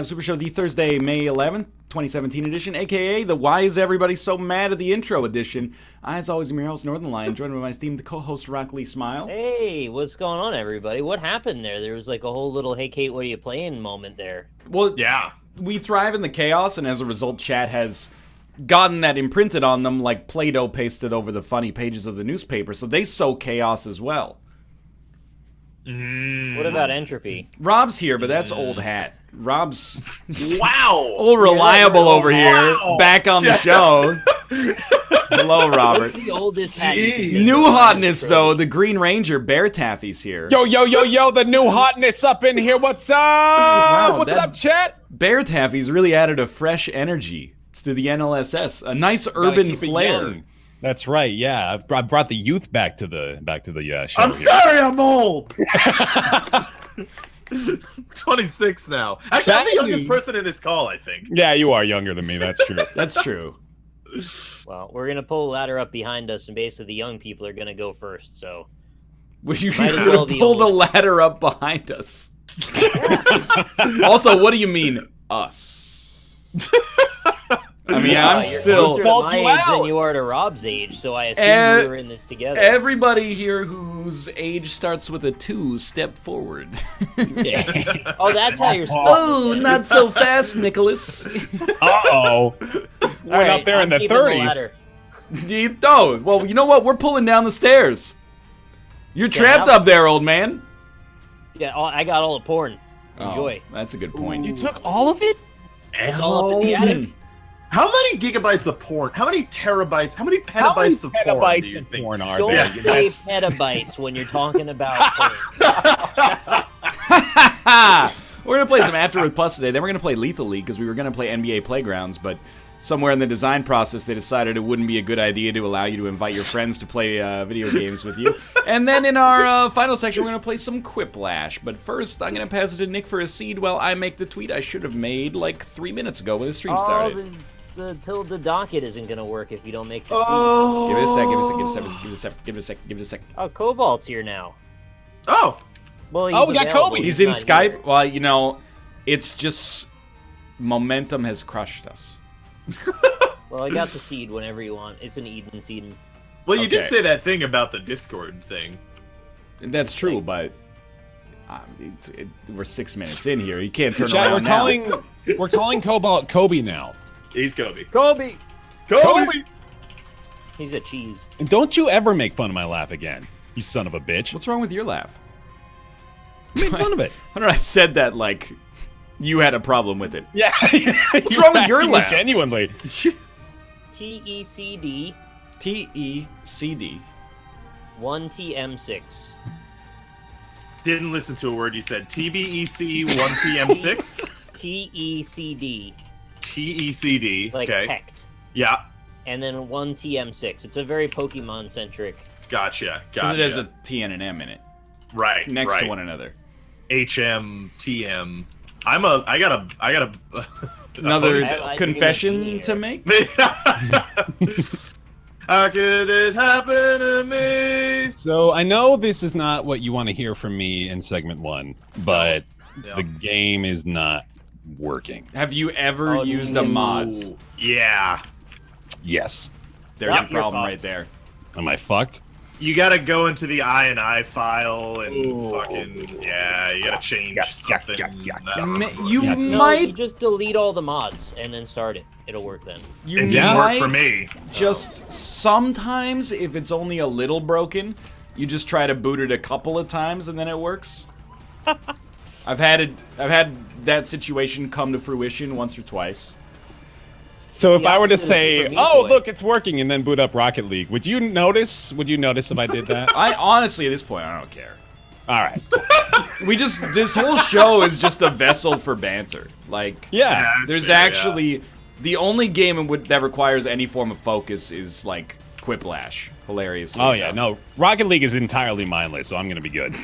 Super Show, the Thursday, May 11th, 2017 edition, aka the Why Is Everybody So Mad at the Intro edition. As always, I'm your host, Northernlion, joined by my esteemed co-host, Rock Lee Smile. Hey, what's going on, everybody? What happened there? There was like a whole little, hey, Kate, what are you playing moment there. Well, yeah. We thrive in the chaos, and as a result, chat has gotten that imprinted on them like Play-Doh pasted over the funny pages of the newspaper, so they sow chaos as well. What about entropy? Rob's here, but that's old hat. Rob's wow, reliable over here, back on the show. Hello, Robert. The oldest hat. New hotness though, the Green Ranger Bear Taffy's here. Yo, the new hotness up in here. What's up? Wow, what's up, chat? Bear Taffy's really added a fresh energy to the NLSS, a nice urban flair. That's right. Yeah, I brought the youth back to the show. I'm sorry, I'm old. 26 now. Actually, I'm the youngest person in this call, I think. Yeah, you are younger than me. That's true. That's true. Well, we're gonna pull a ladder up behind us, and basically the young people are gonna go first. So, would you well pull the ladder up behind us? Also, what do you mean, us? I mean, I'm still closer to my age than you are to Rob's age, so I assume we were in this together. Everybody here whose age starts with a 2, step forward. Yeah. Oh, that's how you're supposed to say. Not so fast, Nicholas. Uh-oh. Went up there in the 30s. Oh, well, you know what? We're pulling down the stairs. You're trapped up there, old man. Yeah, I got all the porn. Enjoy. Oh, that's a good point. You took all of it? It's all up in the attic. How many gigabytes of porn? How many terabytes? How many petabytes of porn do you think? Porn are Don't there? say petabytes when you're talking about porn. We're going to play some Afterbirth Plus today. Then we're going to play Lethal League because we were going to play NBA Playgrounds, but somewhere in the design process they decided it wouldn't be a good idea to allow you to invite your friends to play video games with you. And then in our final section we're going to play some Quiplash. But first I'm going to pass it to Nick for a seed while I make the tweet I should have made like 3 minutes ago when the stream started. The docket isn't gonna work if you don't make the tweet. Give it a sec. Give it a sec. Oh, Cobalt's here now. Oh. Well, we got Kobe. He's in Skype. Here. Well, you know, it's just momentum has crushed us. Well, I got the seed whenever you want. It's an Eden seed. Well, you did say that thing about the Discord thing. That's true, but we're 6 minutes in here. You can't turn around We're calling Cobalt Kobe now. He's Kobe. Kobe! He's a cheese. And don't you ever make fun of my laugh again, you son of a bitch. What's wrong with your laugh? I made fun of it. I don't know, I said that like you had a problem with it. Yeah. What's wrong with your laugh? Genuinely. TECD. TECD. 1TM6. Didn't listen to a word you said. TBEC 1TM6? TECD. TECD. Like okay. Tect. Yeah. And then 1TM6. It's a very Pokemon-centric. Gotcha. Because it has a T and an M in it. Right. Next to one another. HM, TM. I got another confession to make? How could this happen to me? So I know this is not what you want to hear from me in segment 1, but the game is not working. Have you ever used a mod? Yeah. Yes. There's a problem right there. Am I fucked? You gotta go into the INI file and you gotta change something. You just delete all the mods and then start it. It'll work then. It didn't work for me. Just sometimes, if it's only a little broken, you just try to boot it a couple of times and then it works. I've had that situation come to fruition once or twice. So if I were to say, "Oh, look, it's working," and then boot up Rocket League, would you notice? Would you notice if I did that? I honestly, at this point, I don't care. All right. This whole show is just a vessel for banter. Like, there's actually the only game that requires any form of focus is like Quiplash. Hilarious. Oh yeah, no, Rocket League is entirely mindless, so I'm gonna be good.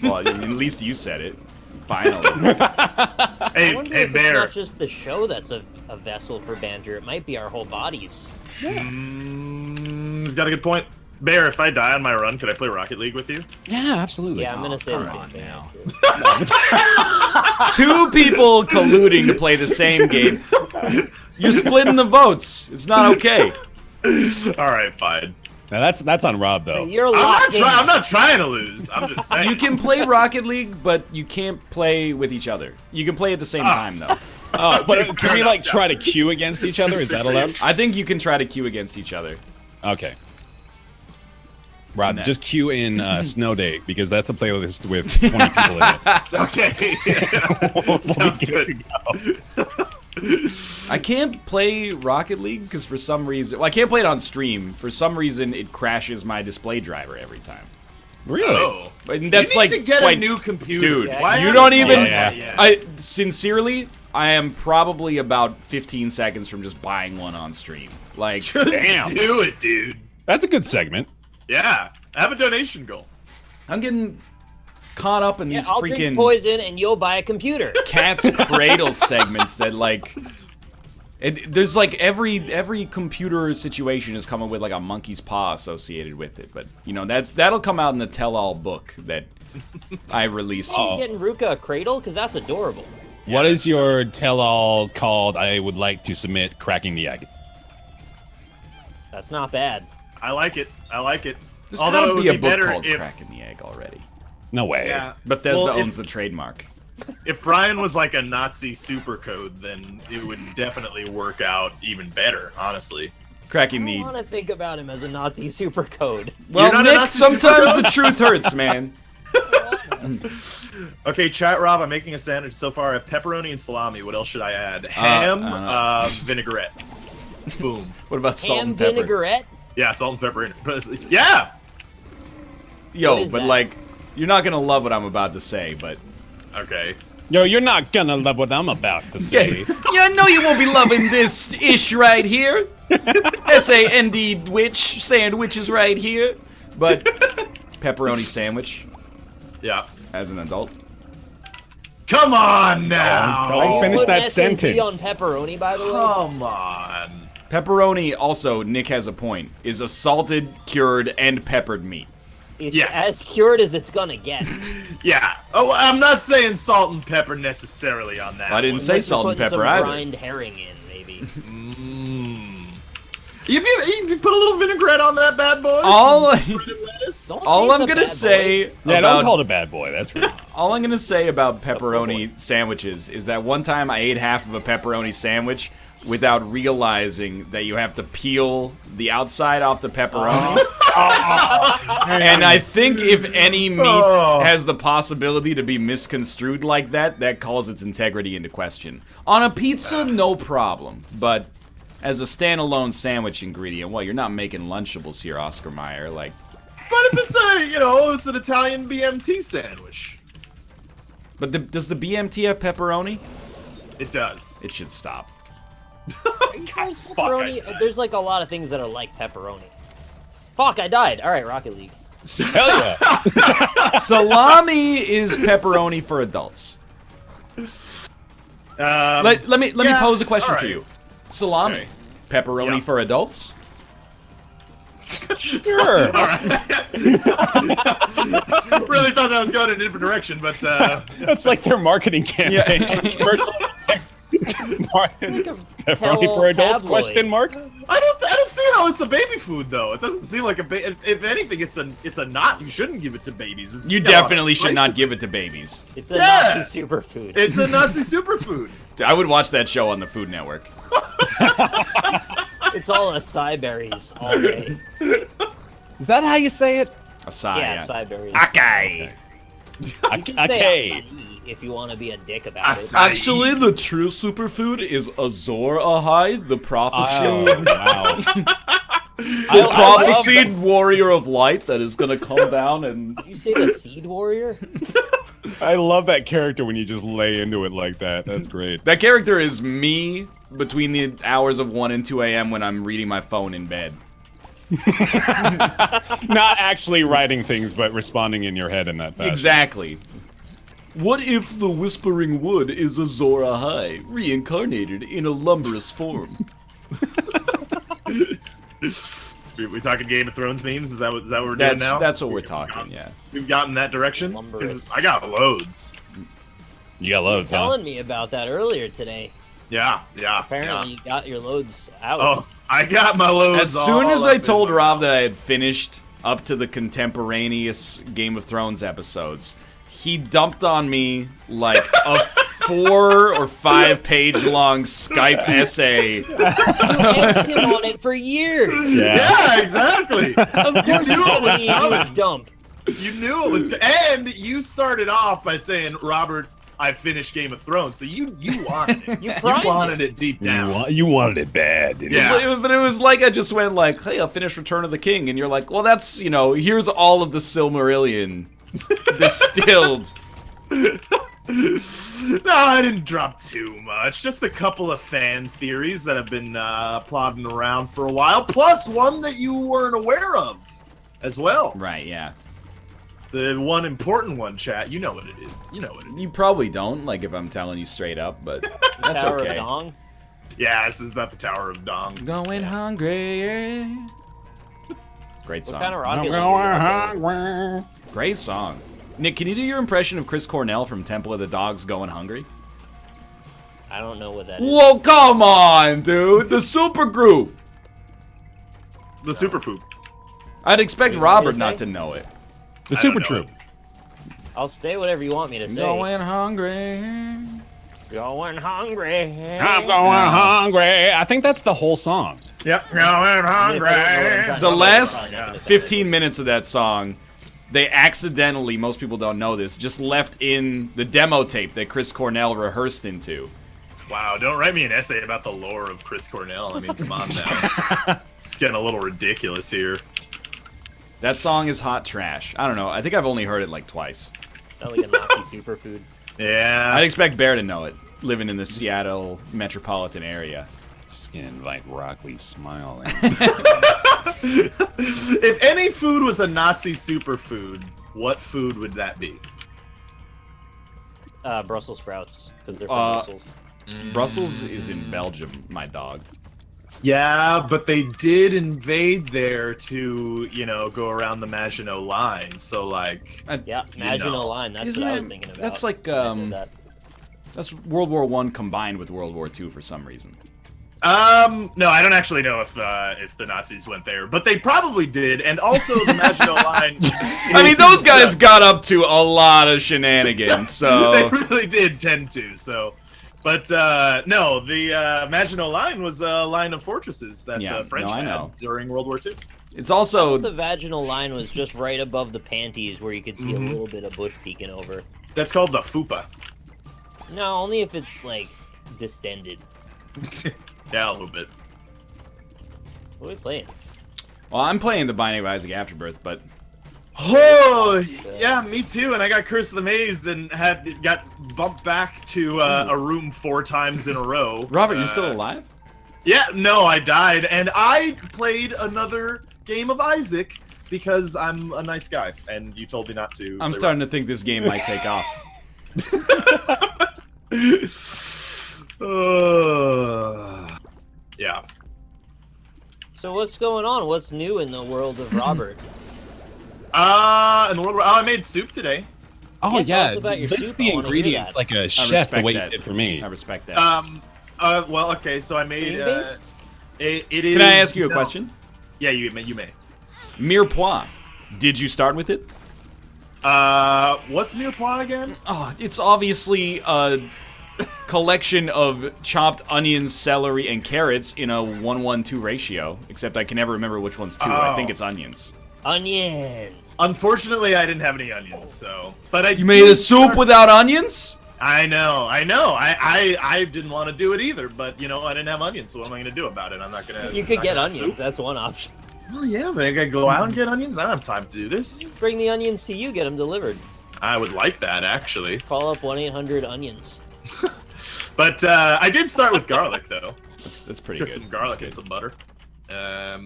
Well, I mean, at least you said it. Finally. I wonder if it's not just the show that's a vessel for banter. It might be our whole bodies. He's got a good point. Bear, if I die on my run, could I play Rocket League with you? Yeah, absolutely. Yeah, I'm gonna say the come same on thing. now. actually. 2 people colluding to play the same game. You're splitting the votes. It's not okay. All right, fine. Now that's on Rob though. You're I'm locked in. not trying to lose. I'm just saying. You can play Rocket League, but you can't play with each other. You can play at the same time, though. Oh, but can we like try to queue against each other? Is that allowed? I think you can try to queue against each other. Okay. Rob, Nah. just queue in Snow Day because that's a playlist with 20 people in it. Okay. Sounds good. I can't play Rocket League because for some reason... Well, I can't play it on stream. For some reason, it crashes my display driver every time. Really? Oh. And that's you need like to get quite- a new computer. Dude, Yeah, Why you haven't don't you even... done that yet? I sincerely, I am probably about 15 seconds from just buying one on stream. Like, Just Damn. do it, dude. That's a good segment. Yeah. I have a donation goal. I'm getting caught up in Yeah, these I'll freaking drink poison and you'll buy a computer. Cat's Cradle segments that like... there's like every computer situation is coming with like a monkey's paw associated with it, but you know that'll come out in the tell-all book that I release. You getting Ruka a cradle? Because that's adorable. What is your tell-all called? I would like to submit cracking the egg. That's not bad. I like it. I like it. There's Although gotta it would be a be book better called if Cracking the Egg already. No way. yeah. Bethesda Well, owns the trademark. If Ryan was like a Nazi supercode, then it would definitely work out even better, honestly. Cracking I the... want to think about him as a Nazi supercode. Well, not a Nick, Nazi sometimes superhero? the truth hurts, man. Okay, chat Rob, I'm making a sandwich so far. I have pepperoni and salami. What else should I add? Ham, vinaigrette. Boom. What about salt Ham and pepper? vinaigrette? Yeah, salt and pepper. Yeah! Yo, What is but that? like, you're not gonna love what I'm about to say, but... Okay. Yo, you're not gonna love what I'm about to say. Yeah, I know you won't be loving this ish right here. S-A-N-D witch sandwiches right here. But pepperoni sandwich Yeah. as an adult. Come on now! Don't finish Put that S&P on sentence. pepperoni, by the way. Come on. Pepperoni also, Nick has a point, is a salted, cured, and peppered meat. It's Yes. as cured as it's gonna get. Yeah. Oh, I'm not saying salt and pepper necessarily on that. I didn't one. say Unless you're salt and putting pepper some either. grind herring in, maybe. You put a little vinaigrette on that bad boy? All, Some bread and lettuce? Don't all taste I'm a gonna bad say boy. Yeah, about don't call it a bad boy. That's rude. all I'm gonna say about pepperoni sandwiches is that one time I ate half of a pepperoni sandwich without realizing that you have to peel the outside off the pepperoni. And I think if any meat Oh. has the possibility to be misconstrued like that, that calls its integrity into question. On a pizza, no problem, but as a standalone sandwich ingredient, well, you're not making Lunchables here, Oscar Mayer. Like, But if it's it's an Italian BMT sandwich. but does the BMT have pepperoni? It does. It should stop. There's pepperoni. There's like a lot of things that are like pepperoni. Fuck, I died. All right, Rocket League. Hell yeah. Salami is pepperoni for adults. Let me yeah, pose a question all to right. you. Salami, Okay. pepperoni Yeah. for adults? Sure. Really thought that was going in a different direction, but That's like their marketing campaign. Commercial. Pepperoni for adults? tabloid. Question mark. I don't see how it's a baby food though. It doesn't seem like if anything, it's a not. You shouldn't give it to babies. It's You got a lot of definitely should not spices. give it to babies. It's a Yeah. Nazi superfood. It's a Nazi superfood. I would watch that show on the Food Network. It's all acai berries all day. Is that how you say it? Aside, Yeah, acai berries. Okay. You can say Okay. acai if you want to be a dick about it. Acai. Actually, the true superfood is Azor Ahai, the prophesied, Oh, wow. the prophesied warrior of light that is gonna come down and. Did you say the seed warrior? I love that character when you just lay into it like that. That's great. That character is me between the hours of 1 and 2 a.m. when I'm reading my phone in bed. Not actually writing things, but responding in your head in that fashion. Exactly. What if the Whispering Wood is Azor Ahai, reincarnated in a lumberous form? We talking Game of Thrones memes? Is that what we're doing now? That's what we're talking. Yeah. We've gotten that direction. Because I got loads. You got loads, You were telling me about that earlier today. Yeah. Apparently, you got your loads out. Oh, I got my loads. As soon as I told Rob that I had finished up to the contemporaneous Game of Thrones episodes, he dumped on me like a 4 or 5 page long Skype essay. You asked him on it for years. Yeah, exactly. Of course, it's gonna be a huge dump. You knew it was, and you started off by saying, "Robert, I finished Game of Thrones," so you wanted it. You wanted it deep down. You wanted it bad, didn't you? But it was like I just went like, "Hey, I'll finish Return of the King," and you're like, "Well, that's here's all of the Silmarillion distilled." No, I didn't drop too much. Just a couple of fan theories that have been plodding around for a while, plus one that you weren't aware of as well. Right? Yeah. The one important one, chat. You know what it is. You probably don't, like if I'm telling you straight up, but that's Tower okay. of Dong? Yeah, this is about the Tower of Dong. Going hungry. Great song. What kind of rocket? hungry. Great song. Nick, can you do your impression of Chris Cornell from Temple of the Dogs Going Hungry? I don't know what that is. Whoa, come on, dude. The supergroup. The Super Poop. I'd expect Robert not to know it. The Super Troop. I'll stay whatever you want me to say. Going hungry. Going hungry. I'm going hungry. I think that's the whole song. Yep, going hungry. The last 15 minutes of that song, they accidentally, most people don't know this, just left in the demo tape that Chris Cornell rehearsed into. Wow, don't write me an essay about the lore of Chris Cornell. I mean, come on now. It's getting a little ridiculous here. That song is hot trash. I don't know. I think I've only heard it like twice. Sounds like a Nazi superfood. Yeah. I'd expect Bear to know it, living in the Seattle metropolitan area. Just gonna invite Rockley Smile. If any food was a Nazi superfood, what food would that be? Brussels sprouts, because they're from Brussels. Brussels is in Belgium, my dog. Yeah, but they did invade there to, go around the Maginot Line. So, like... Yeah, Maginot Line. That's what I was thinking about. That's like, that's World War I combined with World War II for some reason. No, I don't actually know if the Nazis went there, but they probably did. And also the Maginot Line... I mean, those guys got up to a lot of shenanigans, so... They really did tend to, so... But, no, the Maginot Line was a line of fortresses that the French had during World War II. It's also... The vaginal line was just right above the panties where you could see a little bit of bush peeking over. That's called the fupa. No, only if it's, like, distended. Yeah, a little bit. What are we playing? Well, I'm playing the Binding of Isaac Afterbirth, but... Oh, yeah, me too. And I got Curse of the Maze and got bumped back to a room 4 times in a row. Robert, you still alive? Yeah, no, I died. And I played another game of Isaac because I'm a nice guy. And you told me not to. I'm starting to think this game might take off. Yeah. So what's going on? What's new in the world of Robert? In the world, I made soup today. Oh yeah, list the ingredients like a chef the way you did for me. I respect that. Well, okay, so I made it is. Can I ask you a question? Yeah, you may. Mirepoix. Did you start with it? What's mirepoix again? Oh, it's obviously a collection of chopped onions, celery, and carrots in a 1:1:2 ratio. Except I can never remember which one's 2. I think it's onions. Onion. Unfortunately, I didn't have any onions, so. But you made a soup without onions? I know. I didn't want to do it either, but I didn't have onions, so what am I gonna do about it? I'm not gonna. You could get onions. Soup. That's one option. Well, yeah, but I gotta go out and get onions. I don't have time to do this. Bring the onions to you. Get them delivered. I would like that, actually. Call up 1-800-ONIONS. But I did start with garlic, though. That's pretty good. Some garlic and some butter. But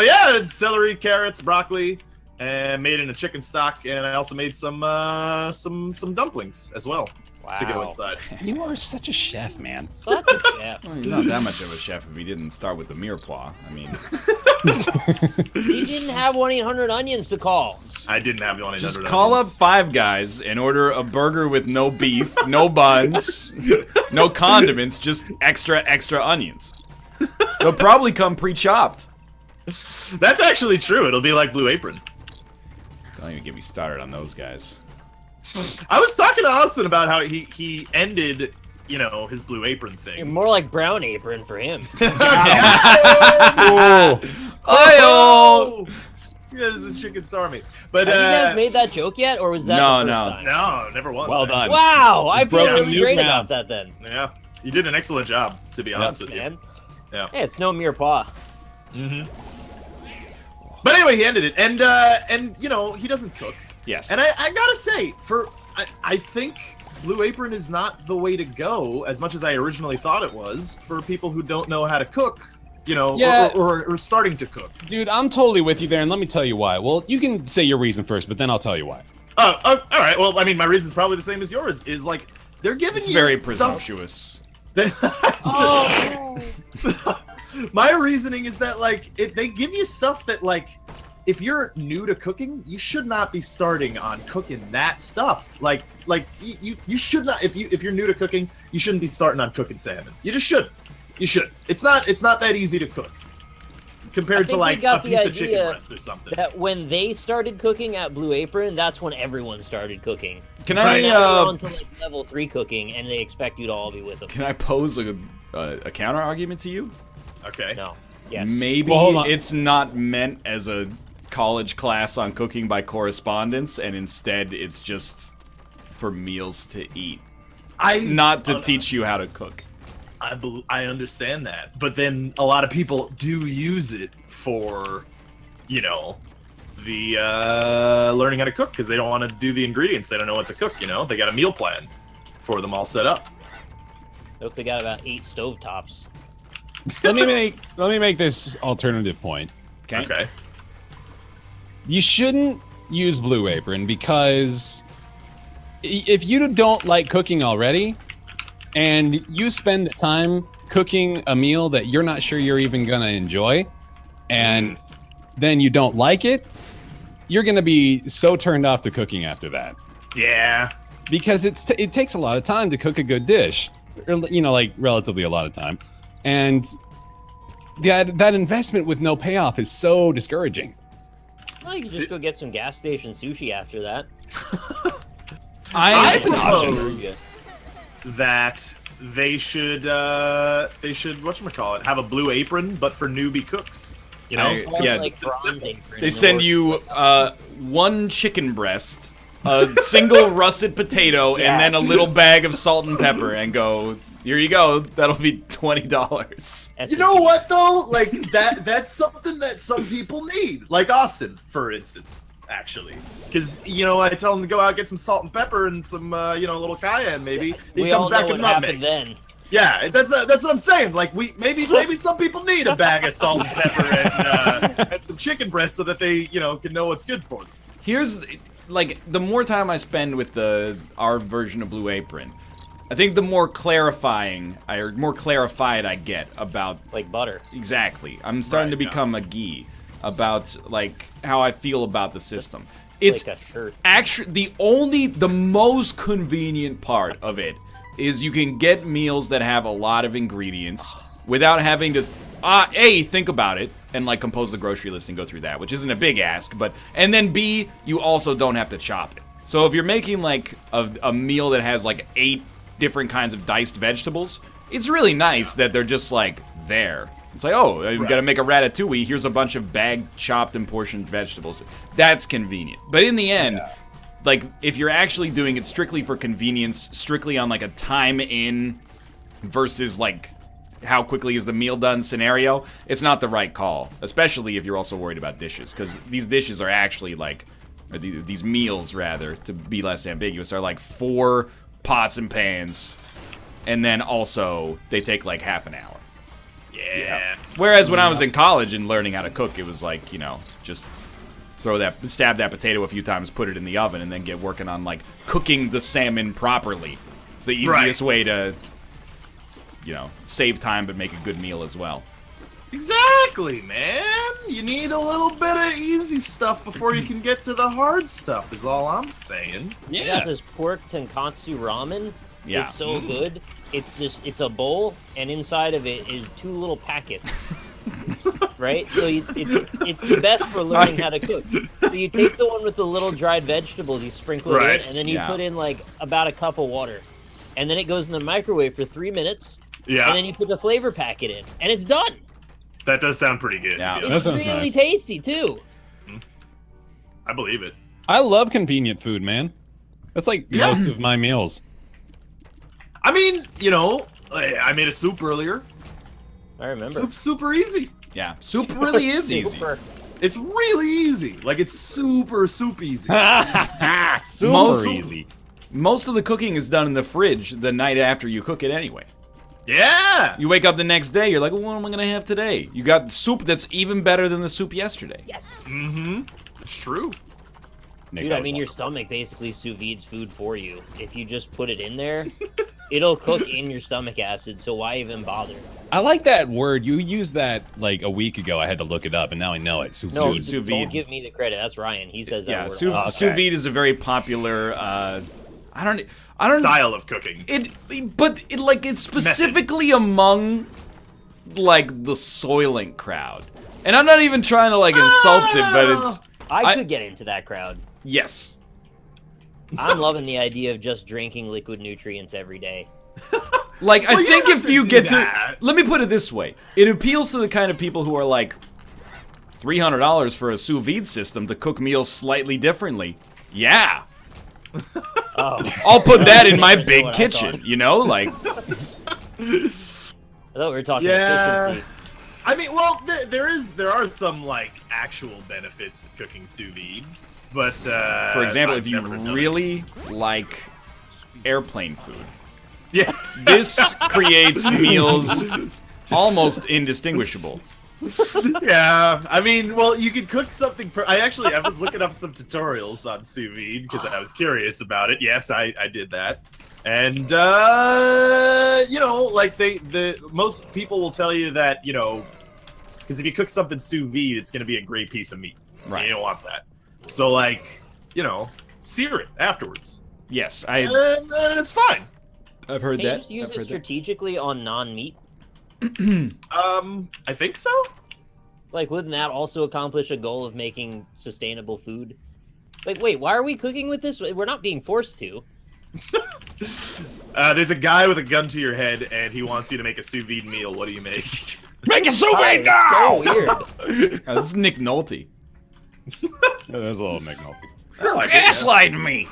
yeah, celery, carrots, broccoli, and made in a chicken stock, and I also made some dumplings as well. to go inside. You are such a chef, man. Such a chef. Well, he's not that much of a chef if he didn't start with the mirepoix. I mean, He didn't have 1-800-Onions to call. I didn't have 1-800. just call up Five Guys and order a burger with no beef, no buns, no condiments, just extra onions. They'll probably come pre-chopped. That's actually true. It'll be like Blue Apron. Don't even get me started on those guys. I was talking to Austin about how he ended, you know, his Blue Apron thing. More like Brown Apron for him. Oh! Yeah, this is chicken sarmy. But Have you guys made that joke yet, or was that No, the no. first time? no, never once. Well done. Wow, I feel broken really new great ground. about that then. Yeah, you did an excellent job, to be honest with you. Man. Yeah. Hey, it's no mere paw. But anyway, he ended it, and you know, he doesn't cook. Yes. And I gotta say, I think Blue Apron is not the way to go, as much as I originally thought it was, for people who don't know how to cook, you know, Yeah. or starting to cook. Dude, I'm totally with you there, and let me tell you why. Well, you can say your reason first, but then I'll tell you why. Oh, all right. Well, I mean, my reason's probably the same as yours. Is like they're giving It's you very stuff- presumptuous. Oh. My reasoning is that like they give you stuff that like if you're new to cooking, you should not be starting on cooking that stuff. Like you should not if you're new to cooking, you shouldn't be starting on cooking salmon. You just shouldn't. You should. It's not that easy to cook compared to think like they got a the piece of chicken idea breast or something. That when they started cooking at Blue Apron, that's when everyone started cooking. Can Now I they're on to like level 3 cooking, and they expect you to all be with them. can I pose a counter argument to you? Okay. No. Yes. Maybe Well, hold on. it's not meant as a college class on cooking by correspondence, and instead it's just for meals to eat, not to teach you how to cook. I understand that, but then a lot of people do use it for, you know, the learning how to cook because they don't want to do the ingredients. They don't know what to cook. You know, they got a meal plan for them all set up. Look, they got about 8 stovetops. Let me make this alternative point. Okay. You shouldn't use Blue Apron because if you don't like cooking already and you spend time cooking a meal that you're not sure you're even gonna enjoy and then you don't like it, you're gonna be so turned off to cooking after that. Yeah. Because it takes a lot of time to cook a good dish, or, you know, like relatively a lot of time, and that investment with no payoff is so discouraging. Well, you can just go get some gas station sushi after that. I That's an option. suppose that they should whatchamacallit, have a Blue Apron, but for newbie cooks. You know? Yeah. Like bronze apron. They send you one chicken breast, a single russet potato, and then a little bag of salt and pepper, and go, here you go, that'll be $20. You know what though? Like that's something that some people need. Like Austin, for instance, actually. Because, you know, I tell him to go out, get some salt and pepper and some you know, little cayenne maybe. He We comes all back know and what nutmeg. happened then. Yeah, that's what I'm saying. Like maybe some people need a bag of salt and pepper and some chicken breast so that they, you know, can know what's good for them. Here's, like, the more time I spend with our version of Blue Apron, I think the more clarified I get about Like butter. exactly. I'm starting to Right, yeah. become a geek about like how I feel about the system. It's like a shirt. actually the most convenient part of it is you can get meals that have a lot of ingredients without having to think about it and like compose the grocery list and go through that, which isn't a big ask, and then B, you also don't have to chop it. So if you're making like a meal that has like 8 different kinds of diced vegetables, it's really nice that they're just like there. It's like, oh, I've got to make a ratatouille. Here's a bunch of bagged, chopped, and portioned vegetables. That's convenient. But in the end, like, if you're actually doing it strictly for convenience, strictly on like a time in versus like how quickly is the meal done scenario, it's not the right call. Especially if you're also worried about dishes, because these dishes are actually like, or these meals rather, to be less ambiguous, are like 4 pots and pans, and then also they take like half an hour. Yeah. Whereas when I was in college and learning how to cook, it was like, you know, just stab that potato a few times, put it in the oven, and then get working on like cooking the salmon properly. the easiest way to, you know, save time but make a good meal as well. Exactly, man. You need a little bit of easy stuff before you can get to the hard stuff, is all I'm saying. I got this pork tonkatsu ramen. Yeah. It's so good. It's a bowl, and inside of it is 2 little packets. Right? So it's the best for learning how to cook. So you take the one with the little dried vegetables, you sprinkle it in, and then you put in like about a cup of water. And then it goes in the microwave for 3 minutes. Yeah. And then you put the flavor packet in, and it's done. That does sound pretty good. Yeah. It's really tasty too. I believe it. I love convenient food, man. That's like most of my meals. I mean, you know, I made a soup earlier. I remember. Soup's super easy. Yeah, soup really is easy. It's really easy. Like, it's super easy. Super easy. Most of the cooking is done in the fridge the night after you cook it anyway. Yeah! You wake up the next day, you're like, well, what am I going to have today? You got soup that's even better than the soup yesterday. Yes! Mm-hmm. It's true. Dude, I mean, your stomach basically sous vides food for you. If you just put it in there, it'll cook in your stomach acid, so why even bother? I like that word. You used that like a week ago. I had to look it up, and now I know it. Sous No, vide. Sous vide. don't give me the credit. That's Ryan. He says that Yeah, word. sous vide is a very popular, I don't Style of cooking. It's specifically among, like, the Soylent crowd. And I'm not even trying to, like, insult it, but it's... I could get into that crowd. Yes. I'm loving the idea of just drinking liquid nutrients every day. Like, I think if you get that. to... Let me put it this way. It appeals to the kind of people who are like, $300 for a sous vide system to cook meals slightly differently. Yeah. Oh. I'll put that in my I know big what I kitchen, thought. you know? Like... I thought we were talking efficiency. I mean, well, there are some, like, actual benefits to cooking sous vide, but, For example, I've if you never done it. really like airplane food, Yeah. this creates meals almost indistinguishable. Yeah, I mean, well, you could cook something. I was looking up some tutorials on sous vide because I was curious about it. Yes, I did that, and you know, like most people will tell you that, you know, because if you cook something sous vide, it's going to be a gray piece of meat. Right. And you don't want that. So, like, you know, sear it afterwards, Yes, and it's fine. I've heard Can you that. just use I've it heard strategically on non-meat? I think so. Like, wouldn't that also accomplish a goal of making sustainable food? Like, wait, why are we cooking with this? We're not being forced to. There's a guy with a gun to your head, and he wants you to make a sous vide meal. What do you make? Make a sous vide It's so now! weird. This is Nick Nolte. There's a little McNulty. Gaslight me!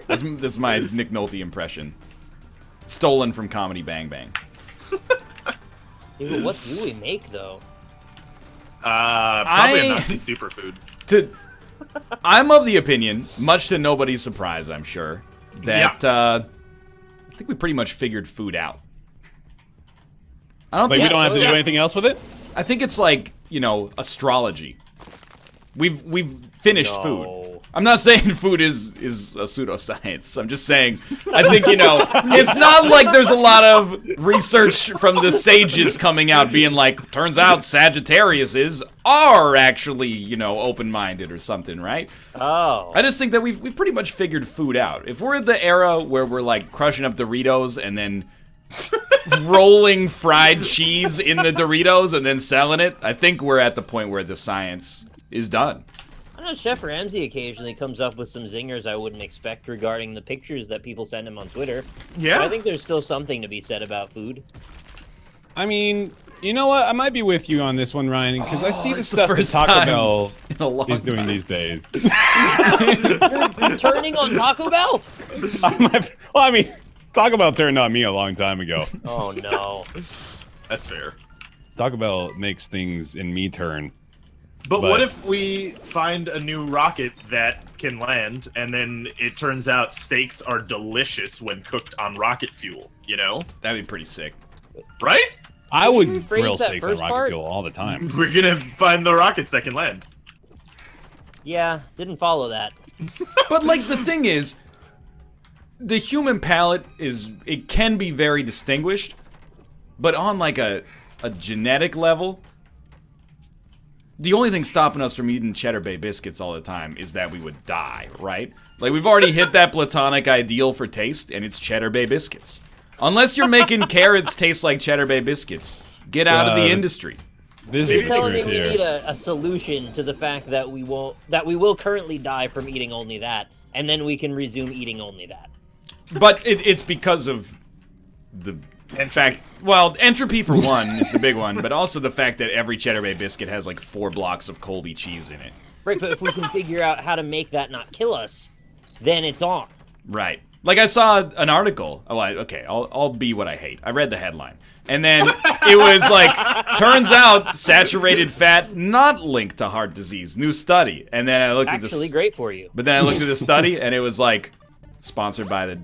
That's my Nick Nolte impression. Stolen from Comedy Bang Bang. Yeah, but what do we make, though? Probably a Nazi superfood. I'm of the opinion, much to nobody's surprise, I'm sure, that I think we pretty much figured food out. I don't Like, think we don't have to do anything else with it? I think it's like, you know, astrology. We've finished food. No. I'm not saying food is a pseudoscience. I'm just saying, I think, you know, it's not like there's a lot of research from the sages coming out being like, turns out Sagittariuses are actually, you know, open-minded or something, right? Oh. I just think that we've pretty much figured food out. If we're in the era where we're like crushing up Doritos and then rolling fried cheese in the Doritos and then selling it, I think we're at the point where the science is done. I know Chef Ramsay occasionally comes up with some zingers I wouldn't expect regarding the pictures that people send him on Twitter. Yeah. But I think there's still something to be said about food. I mean, you know what? I might be with you on this one, Ryan, because I see the it's the stuff that first Taco time Bell in a long is doing time. these days. You're turning on Taco Bell? I mean, Taco Bell turned on me a long time ago. Oh, no. That's fair. Taco Bell makes things in me turn. But what if we find a new rocket that can land, and then it turns out steaks are delicious when cooked on rocket fuel, you know? That'd be pretty sick. Right? I would rephrase grill that steaks on first rocket part? fuel all the time. We're gonna find the rockets that can land. Yeah, didn't follow that. But, like, the thing is, the human palate it can be very distinguished, but on like a genetic level, the only thing stopping us from eating Cheddar Bay biscuits all the time is that we would die, right? Like, we've already hit that platonic ideal for taste, and it's Cheddar Bay biscuits. Unless you're making carrots taste like Cheddar Bay biscuits, get out of the industry. This You're is telling me true we here. need a solution to the fact that we will currently die from eating only that, and then we can resume eating only that. But it's because of the fact, well, entropy for one is the big one, but also the fact that every Cheddar Bay biscuit has like 4 blocks of Colby cheese in it. Right, but if we can figure out how to make that not kill us, then it's on. Right. Like, I saw an article. Oh, okay, I'll be what I hate. I read the headline. And then it was like, turns out saturated fat not linked to heart disease. New study. And then I looked at this. Actually great for you. But then I looked at the study, and it was like, sponsored by the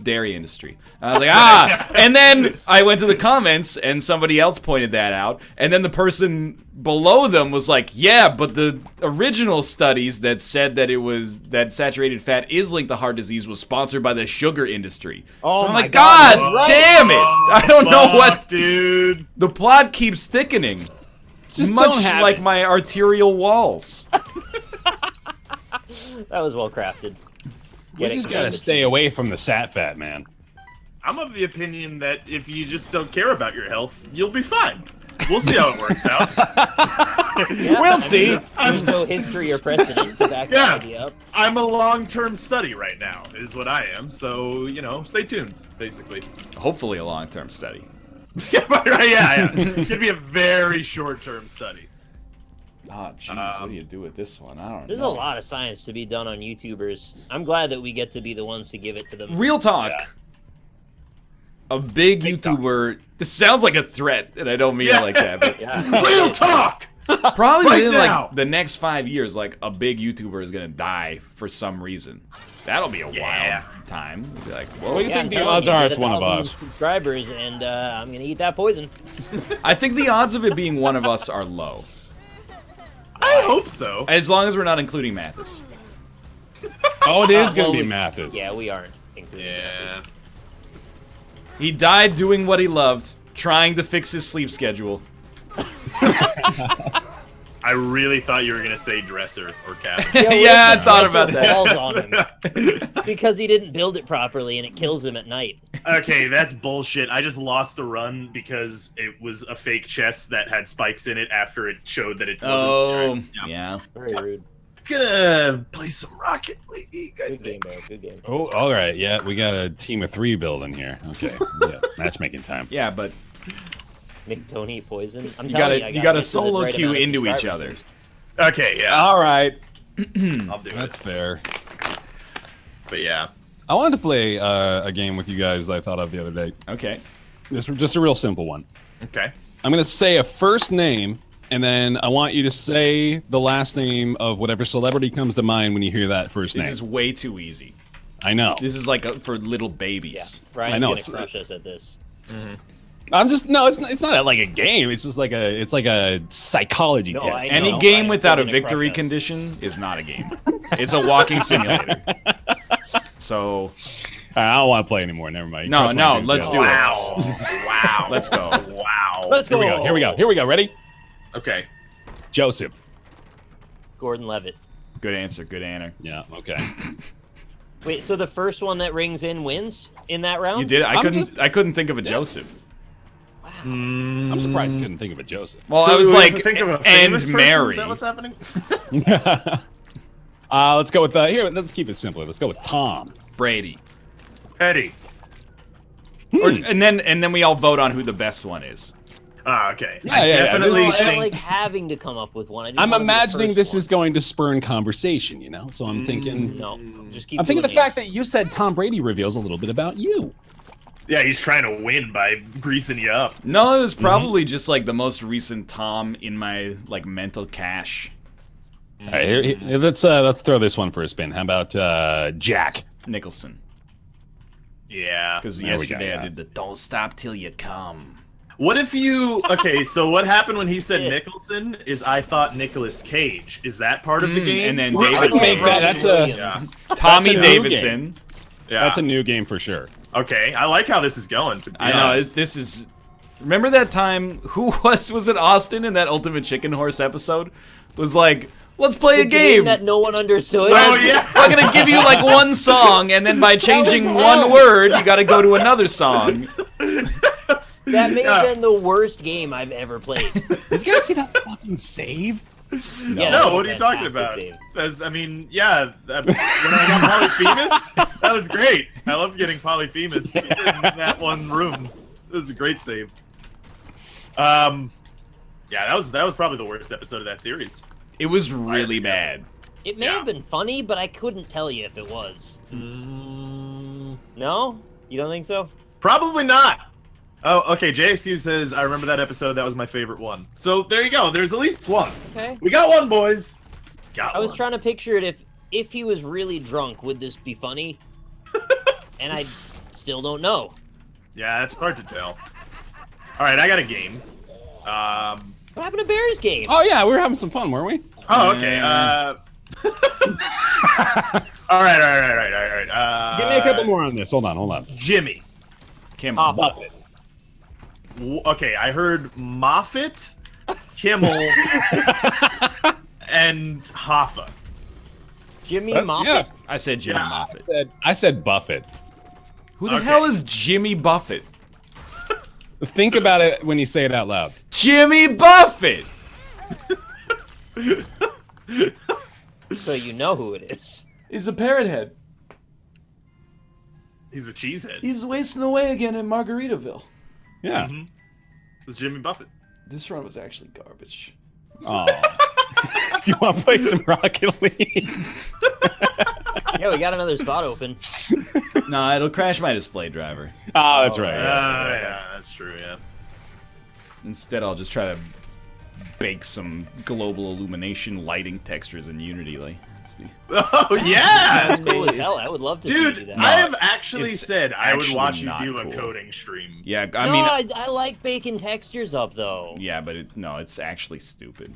dairy industry. I was like, ah! And then I went to the comments, and somebody else pointed that out. And then the person below them was like, yeah, but the original studies that said that saturated fat is linked to heart disease was sponsored by the sugar industry. Oh so I'm my like, God, God right. damn it! I don't know what. Dude. The plot keeps thickening. Just much don't have like it. my arterial walls. That was well crafted. We just gotta stay away from the sat fat, man. I'm of the opinion that if you just don't care about your health, you'll be fine. We'll see how it works out. Yeah, We'll see. There's no history or precedent to back that idea up. I'm a long-term study right now, is what I am. So, stay tuned, basically. Hopefully a long-term study. yeah. It could be a very short-term study. Oh, jeez, what do you do with this one? I don't There's know. a lot of science to be done on YouTubers. I'm glad that we get to be the ones to give it to them. Real talk. Yeah. A big YouTuber. This sounds like a threat, and I don't mean it like that. But Yeah. Real talk! probably Right within now. like the next 5 years, like a big YouTuber is gonna die for some reason. That'll be a Yeah. wild time. We'll be like, whoa. What do you Yeah, think I'm the telling odds you, are get it's one of 1,000 us? subscribers, and I'm gonna eat that poison. I think the odds of it being one of us are low, I hope so. as long as we're not including Mathis. Oh, it is gonna Well, be we- Mathis. Yeah, we aren't including that. Yeah. He died doing what he loved, trying to fix his sleep schedule. I really thought you were going to say dresser or cabin. Yeah, I listen, thought that's about what that. falls on him. Because he didn't build it properly, and it kills him at night. Okay, that's bullshit. I just lost a run because it was a fake chest that had spikes in it after it showed that it wasn't. Oh, Yeah. yeah. Very rude. Gonna play some Rocket League, I Good game, think. man. Good game. Oh, all right. Yeah, we got a team of 3 building here. Okay. Yeah, matchmaking time. Yeah, but Nick, Tony, poison. I'm you telling gotta you, you gotta Nick with the solo right queue amount of into each other. subscribers. Okay, yeah, All right. I'll do That's it. fair. But yeah. I wanted to play a game with you guys that I thought of the other day. Okay. This was just a real simple one. Okay. I'm going to say a first name, and then I want you to say the last name of whatever celebrity comes to mind when you hear that first This name. is way too easy. I know. This is like for little Yeah, babies. Ryan's I know, gonna it's- crush us at this. I'm just no. It's not like a game. It's just like a psychology No, test. I Any know, game I'm without a still gonna victory crush us. condition is not a game. It's a walking simulator. So I don't want to play anymore. Never mind. No, Cross my no, fingers. let's do it. Wow. Wow. let's go. Wow. Let's Here go. we go. Here we go. Here we go. Ready? Okay. Joseph. Gordon Levitt. Good answer. Good answer. Yeah. Okay. Wait, so the first one that rings in wins in that round? You did it. I'm I couldn't think of a Joseph. I'm surprised you couldn't think of a Joseph. Well, So I was we have to like, think of a and famous person? Mary. Is that what's happening? Let's go with here. Let's keep it simpler. Let's go with Tom. Brady. Eddie. Or, and then we all vote on who the best one is. Ah, okay. Yeah, I yeah, yeah. definitely I don't think. like having to come up with one. I just I'm wanna be the imagining first this one. is going to spurn conversation. You know, so I'm thinking. No, just keep I'm thinking the doing fact names. that you said Tom Brady reveals a little bit about you. Yeah, he's trying to win by greasing you up. No, it was probably just like the most recent Tom in my like mental cache. All right, here, let's throw this one for a spin. How about Jack? Nicholson. Yeah. Because There we go, yesterday yeah. I did the "Don't stop till you come." What if you? Okay, so what happened when he said Yeah. Nicholson is I thought Nicolas Cage. Is that part of the game? and then Or- David I can make Cage. that. That's a Williams. Tommy a new Davidson. Yeah. That's a new game for sure. Okay, I like how this is going. To be I know honest. this is. Remember that time? Who was it? Austin in that Ultimate Chicken Horse episode was like, "Let's play a The game." that no one understood. Oh yeah. I'm gonna give you like one song, and then by changing hell. one word, you got to go to another song. That may have been the worst game I've ever played. Did you guys see that fucking save? Yeah, that No, was what a are you talking fantastic about? save. I mean, yeah, when I got Polyphemus, that was great. I love getting Polyphemus in that one room. This is a great save. Yeah, that was probably the worst episode of that series. It was really bad. It may Yeah. have been funny, but I couldn't tell you if it was. No? You don't think so? Probably not. Oh, okay. JXQ says, I remember that episode. That was my favorite one. So there you go. There's at least one. Okay. We got one, boys. Got I was one. trying to picture it if he was really drunk, would this be funny? And I still don't know. Yeah, it's hard to tell. All right, I got a game. What happened to Bears game? Oh yeah, we were having some fun, weren't we? Oh, okay. All right. Give me a couple more on this. Hold on. Jimmy. Kimmel. Muppet. Okay, I heard Moffat, Kimmel, and Hoffa. Jimmy Yeah. Moffat? I said Jimmy Yeah. Moffat. I said Buffett. Who the Okay. hell is Jimmy Buffett? Think about it when you say it out loud. Jimmy Buffett. So you know who it is. He's a parrot head. He's a cheesehead. He's wasting away again in Margaritaville. Yeah. It's Jimmy Buffett. This run was actually garbage. Oh. Do you want to play some Rocket League? Yeah, we got another spot open. No, it'll crash my display driver. Oh, that's right. Yeah. Yeah, that's true. Yeah. Instead, I'll just try to bake some global illumination lighting textures in Unity. Like, Oh yeah, That's cool as hell. I would love to see you do dude. that. I have actually it's said I would actually watch you not do a cool. coding stream. yeah, I like baking textures up though. yeah, but it's actually stupid.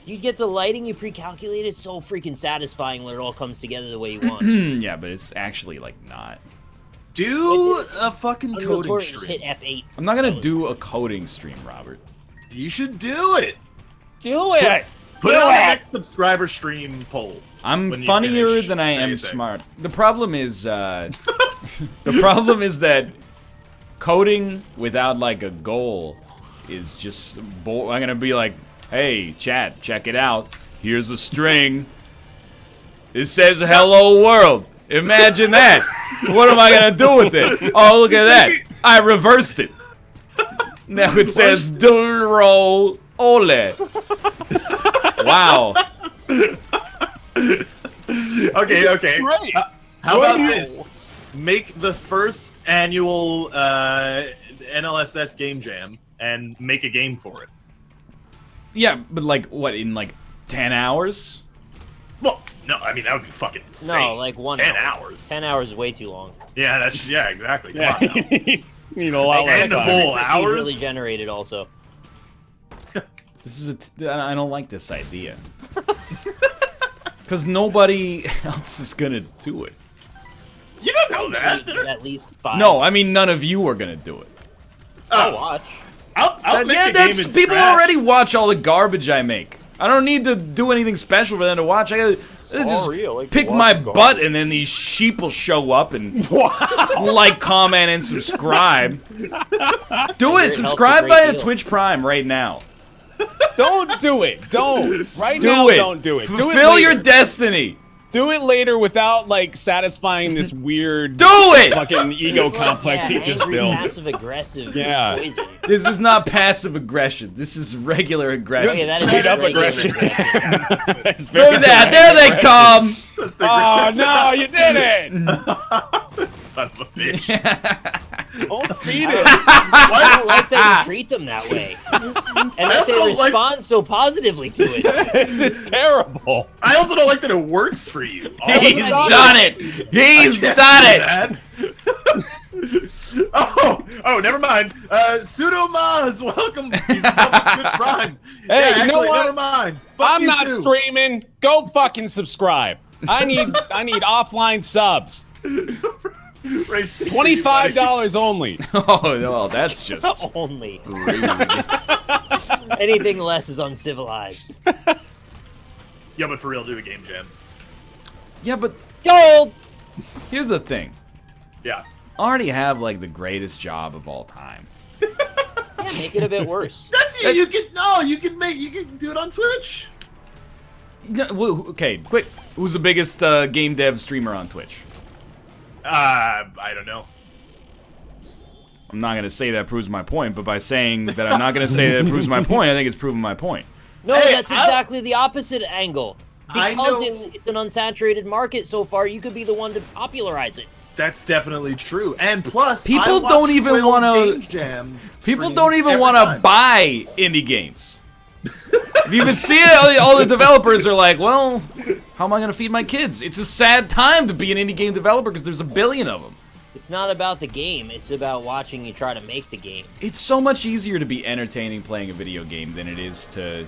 You get the lighting you pre-calculate. It's so freaking satisfying when it all comes together the way you want. Yeah, but it's actually like not. Do a fucking Unreal coding Tour, just stream. hit F8. I'm not gonna do a coding stream, Robert. You should do it. Do it. Put it on the next subscriber stream poll. I'm when you funnier finish than I am Deus Ex. smart. The problem is, the problem is that coding without like a goal is just. I'm gonna be like, hey, chat, check it out. Here's a string. It says "Hello World." Imagine that. What am I gonna do with it? Oh, look at that. I reversed it. Now it says "Duro Ole." Wow. Okay. Right. How about this? Make the first annual NLSS Game Jam and make a game for it. Yeah, but like what, in like 10 hours? Well, no, I mean that would be fucking insane. No, like 1 10 hour. hours. 10 hours is way too long. Yeah, exactly. Come Yeah. on now. You need a lot less And the time. whole It's hours. really generated also. This is I don't like this idea. Because nobody else is gonna do it. You don't know that. At least 5. No, I mean none of you are gonna do it. I'll watch. I'll make Yeah, a game that's in people Scratch. already watch all the garbage I make. I don't need to do anything special for them to watch. I gotta just Sorry, I like to pick watch my garbage. butt, and then these sheep will show up and like, comment, and subscribe. Do it. It helps a Subscribe great via deal. Twitch Prime right now. Don't do it. Don't. Right Do now, it. don't do it. Do it Fulfill your later. destiny. Do it later without like satisfying this weird Do it. fucking ego It's like, complex yeah, he just angry, built. passive-aggressive Yeah. poison. This is not passive aggression. This is regular aggression. Okay, that is Straight up regular aggression. It's Look very at that. direct There they aggression. come. That's the Oh greatest- no, you did it! Son of a bitch. Don't feed it. I don't like that you treat them that way. And that also they don't like- respond so positively to it. This is terrible. I also don't like that it works for you. He's I done it. He's done it. Oh, never mind. Pseudo Maz, welcome. He's up to Twitch Prime. Hey, you know actually, what? never mind. Fuck I'm you not too. streaming. Go fucking subscribe. I need offline subs. Racing $25 only. Oh, well, that's just Only. rude. Anything less is uncivilized. Yeah, but for real, do a game jam. Yeah, but Gold! here's the thing. Yeah. I already have, like, the greatest job of all time. Yeah, make it a bit worse. That's you. You can do it on Twitch. No, okay, quick. Who's the biggest game dev streamer on Twitch? I don't know. I'm not going to say that proves my point, but by saying that I'm not going to say that it proves my point, I think it's proving my point. No, Hey, that's exactly the opposite angle. I Because know- it's an unsaturated market so far, you could be the one to popularize it. That's definitely true. And plus, People I watch don't even Quill's wanna- Game Jam People streams don't even every want to time. buy indie games. If you've been seeing it, all the developers are like, well, how am I going to feed my kids? It's a sad time to be an indie game developer because there's a billion of them. It's not about the game, it's about watching you try to make the game. It's so much easier to be entertaining playing a video game than it is to,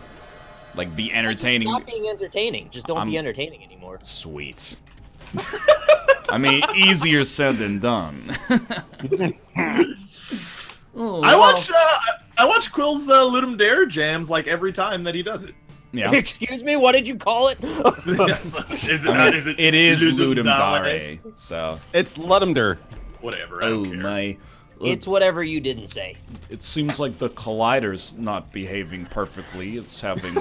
like, be entertaining. Stop being entertaining. Just don't I'm- be entertaining anymore. Sweet. I mean, easier said than done. Oh, I watch Quill's Ludum Dare jams like every time that he does it. Yeah. Excuse me, what did you call it? Is it I not? mean, Is it? it is Ludum Ludum Dare? Dare, so. It's Ludumder. Whatever. I Oh don't care. my. It's whatever you didn't say. It seems like the collider's not behaving perfectly. It's having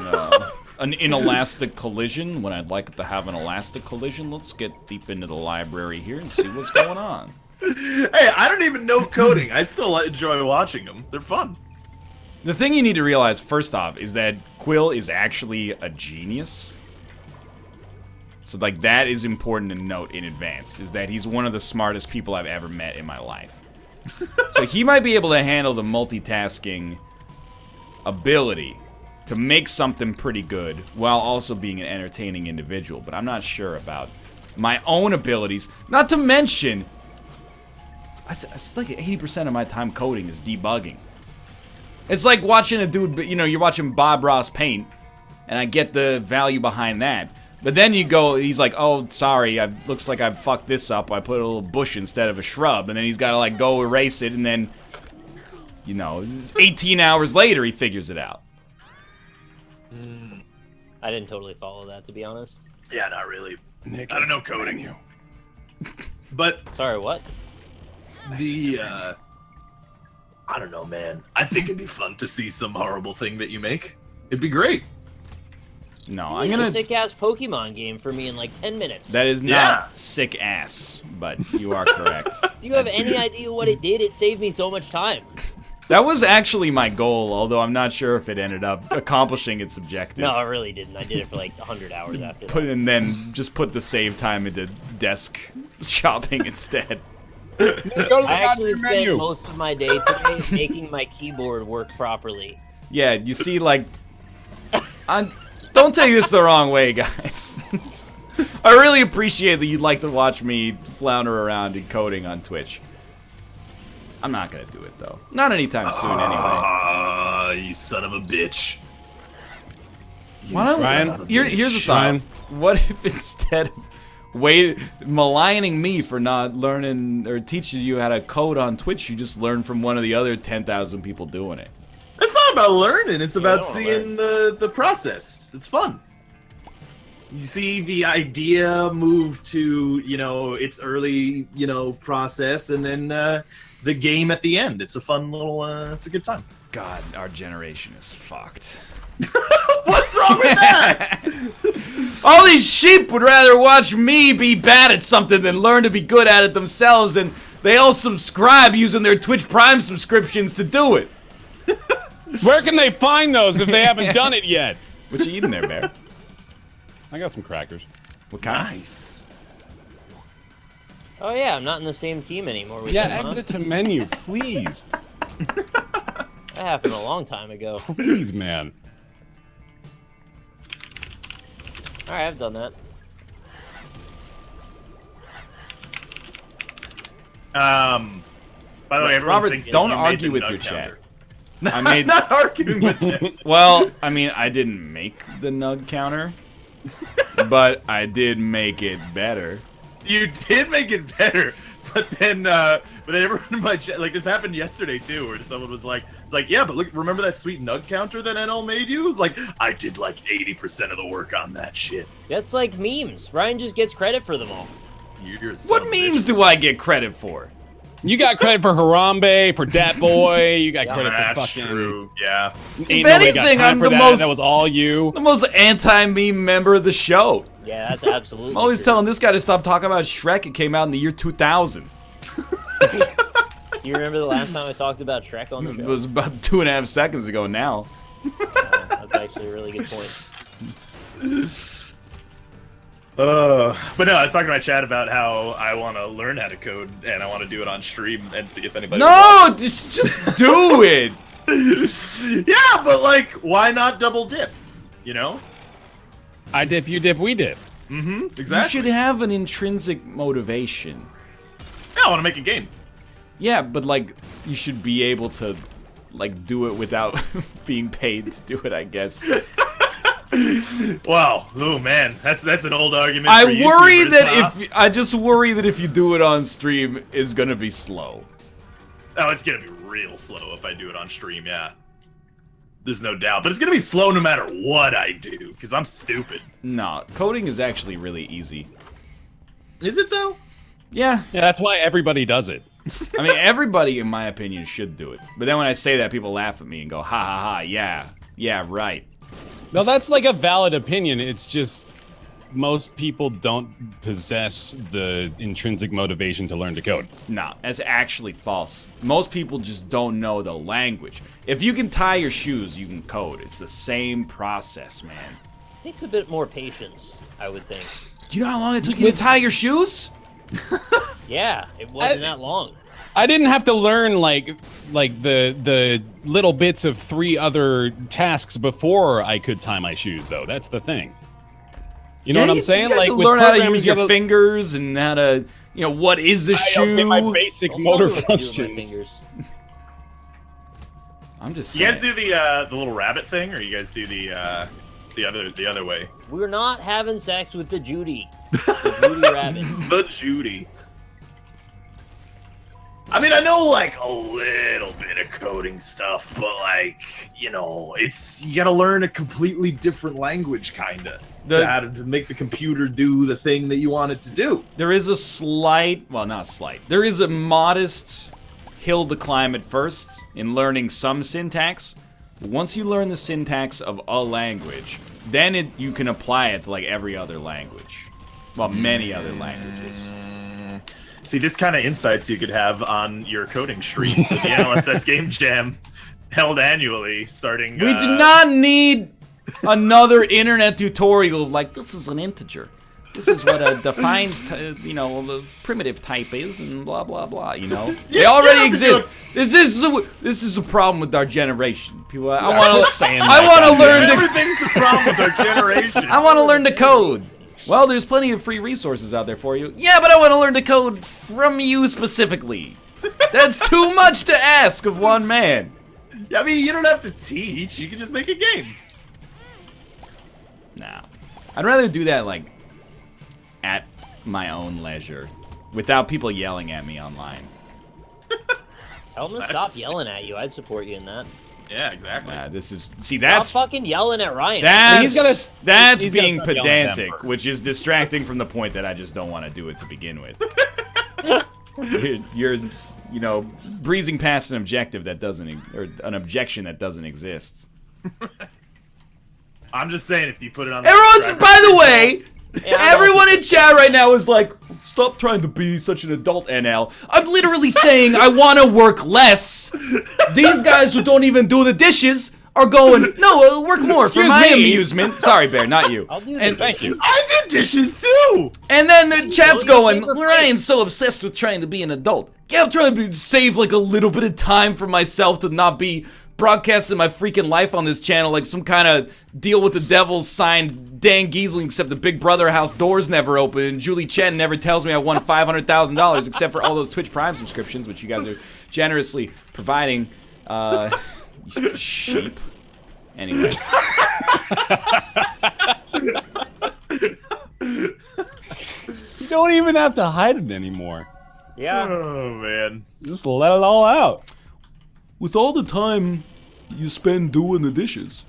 an inelastic collision when I'd like it to have an elastic collision. Let's get deep into the library here and see what's going on. Hey, I don't even know coding. I still enjoy watching them. They're fun. The thing you need to realize, first off, is that Quill is actually a genius. So, like, that is important to note in advance, is that he's one of the smartest people I've ever met in my life. So he might be able to handle the multitasking ability to make something pretty good while also being an entertaining individual, but I'm not sure about my own abilities. Not to mention, it's like 80% of my time coding is debugging. It's like watching a dude, you know, you're watching Bob Ross paint, and I get the value behind that. But then you go, he's like, oh, sorry, looks like I fucked this up. I put a little bush instead of a shrub. And then he's got to, like, go erase it, and then, you know, 18 hours later, he figures it out. I didn't totally follow that, to be honest. Yeah, not really. Nick, I don't know coding. you. But Sorry, what? the, I don't know, man. I think it'd be fun to see some horrible thing that you make. It'd be great. No, You I'm made a gonna... sick-ass Pokemon game for me in like 10 minutes. That is not Yeah. sick ass, but you are correct. Do you have any idea what it did? It saved me so much time. That was actually my goal, although I'm not sure if it ended up accomplishing its objective. No, I really didn't. I did it for like 100 hours after that. And then just put the save time into desk shopping instead. Go to the I actually goddamn spent menu. most of my day today making my keyboard work properly. Yeah, you see, like... Don't take this the wrong way, guys. I really appreciate that you'd like to watch me flounder around in coding on Twitch. I'm not gonna do it, though. Not anytime soon, anyway. Ah, you son of a bitch. Why don't Ryan? here's the thought. Ryan? What if instead of maligning me for not learning or teaching you how to code on Twitch, you just learn from one of the other 10,000 people doing it? It's not about learning. It's about I don't seeing the process. It's fun. You see the idea move to, you know, its early, you know, process, and then the game at the end. It's a fun little, it's a good time. God, our generation is fucked. What's wrong with that? All these sheep would rather watch me be bad at something than learn to be good at it themselves, and they all subscribe using their Twitch Prime subscriptions to do it. Where can they find those if they haven't done it yet? What you eating there, Bear? I got some crackers. What kind? Nice. Oh yeah, I'm not in the same team anymore with Yeah, him, huh? exit to menu, please. That happened a long time ago. Please, man. Alright, I've done that. By the way, everyone Robert, thinks don't you made argue the with nug your chat. counter. I made. I'm not arguing with you. Well, I mean, I didn't make the nug counter, but I did make it better. You did make it better, But then everyone in my chat, like this happened yesterday too, where someone was like, "It's like, yeah, but look, remember that sweet nug counter that NL made you?" It's like, I did like 80% of the work on that shit. That's like memes. Ryan just gets credit for them all. You're a What son of a memes bitch. do I get credit for? You got credit for Harambe, for Dat Boy. You got credit for That's fucking. true. Yeah. Ain't If nobody got anything, time I'm for the that. most- That was all you. The most anti-meme member of the show. Yeah, that's absolutely. I'm always true. telling this guy to stop talking about Shrek. It came out in the year 2000. Do you remember the last time I talked about Shrek on the It show? was about 2.5 seconds ago now. That's actually a really good point. But no, I was talking to my chat about how I want to learn how to code and I want to do it on stream and see if anybody. No, just do it. Yeah, but like, why not double dip? You know? I dip, you dip, we dip. Mm-hmm. You Exactly. should have an intrinsic motivation. Yeah, I want to make a game. Yeah, but like, you should be able to, like, do it without being paid to do it, I guess. Wow. Oh man, that's an old argument. I for worry YouTubers, that huh? I just worry that if you do it on stream, it's gonna be slow. Oh, it's gonna be real slow if I do it on stream. Yeah. There's no doubt, but it's gonna be slow no matter what I do because I'm stupid. No, coding is actually really easy. Is it though? Yeah, Yeah, that's why everybody does it. I mean, everybody, in my opinion, should do it. But then when I say that, people laugh at me and go, ha ha ha, yeah, right. No, that's like a valid opinion. It's just most people don't possess the intrinsic motivation to learn to code. No, that's actually false. Most people just don't know the language. If you can tie your shoes, you can code. It's the same process, man. Takes a bit more patience, I would think. Do you know how long it took you to tie your shoes? Yeah, it wasn't that long. I didn't have to learn like the little bits of 3 other tasks before I could tie my shoes, though. That's the thing. You know what I'm saying? You Like to with learn how to programming, use you your gotta- fingers and how to, you know, what is a shoe. Okay, my basic Don't tell motor me what to do with my functions. fingers. I'm just You saying. guys do the little rabbit thing, or you guys do the other way? We're not having sex with the Judy. The Judy rabbit. The Judy. I mean, I know like a little bit of coding stuff, but like, you know, you gotta learn a completely different language, kinda, to make the computer do the thing that you want it to do. There is a slight, well, not slight. There is a modest hill to climb at first in learning some syntax. But once you learn the syntax of a language, then you can apply it to like every other language. Well, many other languages. See, this kind of insights you could have on your coding stream for the NLSS Game Jam held annually, starting. We do not need another internet tutorial of like, this is an integer. This is what a defined, the primitive type is, and blah blah blah. You know, they already exist. This is a problem with our generation. People, I want to learn to. Everything's the problem with our generation. I want to learn to code. Well, there's plenty of free resources out there for you. Yeah, but I want to learn to code from you specifically. That's too much to ask of one man. I mean, you don't have to teach. You can just make a game. Nah. I'd rather do that, like, at my own leisure, without people yelling at me online. Tell them to stop yelling at you. I'd support you in that. Yeah, exactly. That's Stop fucking yelling at Ryan. That's He's gotta being stop yelling at them pedantic, first. which is distracting from the point that I just don't want to do it to begin with. you're breezing past an objective that doesn't, or an objection that doesn't exist. I'm just saying, if you put it on. Everyone's, by the way, Yeah, I everyone in chat right now is like, stop trying to be such an adult, NL. I'm literally saying I want to work less. These guys who don't even do the dishes are going, no, work more for Excuse my me. amusement. Sorry, Bear, not you. I'll do And- Thank you. I did dishes too. And then the chat's Don't going, use paper Ryan's so obsessed with trying to be an adult. Yeah, I'm trying to save like a little bit of time for myself to not be broadcasting my freaking life on this channel like some kind of deal with the devil signed Dan Giesling, except the Big Brother house doors never open and Julie Chen never tells me I won $500,000 except for all those Twitch Prime subscriptions, which you guys are generously providing. Sheep. Anyway. You don't even have to hide it anymore. Yeah. Oh man. Just let it all out. With all the time you spend doing the dishes,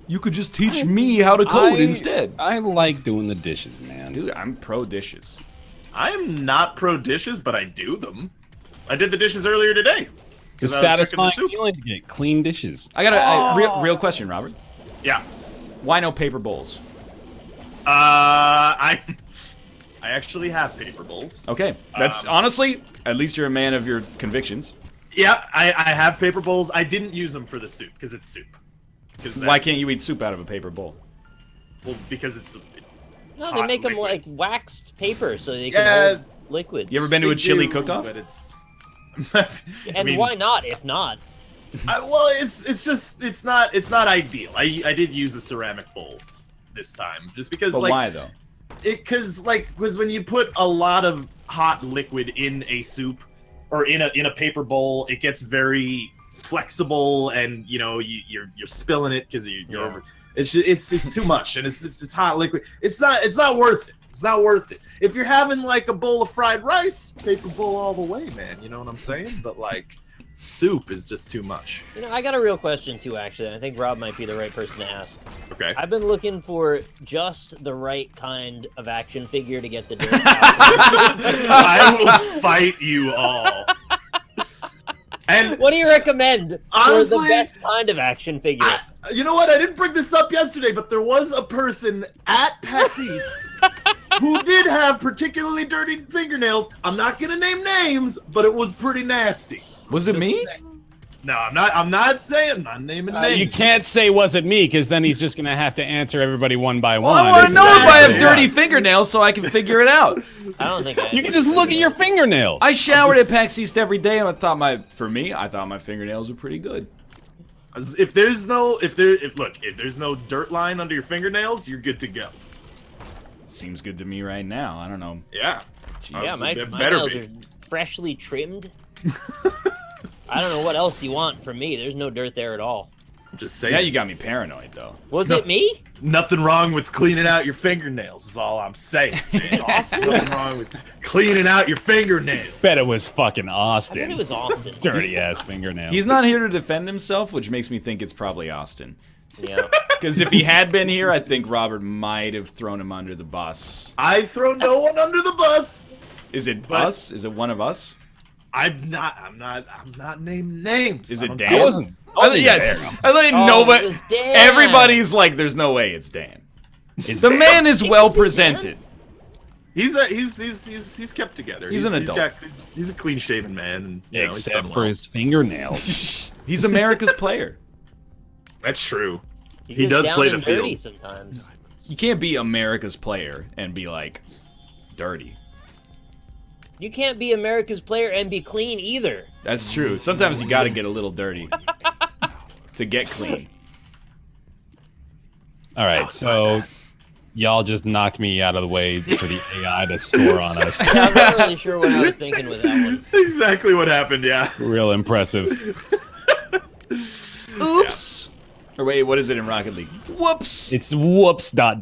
you could just teach me how to code instead. I like doing the dishes, man. Dude, I'm pro dishes. I'm not pro dishes, but I do them. I did the dishes earlier today. It's a 'cause I was cooking the satisfying soup. feeling to get clean dishes. I got a real question, Robert. Yeah. Why no paper bowls? I actually have paper bowls. Okay, that's honestly, at least you're a man of your convictions. Yeah, I have paper bowls. I didn't use them for the soup because it's soup. Why can't you eat soup out of a paper bowl? Well, because it's. No, they hot make them liquid. like waxed paper so they can hold liquids. You ever been to a They chili do, cook-off? But it's. And why not? If not, Well, it's not ideal. I did use a ceramic bowl this time just because. But like, why though? Because when you put a lot of hot liquid in a soup or in a paper bowl, it gets very flexible, and you're spilling it because you're over. It's too much, and it's hot liquid. It's not worth it. It's not worth it. If you're having like a bowl of fried rice, paper bowl all the way, man. You know what I'm saying? But like, soup is just too much. I got a real question too. Actually, I think Rob might be the right person to ask. Okay. I've been looking for just the right kind of action figure to get the dirt. I will fight you all. And What do you recommend Honestly, for the best kind of action figure? you know what? I didn't bring this up yesterday, but there was a person at PAX East who did have particularly dirty fingernails. I'm not gonna name names, but it was pretty nasty. Was it me? No, I'm not. I'm not naming names. You can't say was it me, because then he's just gonna have to answer everybody one by Well, one. I want to know if I have Exactly, dirty yeah. fingernails so I can figure it out. I don't think You can just look at your fingernails. I showered at PAX East every day, and I thought my fingernails were pretty good. If there's no dirt line under your fingernails, you're good to go. Seems good to me right now. I don't know. Yeah. Yeah, my It better nails be. are freshly trimmed. I don't know what else you want from me. There's no dirt there at all. I'm just saying. Now you got me paranoid, though. Was No. it me? Nothing wrong with cleaning out your fingernails is all I'm saying. Nothing wrong with cleaning out your fingernails. Bet it was fucking I Austin. bet it was Austin. Dirty ass fingernails. He's not here to defend himself, which makes me think it's probably Austin. Yeah. Because if he had been here, I think Robert might have thrown him under the bus. I throw no one under the bus. Is it But- us? Is it one of us? I'm not naming names. Is it I don't Dan? care. It wasn't. I thought, yeah, I thought Oh, nobody. it was Dan. Everybody's like, "There's no way it's Dan." It's The man is well presented. He's kept together. He's an adult. He's a clean shaven man. And, he's except done for well. his fingernails. He's America's player. That's true. He gets does down play the and dirty field. sometimes. You can't be America's player and be like dirty. You can't be America's player and be clean either. That's true. Sometimes you got to get a little dirty to get clean. All right, so y'all just knocked me out of the way for the AI to score on us. Yeah, I'm not really sure what I was thinking with that one. Exactly what happened. Yeah. Real impressive. Oops. Or wait, what is it in Rocket League? Whoops. It's whoops ... Yeah.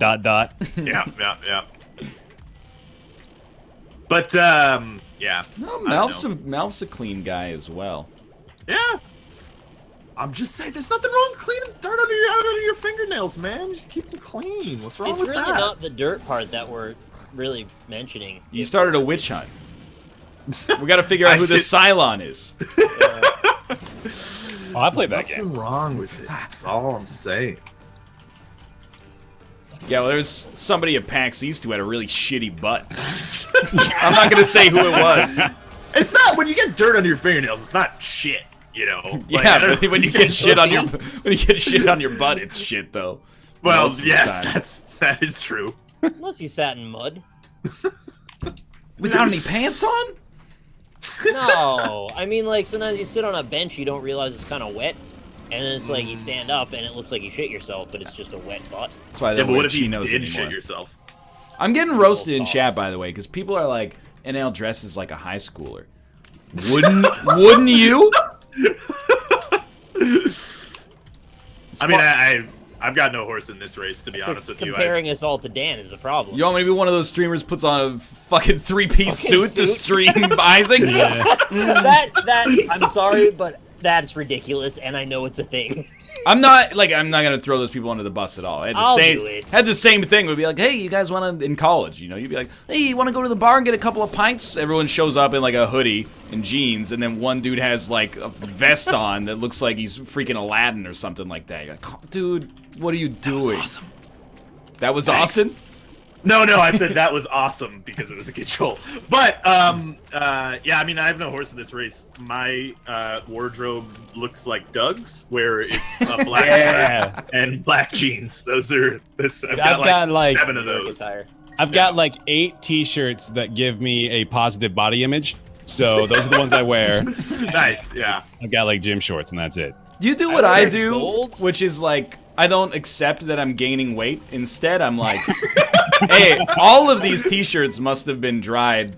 But yeah. No, I don't Malf's a clean guy as well. Yeah. I'm just saying, there's nothing wrong with cleaning dirt under your fingernails, man. Just keep them clean. What's wrong It's with really that? not the dirt part that we're really mentioning. You started a witch hunt. We got to figure out who the Cylon is. Oh, I played that There's game. nothing wrong with it. That's all I'm saying. Yeah, well, there's somebody at PAX East who had a really shitty butt. I'm not gonna say who it was. It's not when you get dirt under your fingernails. It's not shit, you know. Like, Yeah, I don't- but when you get shit on your butt, it's shit though. Well, Most of the yes, time. that is true. Unless you sat in mud. Without any pants on? No, I mean like sometimes you sit on a bench, you don't realize it's kind of wet, and then it's like you stand up and it looks like you shit yourself, but it's just a wet butt. That's why Yeah, they but don't what wear if you chinos did anymore. shit yourself? I'm getting roasted in Talk. chat, by the way, because people are like, NL dresses like a high schooler. Wouldn't you? I mean, I've got no horse in this race, to be honest with you. Comparing us all to Dan is the problem. You want me to be one of those streamers puts on a fucking 3-piece suit to stream Isaac? Yeah. that I'm sorry, but that's ridiculous, and I know it's a thing. I'm not gonna throw those people under the bus at all. I had the same thing. We'd be like, hey, you guys want to in college? You know, you'd be like, hey, you want to go to the bar and get a couple of pints? Everyone shows up in like a hoodie and jeans, and then one dude has like a vest on that looks like he's freaking Aladdin or something like that. You're like, dude, what are you doing? That was Austin? No, I said that was awesome because it was a good troll. But yeah, I mean, I have no horse in this race. My wardrobe looks like Doug's, where it's a black shirt and black jeans. I've got like 7 of those. I've got like 8 T-shirts that give me a positive body image. So those are the ones I wear. Nice, yeah. I've got like gym shorts, and that's it. You do what I do, which is like, I don't accept that I'm gaining weight. Instead, I'm like, hey, all of these T-shirts must have been dried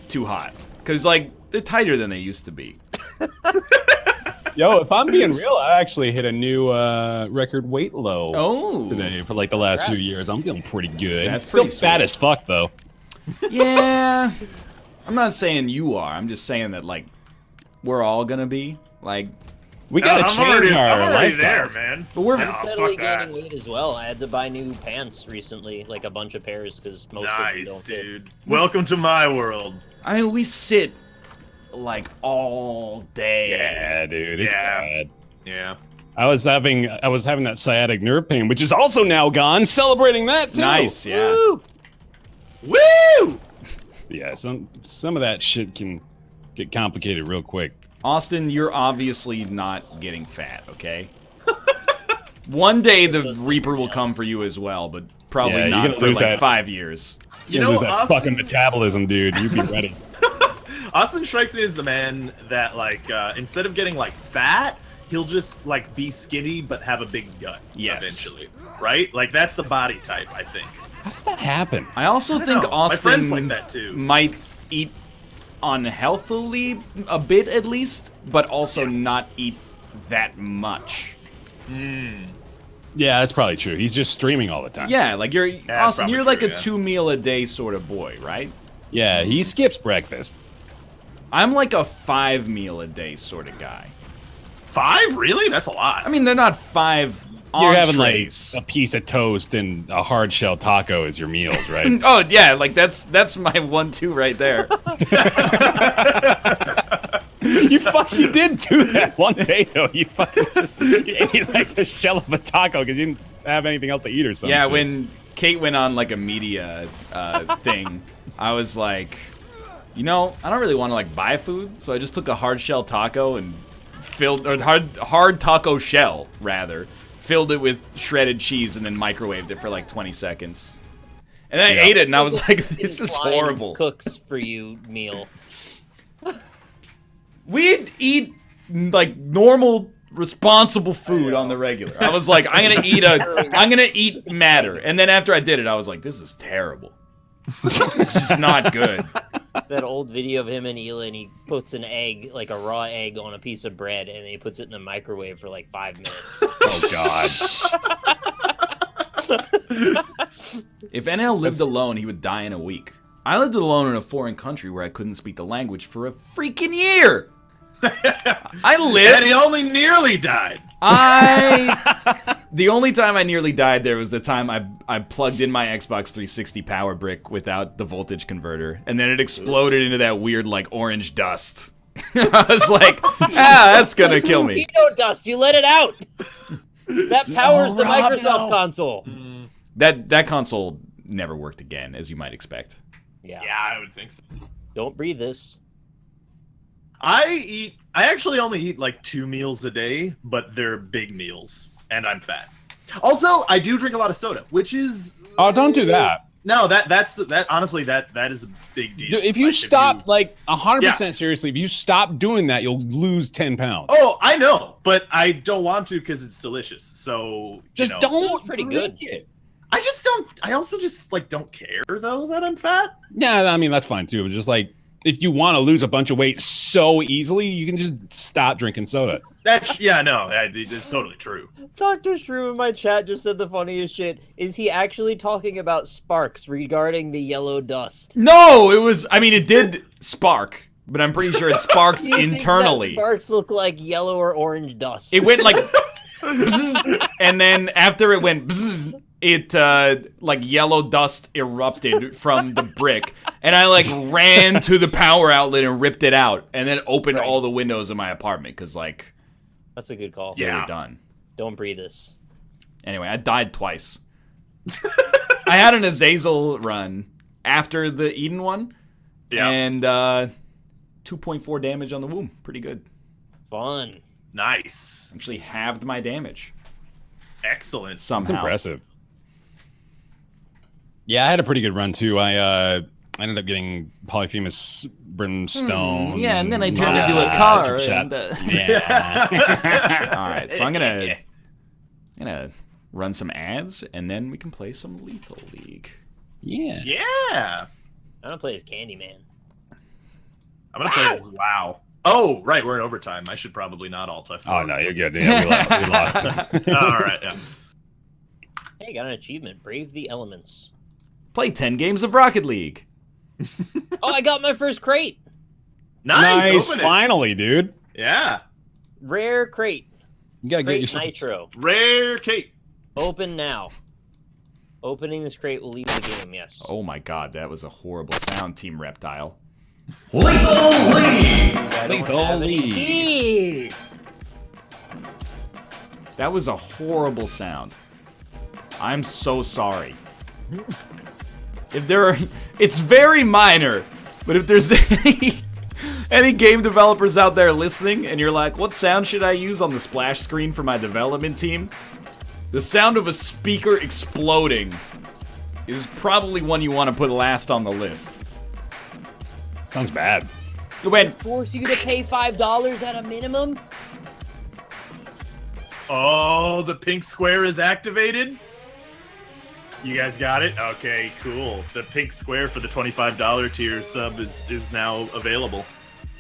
too hot. Because, like, they're tighter than they used to be. Yo, if I'm being real, I actually hit a new record weight low today for like the last few years. I'm feeling pretty good. That's still pretty fat sweet. as fuck, though. Yeah. I'm not saying you are. I'm just saying that, like, we're all gonna be. Like, we gotta change our I'm already lifestyles. there, man. But we're steadily gaining weight as well. I had to buy new pants recently, like a bunch of pairs, because most of them don't fit. Dude. Welcome to my world. I mean, we sit, like, all day. Yeah, dude, it's bad. Yeah. I was having that sciatic nerve pain, which is also now gone. Celebrating that too. Nice, yeah. Woo! Woo! Yeah, some of that shit can get complicated real quick. Austin, you're obviously not getting fat, okay? One day the Reaper will come for you as well, but probably not for like 5 years. You know, lose that fucking metabolism, dude. You be ready. Austin strikes me as the man that, like, instead of getting, like, fat, he'll just, like, be skinny but have a big gut eventually. Right? Like, that's the body type, I think. How does that happen? I also think Austin My friends like that too. Might eat unhealthily a bit at least, but also not eat that much. Yeah, that's probably true. He's just streaming all the time. Yeah, like Austin, you're like true, a 2-meal-a-day sort of boy, right? Yeah, he skips breakfast. I'm like a 5-meal-a-day sort of guy. 5? Really? That's a lot. I mean, they're not 5 You're having like entrees. a piece of toast and a hard shell taco as your meals, right? Oh yeah, like that's my 1-2 right there. You did do that one day though. You fucking just ate like a shell of a taco because you didn't have anything else to eat or something. Yeah, when Kate went on like a media thing, I was like, you know, I don't really want to like buy food, so I just took a hard shell taco and hard taco shell rather. Filled it with shredded cheese and then microwaved it for like 20 seconds. And then I ate it and I was like, this is horrible. Cooks for you meal. We'd eat like normal, responsible food on the regular. I was like, I'm gonna eat matter. And then after I did it, I was like, this is terrible. This is just not good. That old video of him and Elin, he puts an egg, like a raw egg, on a piece of bread, and then he puts it in the microwave for like 5 minutes. Oh God! If NL lived alone, he would die in a week. I lived alone in a foreign country where I couldn't speak the language for a freaking year. I lived. And he only nearly died. The only time I nearly died there was the time I plugged in my Xbox 360 power brick without the voltage converter, and then it exploded into that weird like orange dust. I was like, that's gonna kill me. Torpedo dust, you let it out. That powers the Microsoft console. That console never worked again, as you might expect. Yeah, I would think so. Don't breathe this. I actually only eat like 2 meals a day, but they're big meals, and I'm fat. Also, I do drink a lot of soda, which is don't do that. No, that's honestly that is a big deal. Dude, if you stop, like 100% seriously, if you stop doing that, you'll lose 10 pounds. Oh, I know, but I don't want to because it's delicious. So just don't. Pretty good. It. I just don't. I also just like don't care though that I'm fat. Yeah, I mean that's fine too. But just like if you want to lose a bunch of weight so easily, you can just stop drinking soda. It's totally true. Dr. Shrew in my chat just said the funniest shit. Is he actually talking about sparks regarding the yellow dust? No, it was. I mean, it did spark, but I'm pretty sure it sparked Do you think internally. that sparks look like yellow or orange dust? It went like, bzzz, and then after it went, bzzz, it like yellow dust erupted from the brick, and I like ran to the power outlet and ripped it out, and then opened all the windows in my apartment because like. That's a good call. They were done. Don't breathe this. Anyway, I died twice. I had an Azazel run after the Eden one. Yeah. And 2.4 damage on the womb. Pretty good. Fun. Nice. Actually halved my damage. Excellent. Somehow. That's impressive. Yeah, I had a pretty good run too. I ended up getting Polyphemus Brimstone. Yeah, and then I turned into a car. And, yeah. all right, so I'm gonna run some ads, and then we can play some Lethal League. Yeah. Yeah. I'm gonna play as Candyman. I'm gonna play as WoW. Oh, right, we're in overtime. I should probably not alt F4. Oh no, you're good. Yeah, we lost it. All right, yeah. Hey, got an achievement. Brave the elements. Play 10 games of Rocket League. Oh, I got my first crate. Nice. Open it. Finally, dude. Yeah. Rare crate. You gotta get Crate yourself. Nitro. Rare Kate. Open now. Opening this crate will leave the game, yes. Oh my god, that was a horrible sound, Team Reptile. Lethal League! I don't Lethal have any League. keys. That was a horrible sound. I'm so sorry. If there are, it's very minor, but if there's any game developers out there listening and you're like, what sound should I use on the splash screen for my development team? The sound of a speaker exploding is probably one you want to put last on the list. Sounds bad. It went, Force you to pay $5 at a minimum? Oh, the pink square is activated. You guys got it? Okay, cool. The pink square for the $25 tier sub is now available.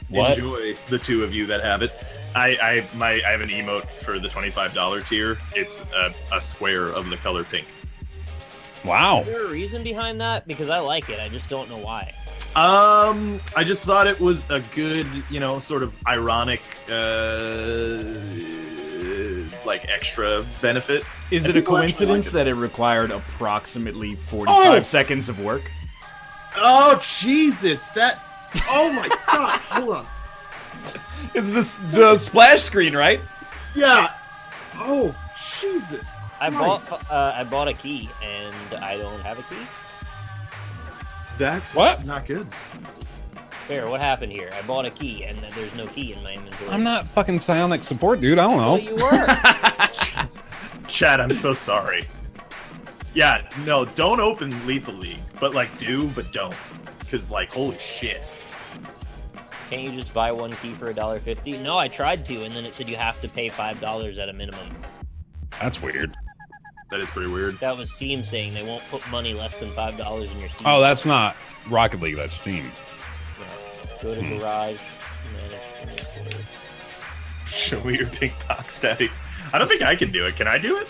What? Enjoy, the two of you that have it. I have an emote for the $25 tier. It's a square of the color pink. Wow. Is there a reason behind that? Because I like it. I just don't know why. I just thought it was a good, sort of ironic, like extra benefit. is And it a people actually coincidence like that it required approximately 45 Oh! seconds of work? Oh Jesus! Oh my God! Hold on. It's the splash screen, right? Yeah. Oh Jesus I Christ. bought a key and I don't have a key. That's What? not good. Fair, what happened here? I bought a key and then there's no key in my inventory. I'm not fucking psionic support, dude. I don't know. Well, you were. Chad, I'm so sorry. Yeah, no, don't open Lethal League, but but don't, because holy shit. Can't you just buy one key for $1.50? No, I tried to, and then it said you have to pay $5 at a minimum. That's weird. That is pretty weird. That was Steam saying they won't put money less than $5 in your Steam. Oh, that's not Rocket League. That's Steam. Go to Garage. Manage inventory. Show me your pink box, Daddy. I don't think I can do it. Can I do it?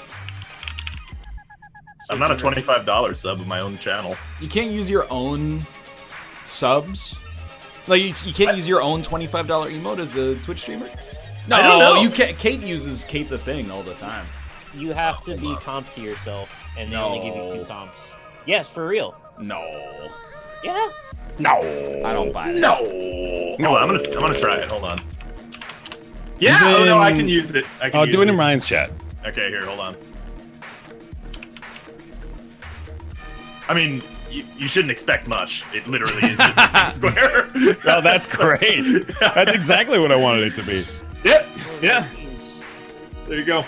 I'm not a $25 sub of my own channel. You can't use your own subs? Like, you can't use your own $25 emote as a Twitch streamer? No, I don't know. you can't. Kate uses Kate the Thing all the time. You have to be hold on. comp to yourself, and they No. only give you 2 comps. Yes, for real. No. Yeah. No. I don't buy that. No. Hold on, I'm gonna try it. Hold on. Yeah. Oh no, I can use it. I can Oh, use do it in Ryan's chat. Okay, here, hold on. I mean, you shouldn't expect much. It literally is just a pink square. Oh, that's great. That's exactly what I wanted it to be. Yep. Yeah. There you go.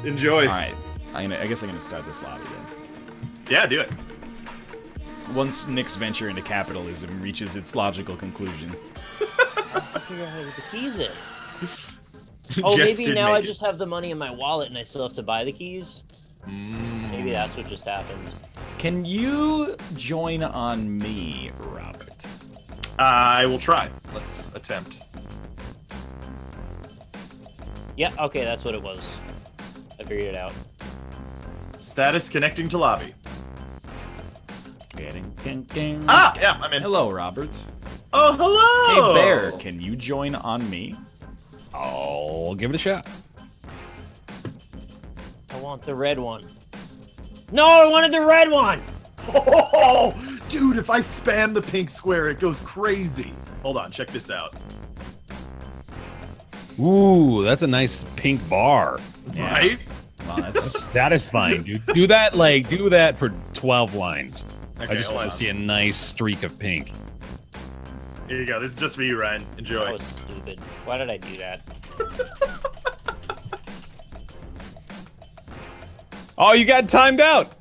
Enjoy. All right. I guess I'm gonna start this lobby then. Yeah, do it. Once Nick's venture into capitalism reaches its logical conclusion. Let's figure out how to get the keys in. Oh, Just maybe did now make I it. just have the money in my wallet and I still have to buy the keys. Maybe that's what just happened. Can you join on me, Robert? I will try. Let's attempt. Yeah, okay, that's what it was. I figured it out. Status connecting to lobby. Getting. Ah, yeah, I'm in. Hello, Robert. Oh, hello. Hey, Bear, can you join on me? I'll give it a shot. I want the red one. No, I wanted the red one! Oh, dude, if I spam the pink square, it goes crazy. Hold on, check this out. Ooh, that's a nice pink bar. Yeah. Right? Well, that's Satisfying, dude. Do that for 12 lines. Okay, I just hold want on. to see a nice streak of pink. Here you go. This is just for you, Ryan. Enjoy. That was stupid. Why did I do that? Oh, you got timed out.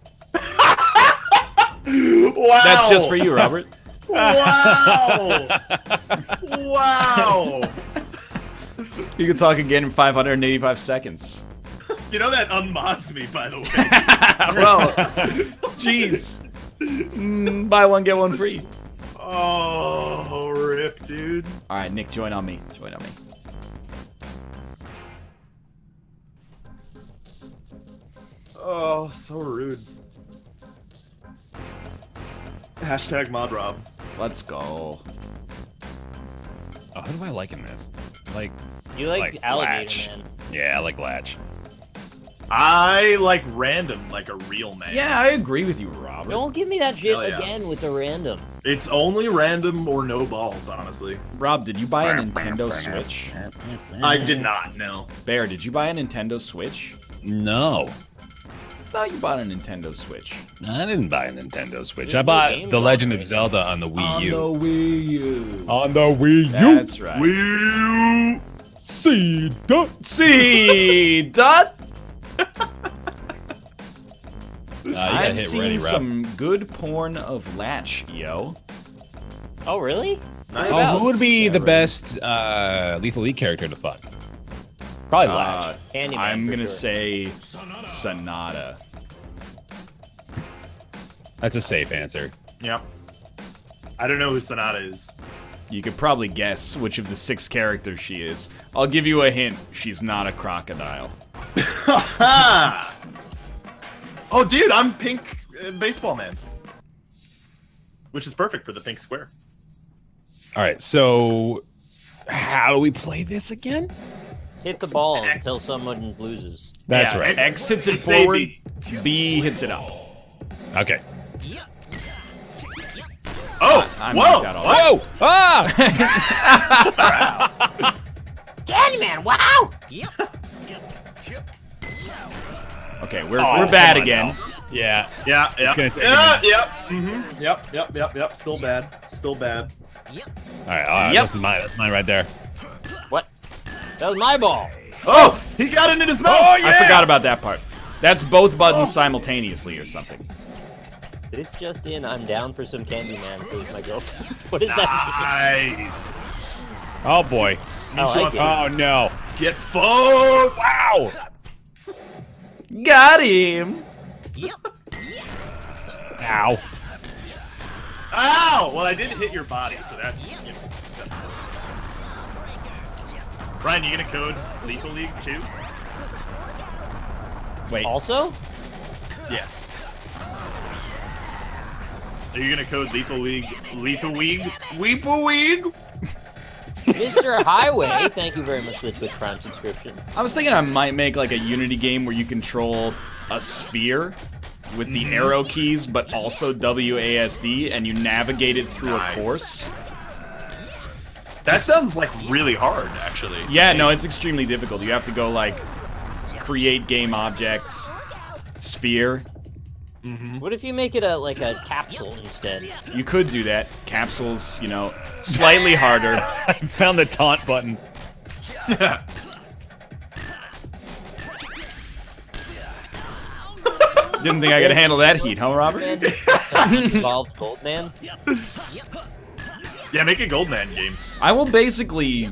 Wow. that's just for you, Robert. Wow. Wow. You can talk again in 585 seconds. You know that unmods me, by the way. Well, jeez. Buy one, get one free. Oh, rip, dude. All right, Nick, join on me. Join on me. Oh, so rude. Hashtag ModRob. Let's go. Oh, who do I like in this? Like, You like Alligator Latch. Man. Yeah, I like Latch. I like random like a real man. Yeah, I agree with you, Robert. Don't give me that shit Hell yeah. again with the random. It's only random or no balls, honestly. Rob, did you buy a Nintendo Switch? I did not, no. Bear, did you buy a Nintendo Switch? No, I thought you bought a Nintendo Switch. I didn't buy a Nintendo Switch. There's I no bought games The on Legend right of Zelda on the Wii U. Wii U. On the Wii U. That's right. Will See, See, dot. I've I've seen some good porn of Latch, yo. Oh, really? Oh, who would be the best Lethal League character to fuck? Probably Latch. Candyman, I'm for gonna sure. say Sonata. That's a safe answer. Yep. I don't know who Sonata is. You could probably guess which of the 6 characters she is. I'll give you a hint. She's not a crocodile. Ha! Oh, dude, I'm pink baseball man. Which is perfect for the pink square. All right, so how do we play this again? Hit the ball X. until someone loses. That's Yeah, right. X hits it It's forward, AB. B hits it up. Okay. Oh! I Whoa! made that all What? Whoa! Ah! Candyman, wow! Okay, we're Oh, bad come on again. now. Yeah. Yeah, yeah. gonna take a Yeah, yep. Mm-hmm. Yep. Still bad. Still bad. All right. Yep. That's mine right there. What? That was my ball. Oh! He got it in his mouth! I forgot about that part. That's both buttons simultaneously or something. This just in, I'm down for some Candyman, says my girlfriend. What does that Nice! Oh boy. mean? I like it. Oh no. Get fucked! Wow. Got him. Ow. Ow! Well, I didn't hit your body, so that's... You know, Ryan, you gonna code Lethal League too? Wait. Also? Yes. Are you gonna code Lethal League? Lethal League? Weeple League? Mr. Highway, thank you very much for the Twitch Prime subscription. I was thinking I might make like a Unity game where you control a sphere with the arrow keys, but also WASD, and you navigate it through Nice. a course. That sounds like really hard, actually. Yeah, no, it's extremely difficult. You have to go like create game objects, sphere. What if you make it like a capsule instead? You could do that. Capsules, you know, slightly harder. I found the taunt button. Didn't think I could handle that heat, huh, Robert? Involved Goldman? Yeah, make a Goldman game. I will basically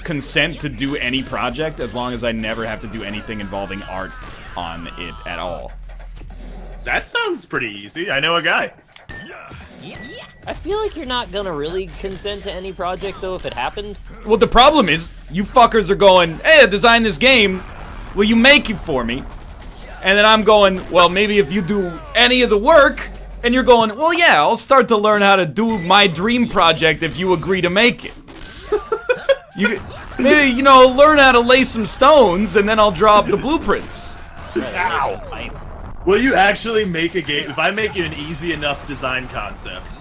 consent to do any project as long as I never have to do anything involving art on it at all. That sounds pretty easy. I know a guy. I feel like you're not gonna really consent to any project though if it happened. Well, the problem is, you fuckers are going, hey, I designed this game, will you make it for me? And then I'm going, well, maybe if you do any of the work, and you're going, well, yeah, I'll start to learn how to do my dream project if you agree to make it. You maybe, you know, learn how to lay some stones, and then I'll draw up the blueprints. Ow. Will you actually make a game? If I make you an easy enough design concept.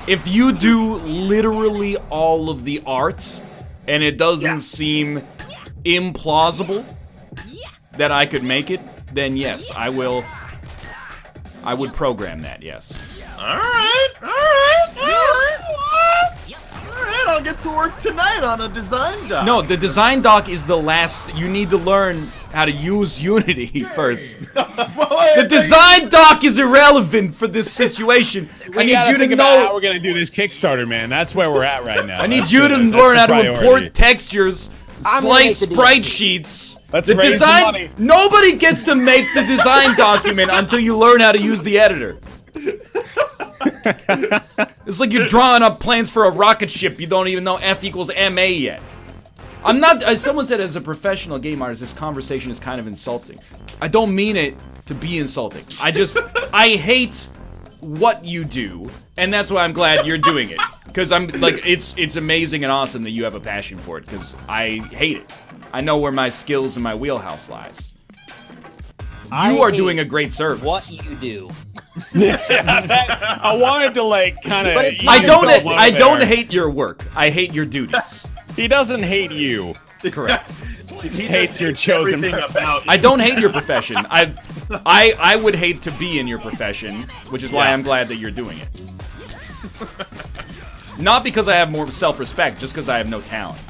If you do literally all of the art, and it doesn't seem implausible that I could make it, then yes, I will. I would program that, yes. Alright, I'll get to work tonight on a design doc. No, the design doc is the last. You need to learn how to use Unity first. The design doc is irrelevant for this situation. I need you to know how we're gonna do this Kickstarter, man. That's where we're at right now. I need you to learn how to import textures, slice sprite sheets. Let's the raise design. the money. Nobody gets to make the design document until you learn how to use the editor. It's like you're drawing up plans for a rocket ship. You don't even know F equals MA yet. I'm not. Someone said, as a professional game artist, this conversation is kind of insulting. I don't mean it to be insulting. I hate what you do, and that's why I'm glad you're doing it. Because I'm like, it's amazing and awesome that you have a passion for it. Because I hate it. I know where my skills and my wheelhouse lies. You are doing a great service. What you do. I wanted to like kind of. I don't hate your work. I hate your duties. He doesn't hate you. Correct. He just hates your chosen profession. I don't hate your profession. I would hate to be in your profession, which is why I'm glad that you're doing it. Not because I have more self-respect, just because I have no talent.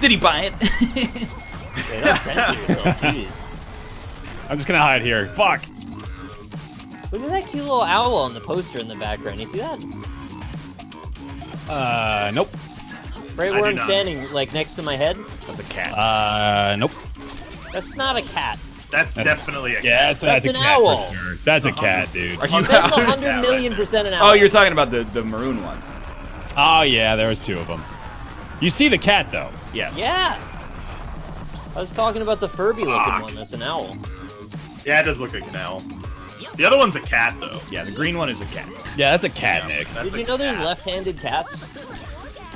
Did he buy it? Hey, don't censor yourself, jeez. I'm just gonna hide here. Fuck. Look at that cute little owl on the poster in the background. You see that? Nope. Right where I'm standing, like next to my head. That's a cat. Nope. That's not a cat. That's definitely a cat. Yeah, that's a an cat owl. for sure. That's a cat, dude. Are you? That's 100,000,000% an owl. Oh, you're talking about the maroon one. Oh yeah, there was two of them. You see the cat though? Yes. Yeah. I was talking about the Furby-looking one. That's an owl. Yeah, it does look like an owl. The other one's a cat, though. Yeah, the green one is a cat. Yeah, that's a cat, Nick. That's Did you know there's left-handed cats?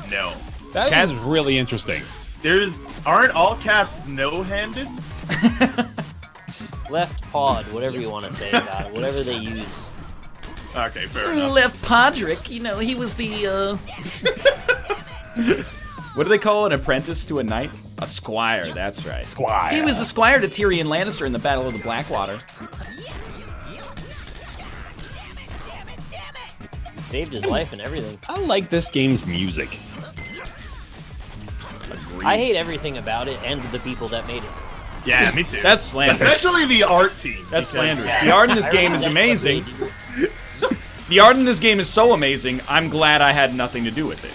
No. That is really interesting. Aren't all cats no-handed? Left-pawed, whatever you want to say about it. Whatever they use. Okay, fair enough. Left Podrick, you know, he was the, What do they call an apprentice to a knight? A squire, that's right. Squire. He was the squire to Tyrion Lannister in the Battle of the Blackwater. Saved his life and everything. I like this game's music. I hate everything about it and the people that made it. Yeah, me too. That's slanderous. Especially the art team. That's because- slanderous. The art in this game is amazing. The art in this game is so amazing, I'm glad I had nothing to do with it.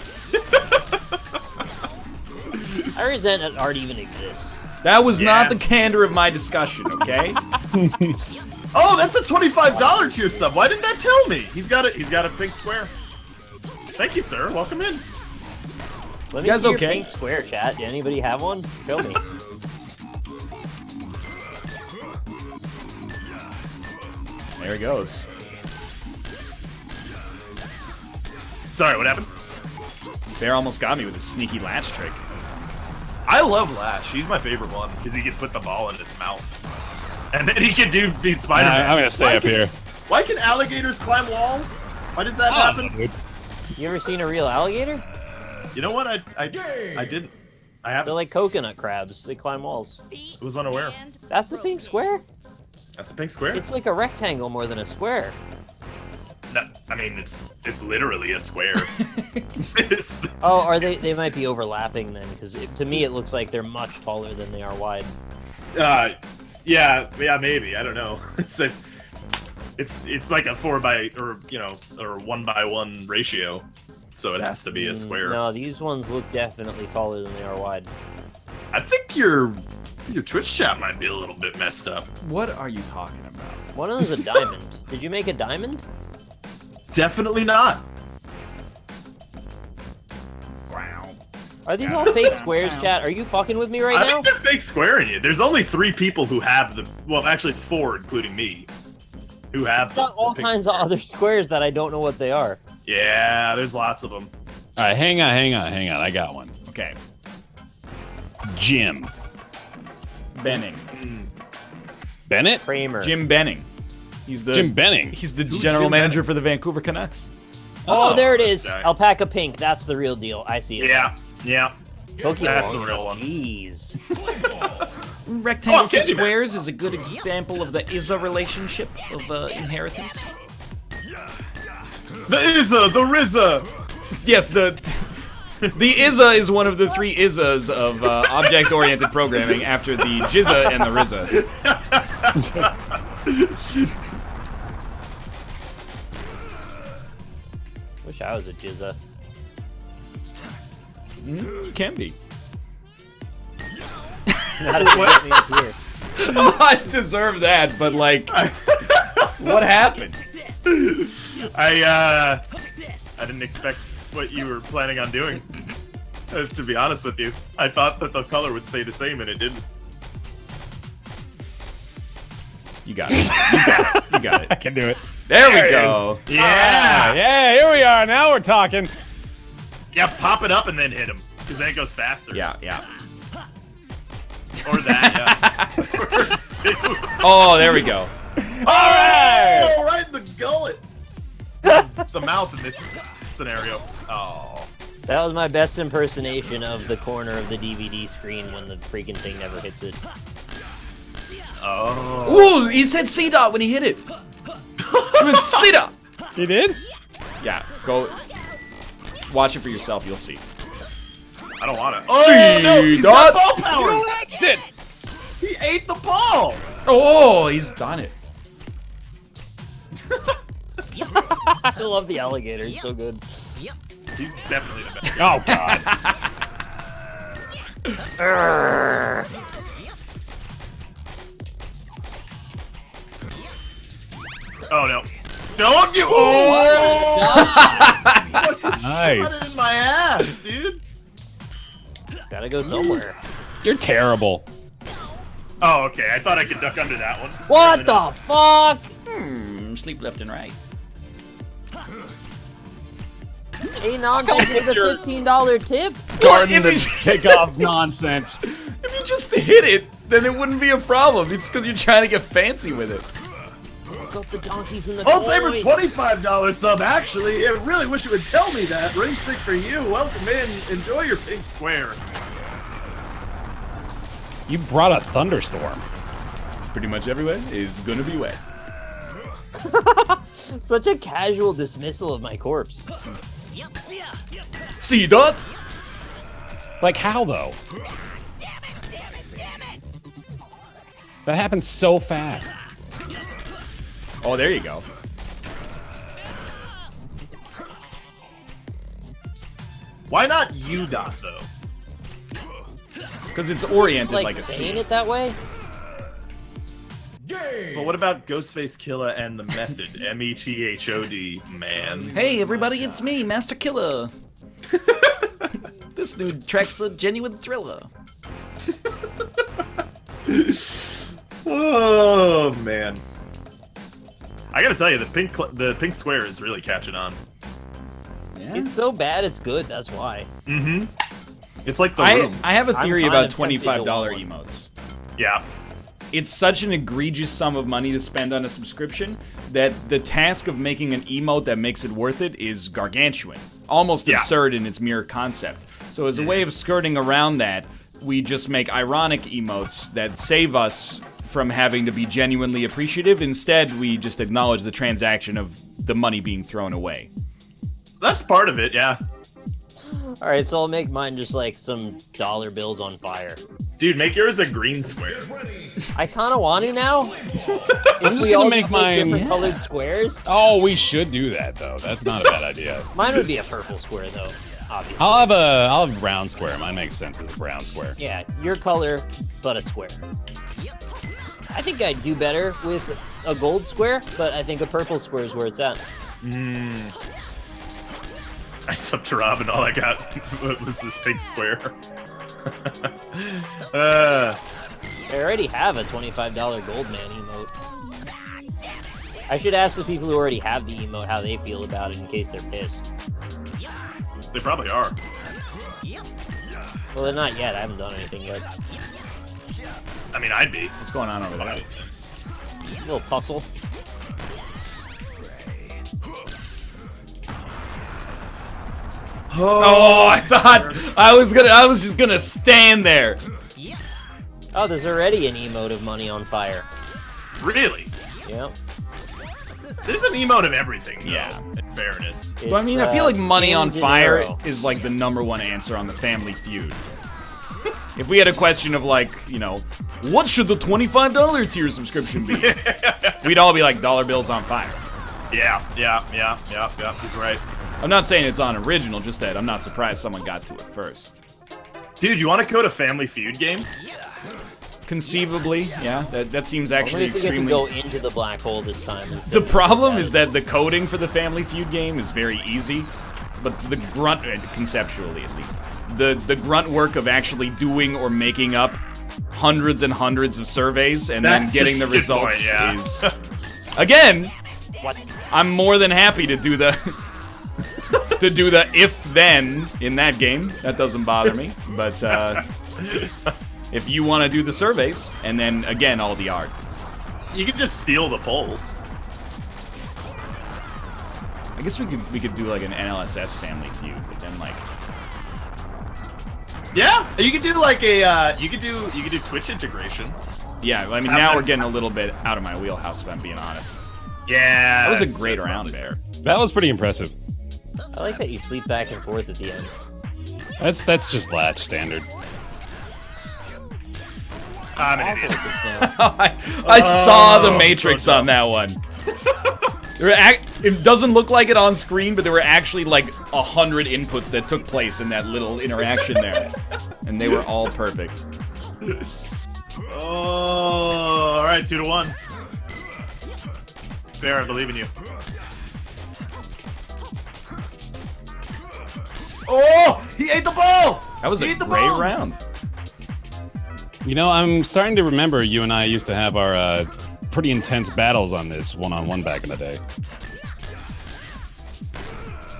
I resent that art even exists. That was not the candor of my discussion, okay? Oh, that's a $25 tier sub. Why didn't that tell me? He's got a pink square. Thank you, sir. Welcome in. Let me You guys see your okay? pink square, chat. Did anybody have one? Show me. There he goes. Sorry, what happened? Bear almost got me with a sneaky latch trick. I love Lash. He's my favorite one because he can put the ball in his mouth, and then he can be Spider-Man. I'm gonna stay up here. Why can alligators climb walls? Why does that happen? Dude. You ever seen a real alligator? You know what? I didn't. I They're haven't. like coconut crabs. They climb walls. I was unaware. That's the pink square? That's a pink square. It's like a rectangle more than a square. No, I mean, it's literally a square. Oh, are they might be overlapping then, because to me it looks like they're much taller than they are wide. Yeah, maybe. I don't know. It's like a 4 by or 1 by 1 ratio. so it has to be a square. No, these ones look definitely taller than they are wide. I think your Twitch chat might be a little bit messed up. What are you talking about? One of them's a diamond. Did you make a diamond? Definitely not. Wow. Are these all fake squares, chat? Are you fucking with me right I now? think they're fake squaring you. There's only 3 people who have the. Well, actually 4, including me, who have I've got all pink kinds square. of other squares that I don't know what they are. Yeah, there's lots of them. All right, hang on. I got one. Okay. Jim. Benning. Bennett? Kramer. Jim Benning. He's the Jim Benning. He's the Who's general Jim manager Benning? for the Vancouver Canucks. Oh, there it this is. guy. Alpaca pink. That's the real deal. I see it. Yeah. Tokyo That's the Long. real one. Jeez. Rectangles to Candyman. squares is a good example of the ISA relationship of inheritance. The ISA, the RZA. Yes, the ISA is one of the 3 ISAs of object-oriented programming after the JIZA and the RZA. Wish I was a jizza. You can be. How did you get me up here? I deserve that, but like, what happened? I didn't expect what you were planning on doing. To be honest with you, I thought that the color would stay the same, and it didn't. You got it. You got it. I can do it. There we There it go. Yeah, Yeah, here we are. Now we're talking. yeah. Pop it up and then hit him, because then it goes faster. Yeah. Or that. Yeah. Works too. Oh, there we go. Oh, right in the gullet. The mouth in this scenario. Oh. That was my best impersonation of the corner of the DVD screen when the freaking thing never hits it. Oh. Ooh, he said C-dot when he hit it. C-dot. You did? Yeah, go watch it for yourself. You'll see. I don't want to. Oh no, he's got ball powers. Watched it. He ate the ball. Oh, he's done it. I love the alligator. He's so good. He's definitely the best. Oh God. Oh no. Don't you? Oh! What you Nice. shot it in my ass, dude. It's gotta go somewhere. You're terrible. Oh, okay. I thought I could duck under that one. What the fuck? Sleep left and right. Hey, non, thank you for the $15 tip. Garden if the you- kickoff nonsense. If you just hit it, then it wouldn't be a problem. It's because you're trying to get fancy with it. Look up the donkeys in the Old Saber coins. $25 sub. Actually, I really wish you would tell me that. Ring stick for you. Welcome in. Enjoy your pink square. You brought a thunderstorm. Pretty much everywhere is gonna be wet. Such a casual dismissal of my corpse. C-dot. Like how though? That happens so fast. Oh, there you go. Why not U dot though? Because it's oriented Like, like a saying C. it that way? But what about Ghostface Killer and the Method? METHOD, man. Hey, everybody, it's me, Master Killer. This new track's a genuine thriller. Oh man. I gotta tell you, the pink square is really catching on. Yeah. It's so bad it's good, that's why. Mm-hmm. It's like the I room. have a I'm theory kind about of tempted to $25 want one. emotes. Yeah. It's such an egregious sum of money to spend on a subscription that the task of making an emote that makes it worth it is gargantuan. Almost Yeah. absurd in its mere concept. So as a way of skirting around that, we just make ironic emotes that save us from having to be genuinely appreciative. Instead, we just acknowledge the transaction of the money being thrown away. That's part of it, yeah. Alright, so I'll make mine just like some dollar bills on fire. Dude, make yours a green square. I kind of want to now. I'm just We all gonna make mine. different colored squares. Oh, we should do that though. That's not a bad idea. Mine would be a purple square though, obviously. I'll have a brown square. Mine makes sense as a brown square. Yeah, your color, but a square. I think I'd do better with a gold square, but I think a purple square is where it's at. I subbed to Rob and all I got was this big square. I already have a $25 gold man emote. I should ask the people who already have the emote how they feel about it in case they're pissed. They probably are. Well, they're not yet. I haven't done anything yet. I mean, I'd be. What's going on over there? A little tussle. Oh, I thought I was just gonna stand there. Oh, there's already an emote of money on fire. Really? Yep. There's an emote of everything, though, Yeah. in fairness. Well, I mean, I feel like money on King fire Gennaro. is like the #1 answer on the Family Feud. If we had a question of like, you know, what should the $25 tier subscription be? We'd all be like dollar bills on fire. Yeah. He's right. I'm not saying it's on original, just that I'm not surprised someone got to it first. Dude, you want to code a Family Feud game? Conceivably, yeah, that seems actually If we get to extremely. go into the black hole this time. The problem is that the coding for the Family Feud game is very easy, but the grunt, conceptually at least, the grunt work of actually doing or making up hundreds and hundreds of surveys and That's then getting a the good results point, yeah. is, again, What? I'm more than happy to do the if-then in that game. That doesn't bother me, but if you want to do the surveys and then again all the art. You could just steal the polls. I guess we could do like an NLSS Family Feud, but then like Yeah, you could do like a you could do Twitch integration. yeah, I mean now we're getting a little bit out of my wheelhouse if I'm being honest. Yeah, That was a great round, Bear. That was pretty impressive. I like that you sleep back and forth at the end. That's just latch standard. I'm an Awful idiot. with this now. I saw the Matrix so on that one. It doesn't look like it on screen, but there were actually like 100 inputs that took place in that little interaction there, and they were all perfect. Oh, all right, 2-1. Bear, I believe in you. Oh, he ate the ball. That was He a ate the great bombs. round. You know, I'm starting to remember you and I used to have our pretty intense battles on this one-on-one back in the day.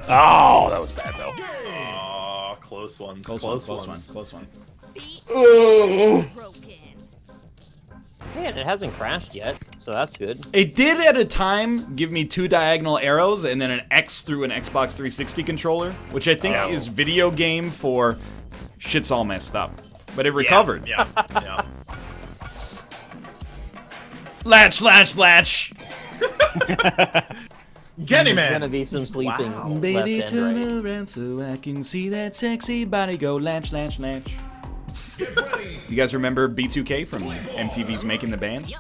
Oh, that was bad though. Oh, close ones. Close one. Man, it hasn't crashed yet, so that's good. It did at a time give me 2 diagonal arrows and then an X through an Xbox 360 controller, which I think is video game for shit's all messed up. But it recovered. Yeah. Latch, latch, latch. Get him, There's gonna man. be some sleeping left Baby, and turn right. around so I can see that sexy body go latch, latch, latch. You guys remember B2K from MTV's Making the Band?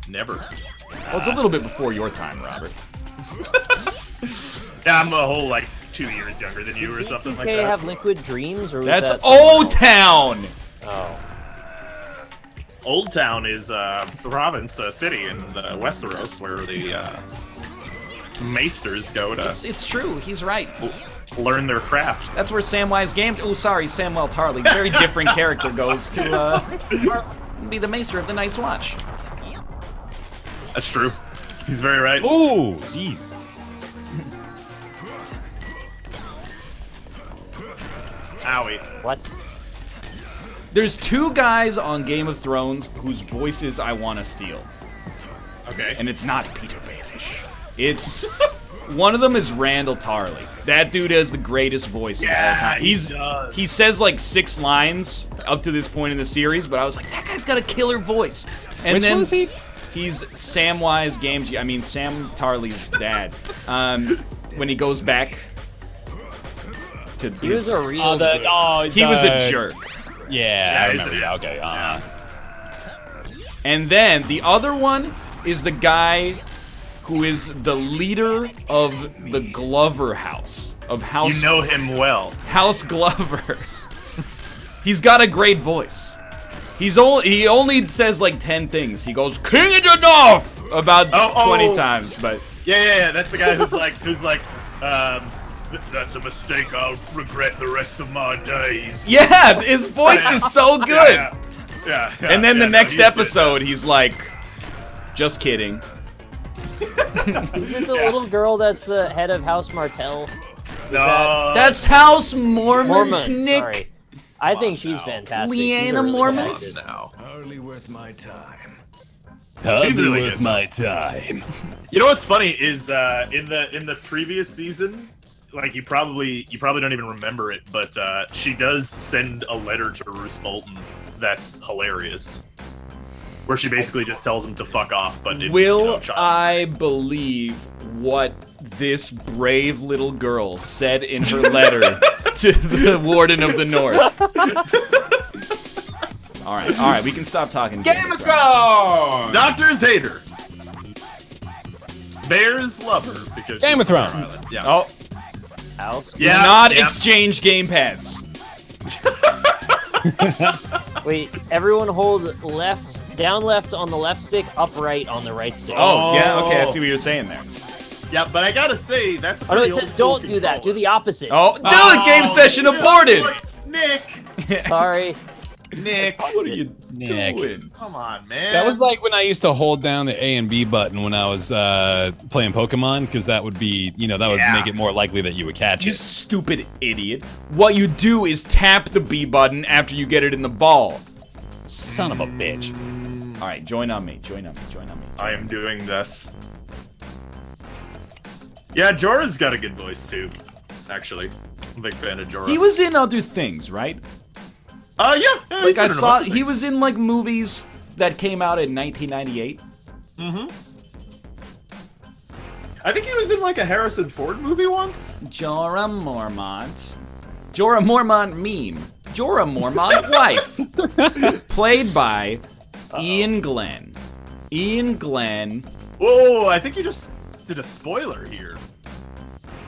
Never. Well, it's a little bit before your time, Robert. Yeah, I'm a whole like 2 years younger than you or something like BTK that. have Liquid Dreams, or was That's that someone Old else? Town! Oh, Old Town is the province city in Westeros where the maesters go to It's true, he's right. learn their craft. That's where Samwise Gamgee. Oh, sorry, Samwell Tarly. Very different character goes to be the Maester of the Night's Watch. That's true. He's very right. Oh, jeez. Owie. what? There's 2 guys on Game of Thrones whose voices I want to steal. Okay. And it's not Peter Baelish. It's... One of them is Randall Tarley. That dude has the greatest voice of all time. he does. He says like 6 lines up to this point in the series, but I was like, that guy's got a killer voice. And Which then one is he? he's Samwise Gamgee. I mean, Sam Tarley's dad. When he goes back to He was a real. he was a jerk. Yeah, I he's remember. an Yeah, asshole. okay. And then the other one is the guy who is the leader of the Glover house. You know him well. House Glover. He's got a great voice. He only says like 10 things. He goes, "King it enough!" about 20 times, but Yeah. That's the guy who's like, that's a mistake I'll regret the rest of my days. yeah, his voice is so good. Yeah. And then the next he's good. episode, he's like, "Just kidding." Is it the little girl that's the head of House Martell? No. That's House Mormon, Mormon, Nick. sorry. I think she's fantastic. Leanna She's a really Mormon? good actor. now. Hardly worth my time. She's really good. my time. You know what's funny is in the previous season, like you probably don't even remember it, but she does send a letter to Roose Bolton that's hilarious, where she basically just tells him to fuck off. But Will I believe what this brave little girl said in her letter to the Warden of the North? All right, we can stop talking. Game of Thrones. Doctor's hater, Bear's lover, because Game she's of Thrones. from Ireland. Yeah. Oh, House? Yeah. not exchange gamepads. Wait, everyone hold down left on the left stick, up right on the right stick. Oh, yeah, okay, I see what you're saying there. Yeah, but I gotta say that's. A Oh, no, pretty it old says school don't do that. Do controller. the opposite. Oh, game session aborted. Nick, Sorry. Nick, What are you Nick. doing? come on, man. That was like when I used to hold down the A and B button when I was playing Pokemon, because that would be, that would Yeah. make it more likely that you would catch You it. stupid idiot. What you do is tap the B button after you get it in the ball. Son of a bitch. All right, join on me. I am doing this. Yeah, Jorah's got a good voice too. Actually, I'm a big fan of Jorah. He was in other things, right? Yeah. Like he's I been in a saw, bunch of he things. was in like movies that came out in 1998. I think he was in like a Harrison Ford movie once. Jorah Mormont. Jorah Mormont meme. Jorah Mormont wife. Played by Ian Glenn. Ian Glenn. Whoa, I think you just did a spoiler here.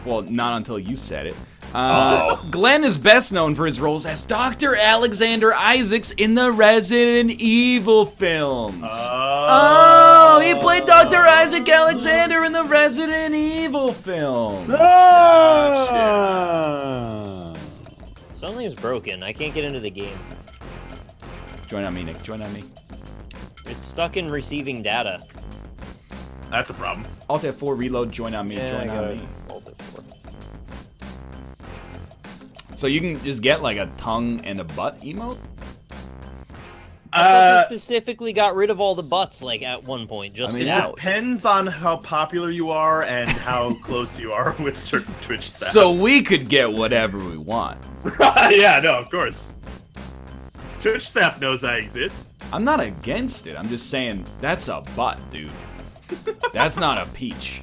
Well, not until you said it. Uh-oh. Glenn is best known for his roles as Dr. Alexander Isaacs in the Resident Evil films. Oh, he played Dr. Isaac Alexander in the Resident Evil film. Something is broken. I can't get into the game. Join on me, Nick. Join on me. It's stuck in receiving data. That's a problem. Alt F4 reload. Join on me. Join on me. So you can just get like a tongue and a butt emote? I thought they specifically got rid of all the butts, like, at one point, just I mean, now. Depends on how popular you are and how close you are with certain Twitch staff. So we could get whatever we want. Yeah, no, of course. Twitch staff knows I exist. I'm not against it. I'm just saying that's a butt, dude. That's not a peach.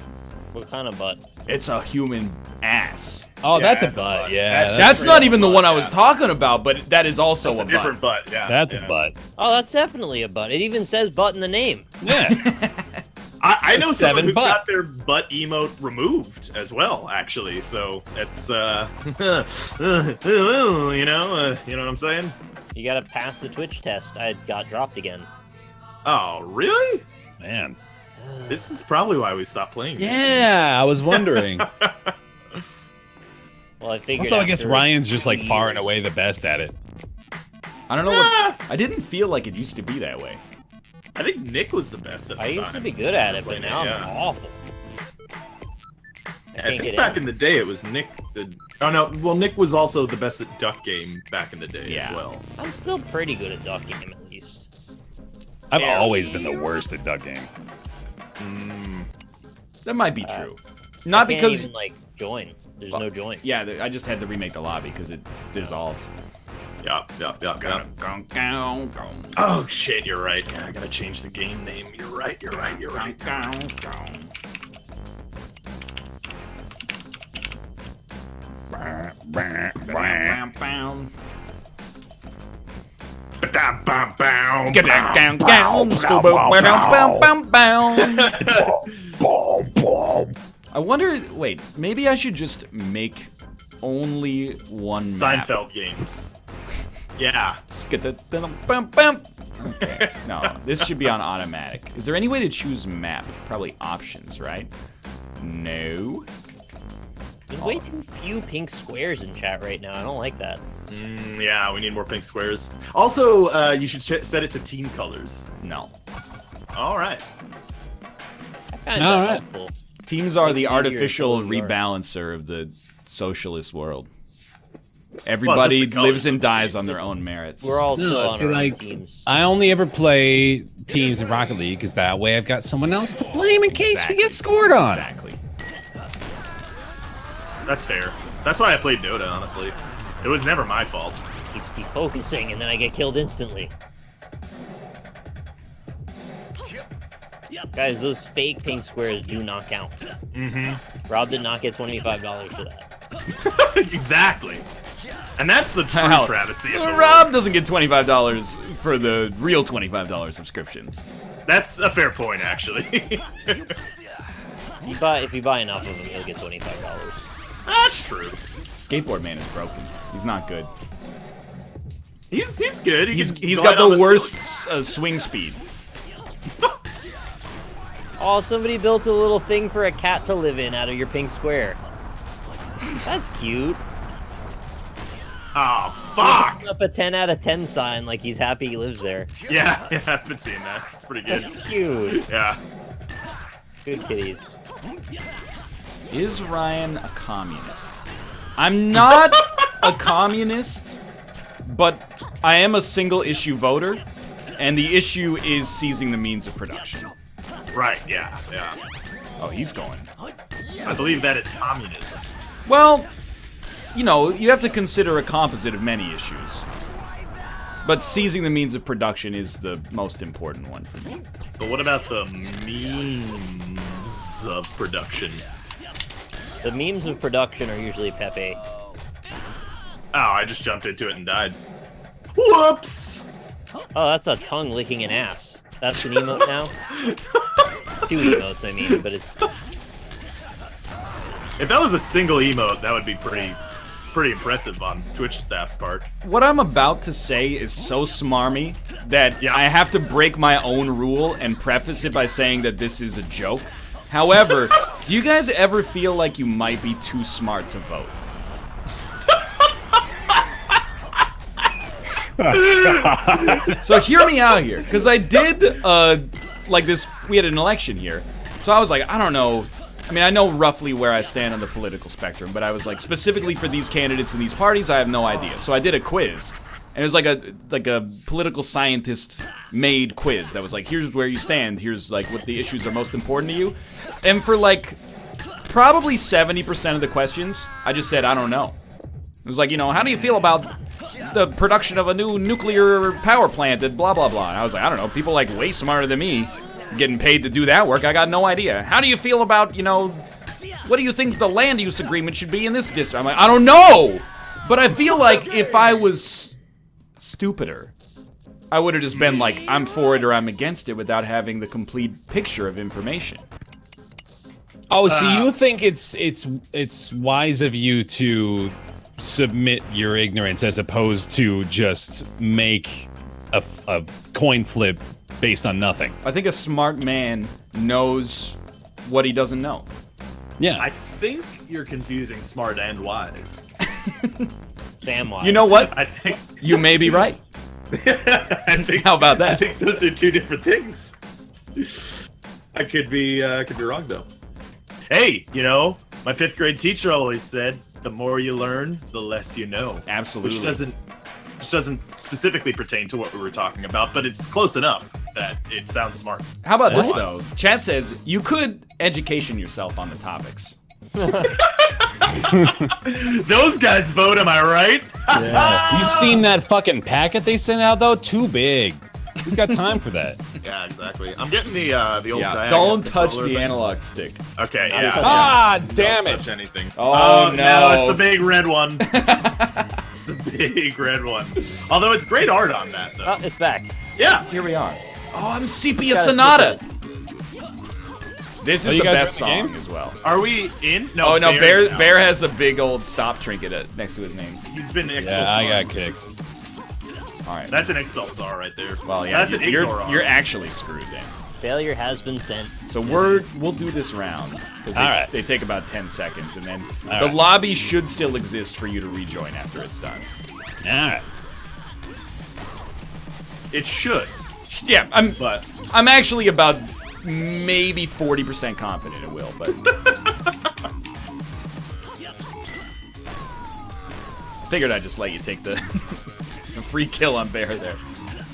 What kind of butt? It's a human ass. Oh, Yeah, that's a that's a butt. butt. Yeah, That's not even the one I butt, was yeah. talking about, but that is also That's a a butt. different butt, yeah. that's yeah. a butt. Oh, that's definitely a butt. It even says butt in the name. Yeah. I know someone Seven who's butt. got their butt emote removed as well, actually. So it's you know what I'm saying? You gotta pass the Twitch test. I got dropped again. Oh, really? Man. This is probably why we stopped playing. this game. Yeah, I was wondering. Well, I figured. Also, I guess after Ryan's just like far and years- away the best at it. I don't know what. I didn't feel like it used to be that way. I think Nick was the best at the I time. used to be good at it, but Playing it, now yeah. I'm awful. I can't think get back in. in the day it was Nick. Oh no, well Nick was also the best at Duck Game back in the day Yeah. as well. I'm still pretty good at Duck Game, at least. I've Yeah. always been the worst at Duck Game. That might be true. Not I can't because. even, like, join. There's no join. Yeah, I just had to remake the lobby because it dissolved. Yeah. Oh shit, you're right. Yeah, I gotta change the game name. You're right. I wonder. Wait, maybe I should just make only one map. Seinfeld games. Yeah. Okay. No, this should be on automatic. Is there any way to choose map? Probably options, right? No. There's way too few pink squares in chat right now. I don't like that. Yeah, we need more pink squares. Also, you should set it to team colors. No. All right. I find that helpful. Teams are Makes the it easier artificial to build rebalancer of the socialist world. Everybody lives and dies on their own merits. We're all still on our own like, teams. I only ever play teams in Rocket League because that way I've got someone else to blame in case we get scored on. Exactly. That's fair. That's why I played Dota, honestly. It was never my fault. Keeps defocusing, and then I get killed instantly. Guys, those fake pink squares do not count. Rob did not get $25 for that. Exactly. And that's the true travesty of the Rob doesn't get $25 for the real $25 subscriptions. That's a fair point, actually. If you buy enough of them, you'll get $25. That's true. Skateboard Man is broken. He's not good. He's good. He's got the worst swing speed. Oh, somebody built a little thing for a cat to live in out of your pink square. That's cute. Oh, fuck! Up a 10 out of 10 sign like he's happy he lives there. Yeah, I've been seeing that. It's pretty good. That's cute. Yeah. Good kitties. Is Ryan a communist? I'm not a communist, but I am a single issue voter, and the issue is seizing the means of production. Right, yeah. Oh, he's going. I believe that is communism. Well, you know, you have to consider a composite of many issues. But seizing the means of production is the most important one for me. But what about the memes of production? The memes of production are usually Pepe. Oh, I just jumped into it and died. Whoops! Oh, that's a tongue licking an ass. That's an emote now? It's two emotes, I mean, but it's... If that was a single emote, that would be pretty impressive on Twitch staff's part. What I'm about to say is so smarmy that I have to break my own rule and preface it by saying that this is a joke. However, do you guys ever feel like you might be too smart to vote? So hear me out here, because I did, like this, we had an election here, so I was like, I don't know, I mean, I know roughly where I stand on the political spectrum, but I was like, specifically for these candidates and these parties, I have no idea. So I did a quiz, and it was like a political scientist-made quiz that was like, here's where you stand, here's like what the issues are most important to you, and for like, probably 70% of the questions, I just said, I don't know. It was like, you know, how do you feel about the production of a new nuclear power plant and blah, blah, blah. And I was like, I don't know, people like way smarter than me getting paid to do that work. I got no idea. How do you feel about, you know, what do you think the land use agreement should be in this district? I'm like, I don't know! But I feel like if I was stupider, I would have just been like, I'm for it or I'm against it without having the complete picture of information. Oh, so you think it's wise of you to submit your ignorance as opposed to just make a coin flip based on nothing? I think a smart man knows what he doesn't know. Yeah. I think you're confusing smart and wise. Sam wise. You know what? I think You may be right. How about that? I think those are two different things. I could be wrong though. Hey, you know, my 5th grade teacher always said, the more you learn, the less you know. Absolutely. Which doesn't specifically pertain to what we were talking about, but it's close enough that it sounds smart. How about this, though? Chad says you could education yourself on the topics. Those guys vote, am I right? Yeah. You seen that fucking packet they sent out, though? Too big. Who's got time for that? Yeah, exactly. I'm getting the old. Yeah, diagonal don't touch controller the thing. analog stick. Okay. Not Yeah. touch Ah, Don't damn it! touch anything. Oh, no, no. it's the big red one. It's the big red one. Although it's great art on that though. Oh, it's back. Yeah. Here we are. Oh, I'm Sepia Gotta Sonata. This Oh, is you the guys best are in the song game? as well. Are we in? Oh no, Bear's Bear out. Bear has a big old stop trinket next to his name. He's been expelled. Yeah, I got kicked. All right. That's an expulsar right there. Well, yeah, That's an Ignoron. you're actually screwed then. Failure has been sent. So we'll do this round. 'Cause All right. They take about 10 seconds, and then All the right. lobby should still exist for you to rejoin after it's done. All right. It should, Yeah, but I'm actually about maybe 40% confident it will, but figured I'd just let you take the the free kill on Bear there.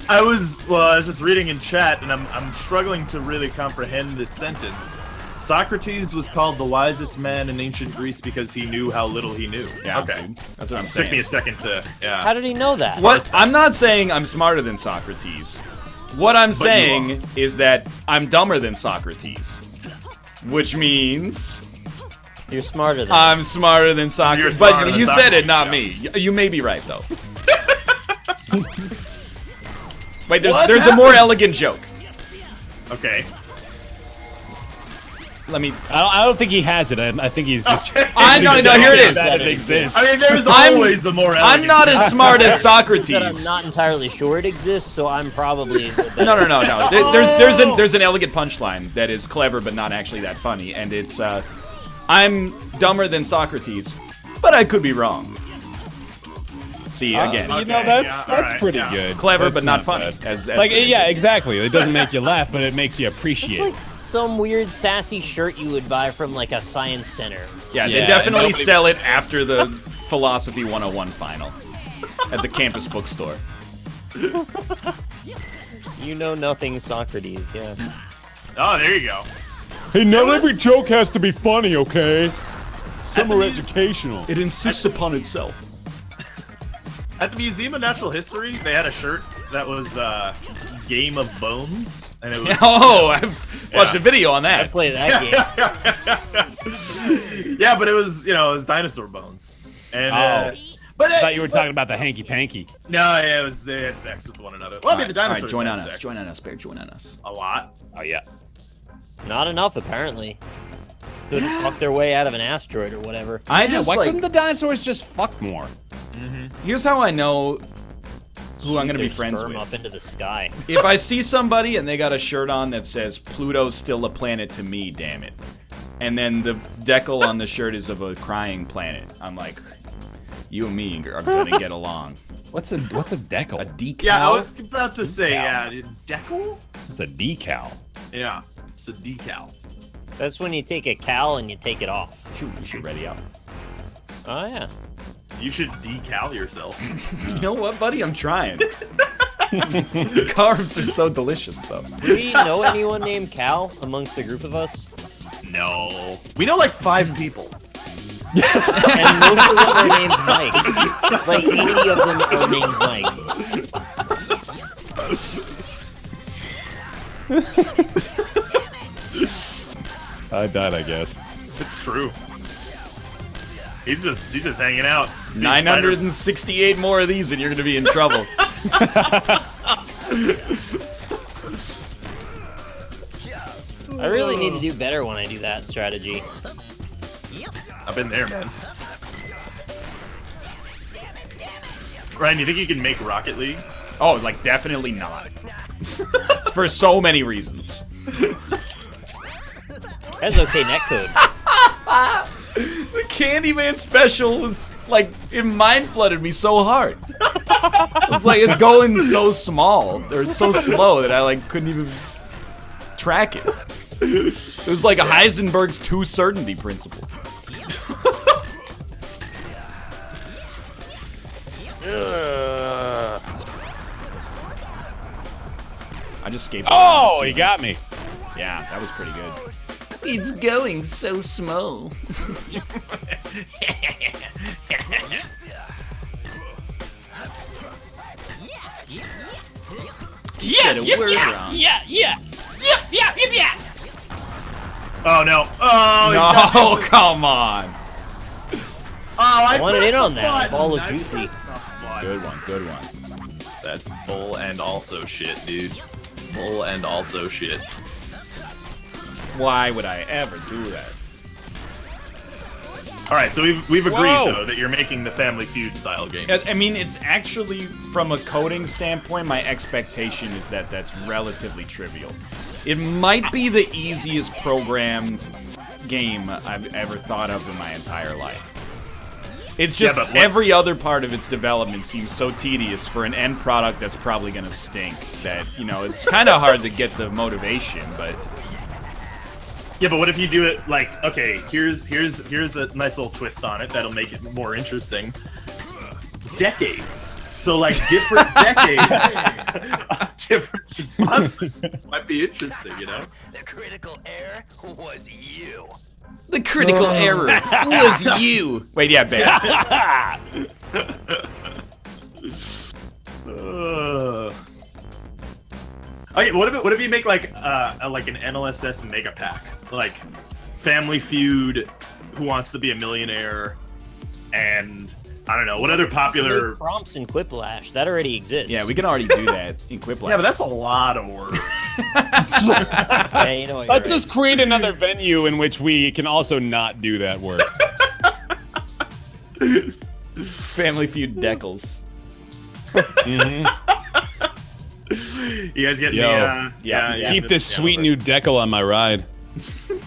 I was just reading in chat, and I'm struggling to really comprehend this sentence. Socrates was called the wisest man in ancient Greece because he knew how little he knew. Yeah, Okay. dude. That's what I'm Took saying. me a second to. Yeah. How did he know that? What? I'm not saying I'm smarter than Socrates. What I'm you saying is that I'm dumber than Socrates. Which means You're smarter than I'm smarter than Socrates. You're smarter But than you said it, Socrates, not yeah. me. You may be right, though. Wait, What there's a more happened? elegant joke. Okay. Let me. I don't think he has it. I think he's just. Okay. No, here it is. That it exists. I mean, there's I'm- always a more. I'm elegant not joke. as smart as that I'm Socrates. not entirely sure it exists, so I'm probably the better. No. There's an elegant punchline that is clever but not actually that funny, and it's I'm dumber than Socrates, but I could be wrong. See again, okay. You know, that's Yeah, alright, pretty yeah. good. clever That's but not funny. bad. As Like, predicted. yeah, exactly. It doesn't make you laugh, but it makes you It's appreciate. like some weird sassy shirt you would buy from like a science center. Yeah, they Yeah, definitely and nobody- sell it after the Philosophy 101 final at the campus bookstore. You know nothing, Socrates. Yeah. Oh, there you go. Hey, not every joke has to be funny, okay? Some are educational. It insists upon itself. At the Museum of Natural History, they had a shirt that was Game of Bones, and it was. Oh, I've watched Yeah. a video on I that. play that game. Yeah, but it was it was dinosaur bones, and but I thought you were talking about the hanky panky. No, yeah, they had sex with one another. Well, I mean, the All right, dinosaurs join had on us. sex. Join on us, Bear. Join on us. A lot. Oh yeah. Not enough, apparently. Couldn't fuck their way out of an asteroid or whatever. I Yeah, just why like. couldn't the dinosaurs just fuck more? Here's how I know who I'm Shoot gonna be their friends sperm with. up into the sky. If I see somebody and they got a shirt on that says Pluto's still a planet to me, damn it. And then the decal on the shirt is of a crying planet. I'm like, you and me are gonna get along. What's a decal? A decal? Yeah, I was about to say, decal? It's a decal. Yeah, it's a decal. That's when you take a cowl and you take it off. Shoot, you should ready up. Oh yeah. You should decal yourself. You know what, buddy? I'm trying. Carbs are so delicious, though. Do we know anyone named Cal amongst the group of us? No. We know like 5 people. And most of them are named Mike. Like 80 of them are named Mike. I died, I guess. It's true. He's just hanging out. He's being 968 more of these, and you're gonna be in trouble. I really need to do better when I do that strategy. Spider. I've been there, man. Ryan, you think you can make Rocket League? Oh, like definitely not. It's for so many reasons. That's okay netcode. The Candyman special was like it mind flooded me so hard. It's like it's going so small or it's so slow that I like couldn't even track it. It was like a Heisenberg's two certainty principle. I just escaped. Oh, he got me. Yeah, that was pretty good. It's going so small. said a word wrong. Oh no! Oh, he's got No, this- come on. Oh, I wanted pressed in on the that. button. Ball of I juicy. pressed the button. Good one, good one. That's bull and also shit, dude. Bull and also shit. Why would I ever do that? All right, so we've agreed Whoa. though that you're making the Family Feud style game. I mean, it's actually, from a coding standpoint, my expectation is that that's relatively trivial. It might be the easiest programmed game I've ever thought of in my entire life. It's just Yeah, but every other part of its development seems so tedious for an end product that's probably gonna stink that, you know, it's kind of hard to get the motivation, but... Yeah, but what if you do it like, okay, here's a nice little twist on it that'll make it more interesting. Decades. So like different decades of different responses might be interesting, you know? The critical error was you. The critical error was you! Wait, yeah, Ben. Okay, what if you make like an NLSS mega pack, like Family Feud, Who Wants to Be a Millionaire, and I don't know what other popular. Make prompts in Quiplash that already exists. Yeah, we can already do that in Quiplash. Yeah, but that's a lot of work. Yeah, you know what, Let's you're just create another venue in which we can also not do that work. Family Feud Deckles. You guys get Yo, me? yeah. Keep this sweet new decal on my ride. Well,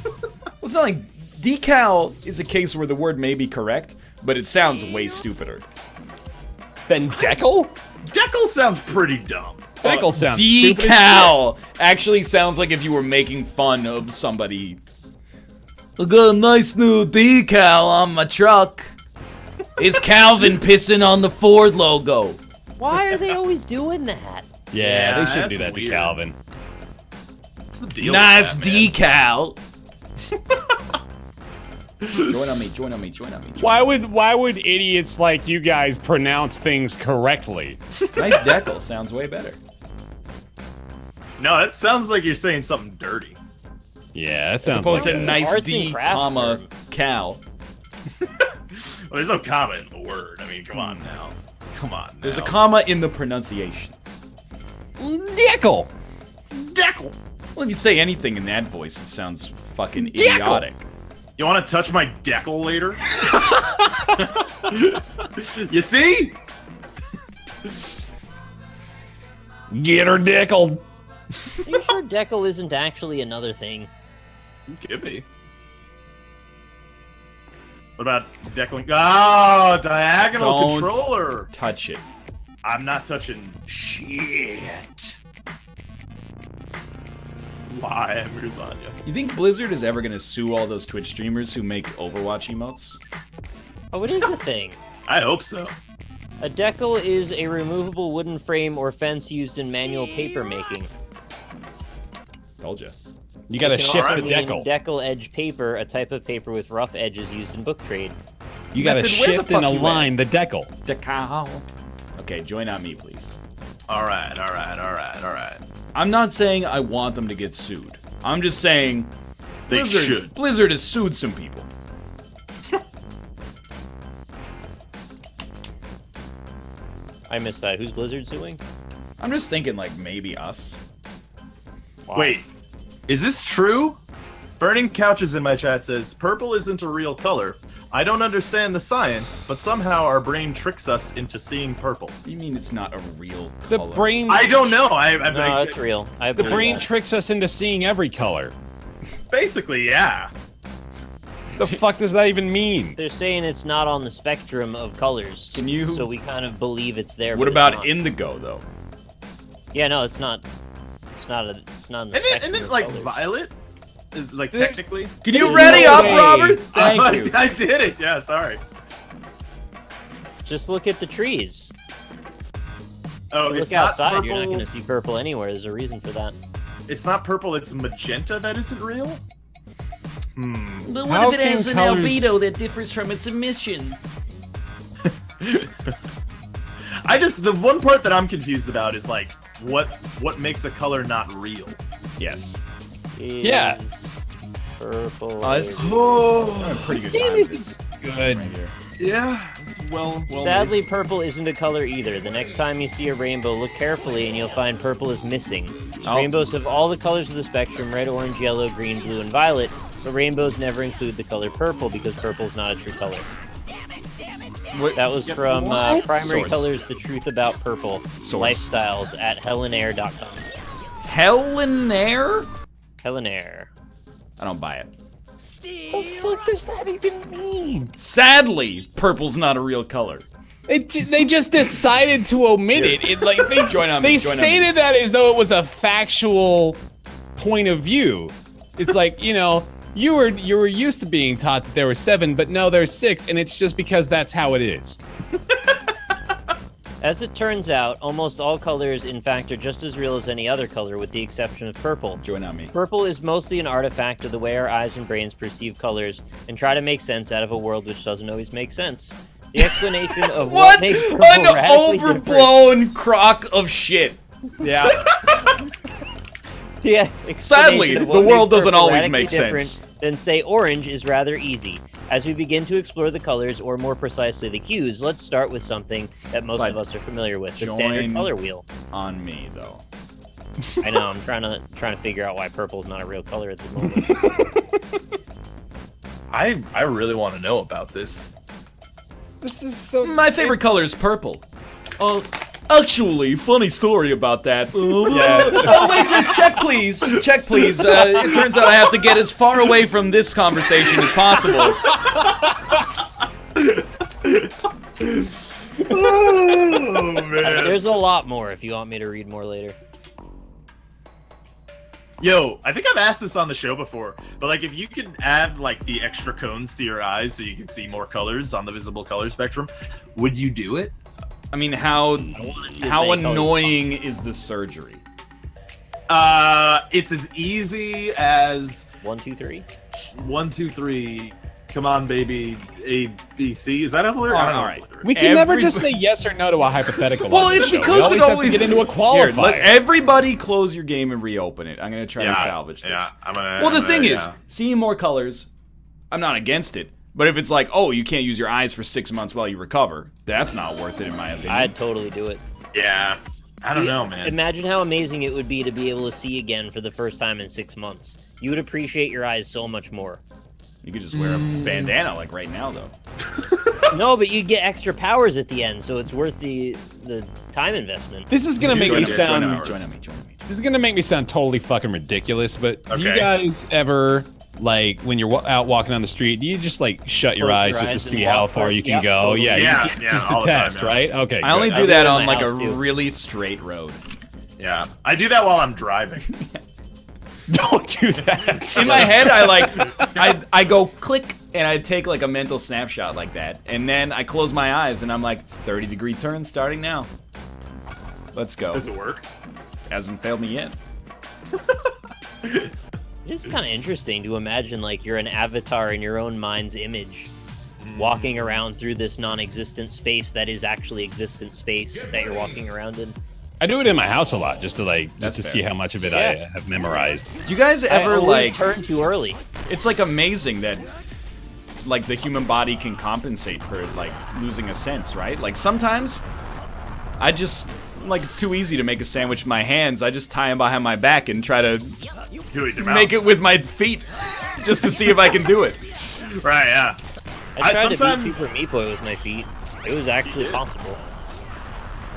it's not like decal is a case where the word may be correct, but it sounds way stupider. Then decal? Deckle sounds pretty dumb. Decal sounds stupid as Decal actually sounds like if you were making fun of somebody. I got a nice new decal on my truck. It's Calvin pissing on the Ford logo. Why are they always doing that? shit. Yeah, they should that's do that weird. to Calvin. What's the deal? Nice with that, man? decal. Join on me, join on me, join on me. Why would idiots like you guys pronounce things correctly? Nice decal sounds way better. No, that sounds like you're saying something dirty. Yeah, that As sounds opposed like to an nice arts and D, crafts comma, term. cal. Well, there's no comma in the word. I mean, come on now. Come on. There's a now. comma in the pronunciation. decal. Deckle. Well, if you say anything in that voice, it sounds fucking idiotic. You want to touch my deckle later? You see? Get her deckled. Are you sure decal isn't actually another thing? Could be. What about deckling? Oh, diagonal Don't controller. Touch it. I'm not touching shit. Why, Mirzanya? You think Blizzard is ever gonna sue all those Twitch streamers who make Overwatch emotes? Oh, it is a thing. I hope so. A decal is a removable wooden frame or fence used in manual paper making. Told ya. You gotta It can shift also the mean decal. Decal edge paper, a type of paper with rough edges used in book trade. You gotta Method, where the shift and fuck you align the decal. Decal. Okay, join on me, please. All right. I'm not saying I want them to get sued. I'm just saying They should. Blizzard has sued some people. I missed that. Who's Blizzard suing? I'm just thinking like maybe us. Wait, is this true? Burning Couches in my chat says, purple isn't a real color. I don't understand the science, but somehow our brain tricks us into seeing purple. You mean it's not a real The color? brain, I don't know. I'm No, like, that's real. I the believe brain that. tricks us into seeing every color. basically, yeah. The fuck does that even mean? They're saying it's not on the spectrum of colors. Can you- So we kind of believe it's there. What but it's about not. indigo though? Yeah, no, it's not. It's not a. It's not in the spectrum Isn't it of like colors. violet? Like There's- technically? Can you There's ready no up, way. Robert? Thank you. I did it. Yeah, sorry. Just look at the trees. Oh, Look it's not outside. purple. You're not going to see purple anywhere. There's a reason for that. It's not purple. It's magenta. That isn't real. But How if it can has an colors- albedo that differs from its emission? The one part that I'm confused about is like what makes a color not real? Yes. Yeah. Purple. Pretty This good game time. isn't good. Right here. Yeah, it's well Sadly, purple isn't a color either. The next time you see a rainbow, look carefully and you'll find purple is missing. Oh. Rainbows have all the colors of the spectrum, red, orange, yellow, green, blue, and violet, but rainbows never include the color purple because purple is not a true color. What? That was from Primary Source. Colors, The Truth About Purple, Source. Lifestyles at HellenAir.com. Hellenair? HellenAir. I don't buy it. The fuck does that even mean? Sadly, purple's not a real color. They just decided to omit it. They Join on they me, join on me. stated that as though it was a factual point of view. It's like, you know, you were used to being taught that there were 7, but no, there's 6, and it's just because that's how it is. As it turns out, almost all colors, in fact, are just as real as any other color, with the exception of purple. Join on me. Purple is mostly an artifact of the way our eyes and brains perceive colors and try to make sense out of a world which doesn't always make sense. The explanation of what makes purple an radically different. overblown crock of shit. Yeah. Yeah. Sadly, the world doesn't always make sense. Then say orange is rather easy. As we begin to explore the colors, or more precisely the hues, let's start with something that most of us are familiar with, the standard Join color wheel. On me, though. I know, I'm trying to figure out why purple is not a real color at the moment. I really want to know about this. This is so. My favorite color is purple. Actually, funny story about that. Yeah. Oh, waitress, check please. Check please. It turns out I have to get as far away from this conversation as possible. Oh man. There's a lot more if you want me to read more later. Yo, I think I've asked this on the show before, but like if you could add like the extra cones to your eyes so you can see more colors on the visible color spectrum, would you do it? I mean, how see as many annoying is the surgery? It's as easy as 1, 2, 3. 1, 2, 3. Come on, baby. A, B, C. Is that a lyric? I don't know. All right. We can never Every- just say yes or no to a hypothetical. Well, on this it's show. because we it always always have to get into a Here, qualifier. let everybody close your game and reopen it. I'm gonna try to salvage this. Yeah, I'm gonna. Well, the I'm thing gonna- is, yeah. seeing more colors, I'm not against it. But if it's like, oh, you can't use your eyes for 6 months while you recover, that's not worth it in my opinion. I'd totally do it. Yeah. I don't know, man. Imagine how amazing it would be to be able to see again for the first time in 6 months. You would appreciate your eyes so much more. You could just wear a bandana like right now, though. No, but you'd get extra powers at the end, so it's worth the time investment. This is gonna make Join me on me, sound. join on me, join on me. This is gonna make me sound totally fucking ridiculous. But do you Okay. guys ever, like, when you're out walking on the street, do you just like shut your Close eyes your just to eyes and see how walk far for- you can yeah, go? totally. Yeah, Yeah, just all to the time, test, yeah. right? Okay. I only good. do I that do it in on my like a house, too. really straight road. Yeah. I do that while I'm driving. Don't do that. In my head, I go click and I take like a mental snapshot like that, and then I close my eyes and I'm like, it's 30-degree turn starting now. Let's go. Does it work? Hasn't failed me yet. It's kind of interesting to imagine like you're an avatar in your own mind's image, walking around through this non-existent space that is actually existent space that you're walking around in. I do it in my house a lot, just to That's see fair. how much of it Yeah. I have memorized. Do you guys ever I always like? turn too early. It's like amazing that like the human body can compensate for like losing a sense, right? Like sometimes I just like it's too easy to make a sandwich with my hands. I just tie them behind my back and try to Do it with your mouth. make it with my feet just to see if I can do it. Right, yeah. I tried to sometimes- be Super Meat Boy with my feet. It was actually possible.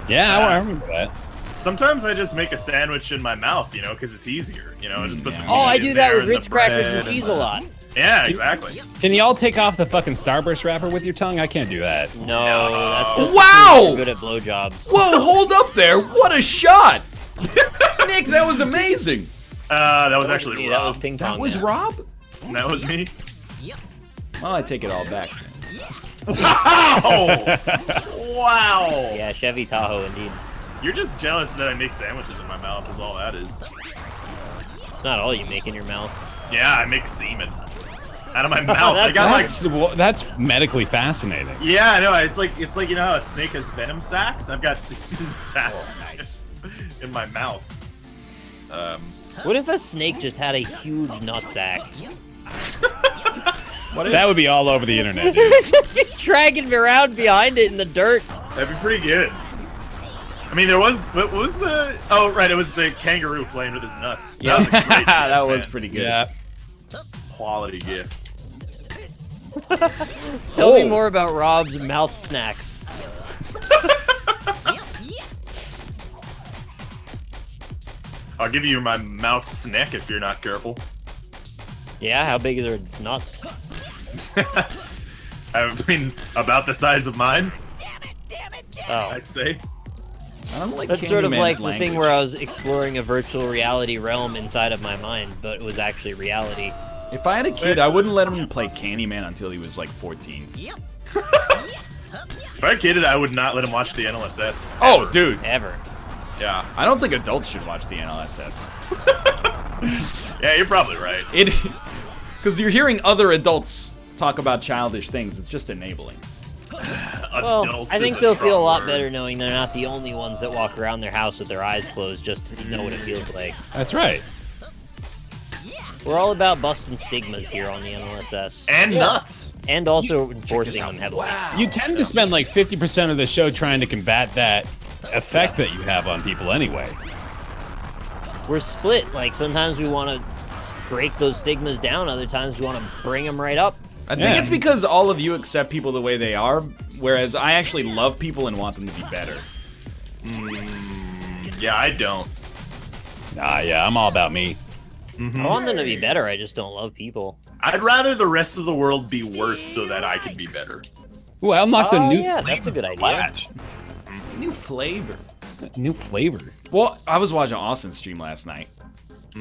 Yeah, I remember that. Sometimes I just make a sandwich in my mouth, you know, because it's easier. You know, just put the Oh, I meat do in that there with and the Ritz crackers and bread cheese the- a lot. Yeah, exactly. Can y'all take off the fucking Starburst wrapper with your tongue? I can't do that. No, that's just Wow! you're good at blowjobs. Whoa, hold up there. What a shot. Nick, that was amazing. That was actually Yeah, that was Rob. ping pong. That was man. Rob? That was me. Well, I take it all back. Wow! Wow! Yeah, Chevy Tahoe indeed. You're just jealous that I make sandwiches in my mouth, is all that is. It's not all you make in your mouth. Yeah, I make semen. Out of my mouth. I got like... That's medically fascinating. Yeah, I know. It's like you know how a snake has venom sacs? I've got semen sacs. In my mouth. What if a snake just had a huge nutsack? That would be all over the internet, dude. Just be dragging me around behind it in the dirt. That'd be pretty good. I mean, there was what was the? Oh, right, it was the kangaroo playing with his nuts. Yeah, That was, a great gif, that was man. pretty good. Yeah. Quality gif. Tell me Oh. more about Rob's mouth snacks. I'll give you my mouth snack if you're not careful. Yeah, how big are its nuts? I mean, about the size of mine, Oh. I'd say. I don't like That's sort of like Candyman's the language. thing where I was exploring a virtual reality realm inside of my mind, but it was actually reality. If I had a kid, I wouldn't let him play Candyman until he was like 14. If I had a kid, I would not let him watch the NLSS. Oh, ever. dude. Ever. Yeah. I don't think adults should watch the NLSS. Yeah, you're probably right. Because you're hearing other adults talk about childish things. It's just enabling. Well, Adults I think is a they'll feel a strong lot word. better knowing they're not the only ones that walk around their house with their eyes closed just to know what it feels like. That's right. We're all about busting stigmas here on the NLSS. And nuts. And also enforcing them heavily. You tend to spend like 50% of the show trying to combat that effect that you have on people anyway. We're split. Like, sometimes we want to break those stigmas down, other times we want to bring them right up. I think Yeah. it's because all of you accept people the way they are, whereas I actually love people and want them to be better. Yeah, I don't. Ah, yeah, I'm all about me. I want them to be better, I just don't love people. I'd rather the rest of the world be worse so that I can be better. Ooh, I unlocked a Oh, new yeah, flavor that's a good for idea. Flash. New flavor. New flavor. Well, I was watching Austin's stream last night.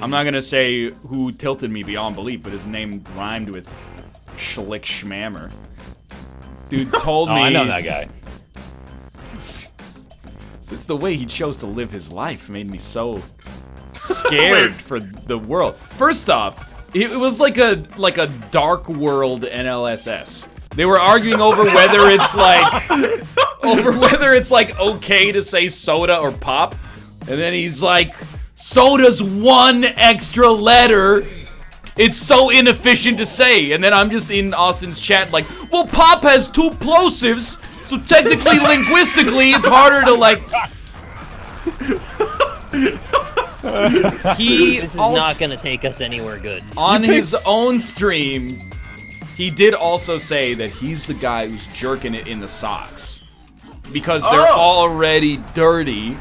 I'm not gonna say who tilted me beyond belief, but his name rhymed with Schlick Schmammer. Dude told Oh, me I know that guy. it's the way he chose to live his life made me so scared for the world. First off, it was like a dark world NLSS. They were arguing over whether it's like okay to say soda or pop, and then he's like, soda's one extra letter. It's so inefficient to say. And then I'm just in Austin's chat like, well, pop has two plosives, so technically, linguistically, it's harder to like. He This is also, not going to take us anywhere good. on his own stream, he did also say that he's the guy who's jerking it in the socks because they're already dirty.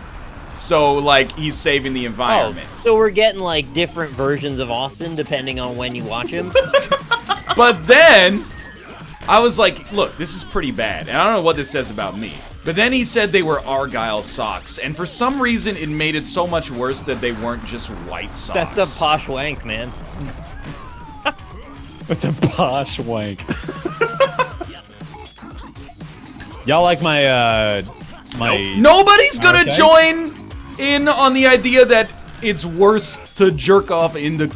So, like, he's saving the environment. Oh, so we're getting, like, different versions of Austin depending on when you watch him? But then, I was like, look, this is pretty bad. And I don't know what this says about me. But then he said they were Argyle socks. And for some reason, it made it so much worse that they weren't just white socks. That's a posh wank, man. That's a posh wank. Y'all like my Nobody's gonna Okay. join in on the idea that it's worse to jerk off into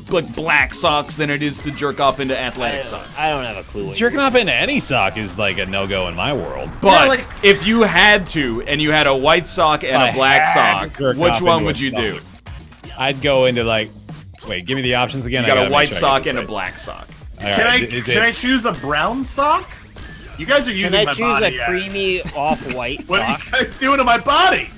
like black socks than it is to jerk off into athletic socks. I don't have a clue what jerking off into any sock is like a no-go in my world. But Yeah, like- if you had to, and you had a white sock and I a black had to sock, jerk which off one into would a you do? sock. I'd go into like, wait, give me the options again. You I got gotta a make white sure I sock get and a this black sock. right. Can All I right, can I choose a brown sock? You guys are Can using I my choose body. a creamy off-white What are sock? you guys doing to my body?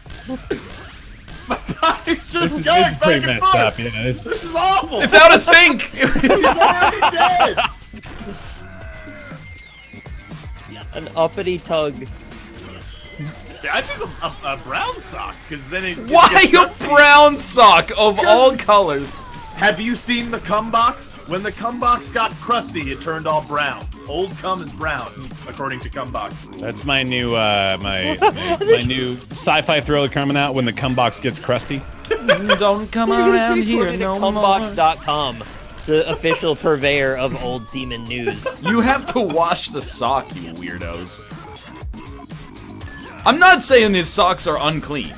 My body's just This is going pretty back and messed forth. up. Yeah, this This is awful. It's out of sync. He's already dead. An uppity tug. Yeah, I choose a brown sock because then it. Why gets a dusty. brown sock of all colors? Have you seen the cum box? When the cum box got crusty, it turned all brown. Old cum is brown, according to cum box rules. That's my new my new sci-fi thriller coming out when the cum box gets crusty. Don't come around here no more. Cumbox.com, the official purveyor of old semen news. You have to wash the sock, you weirdos. I'm not saying his socks are unclean.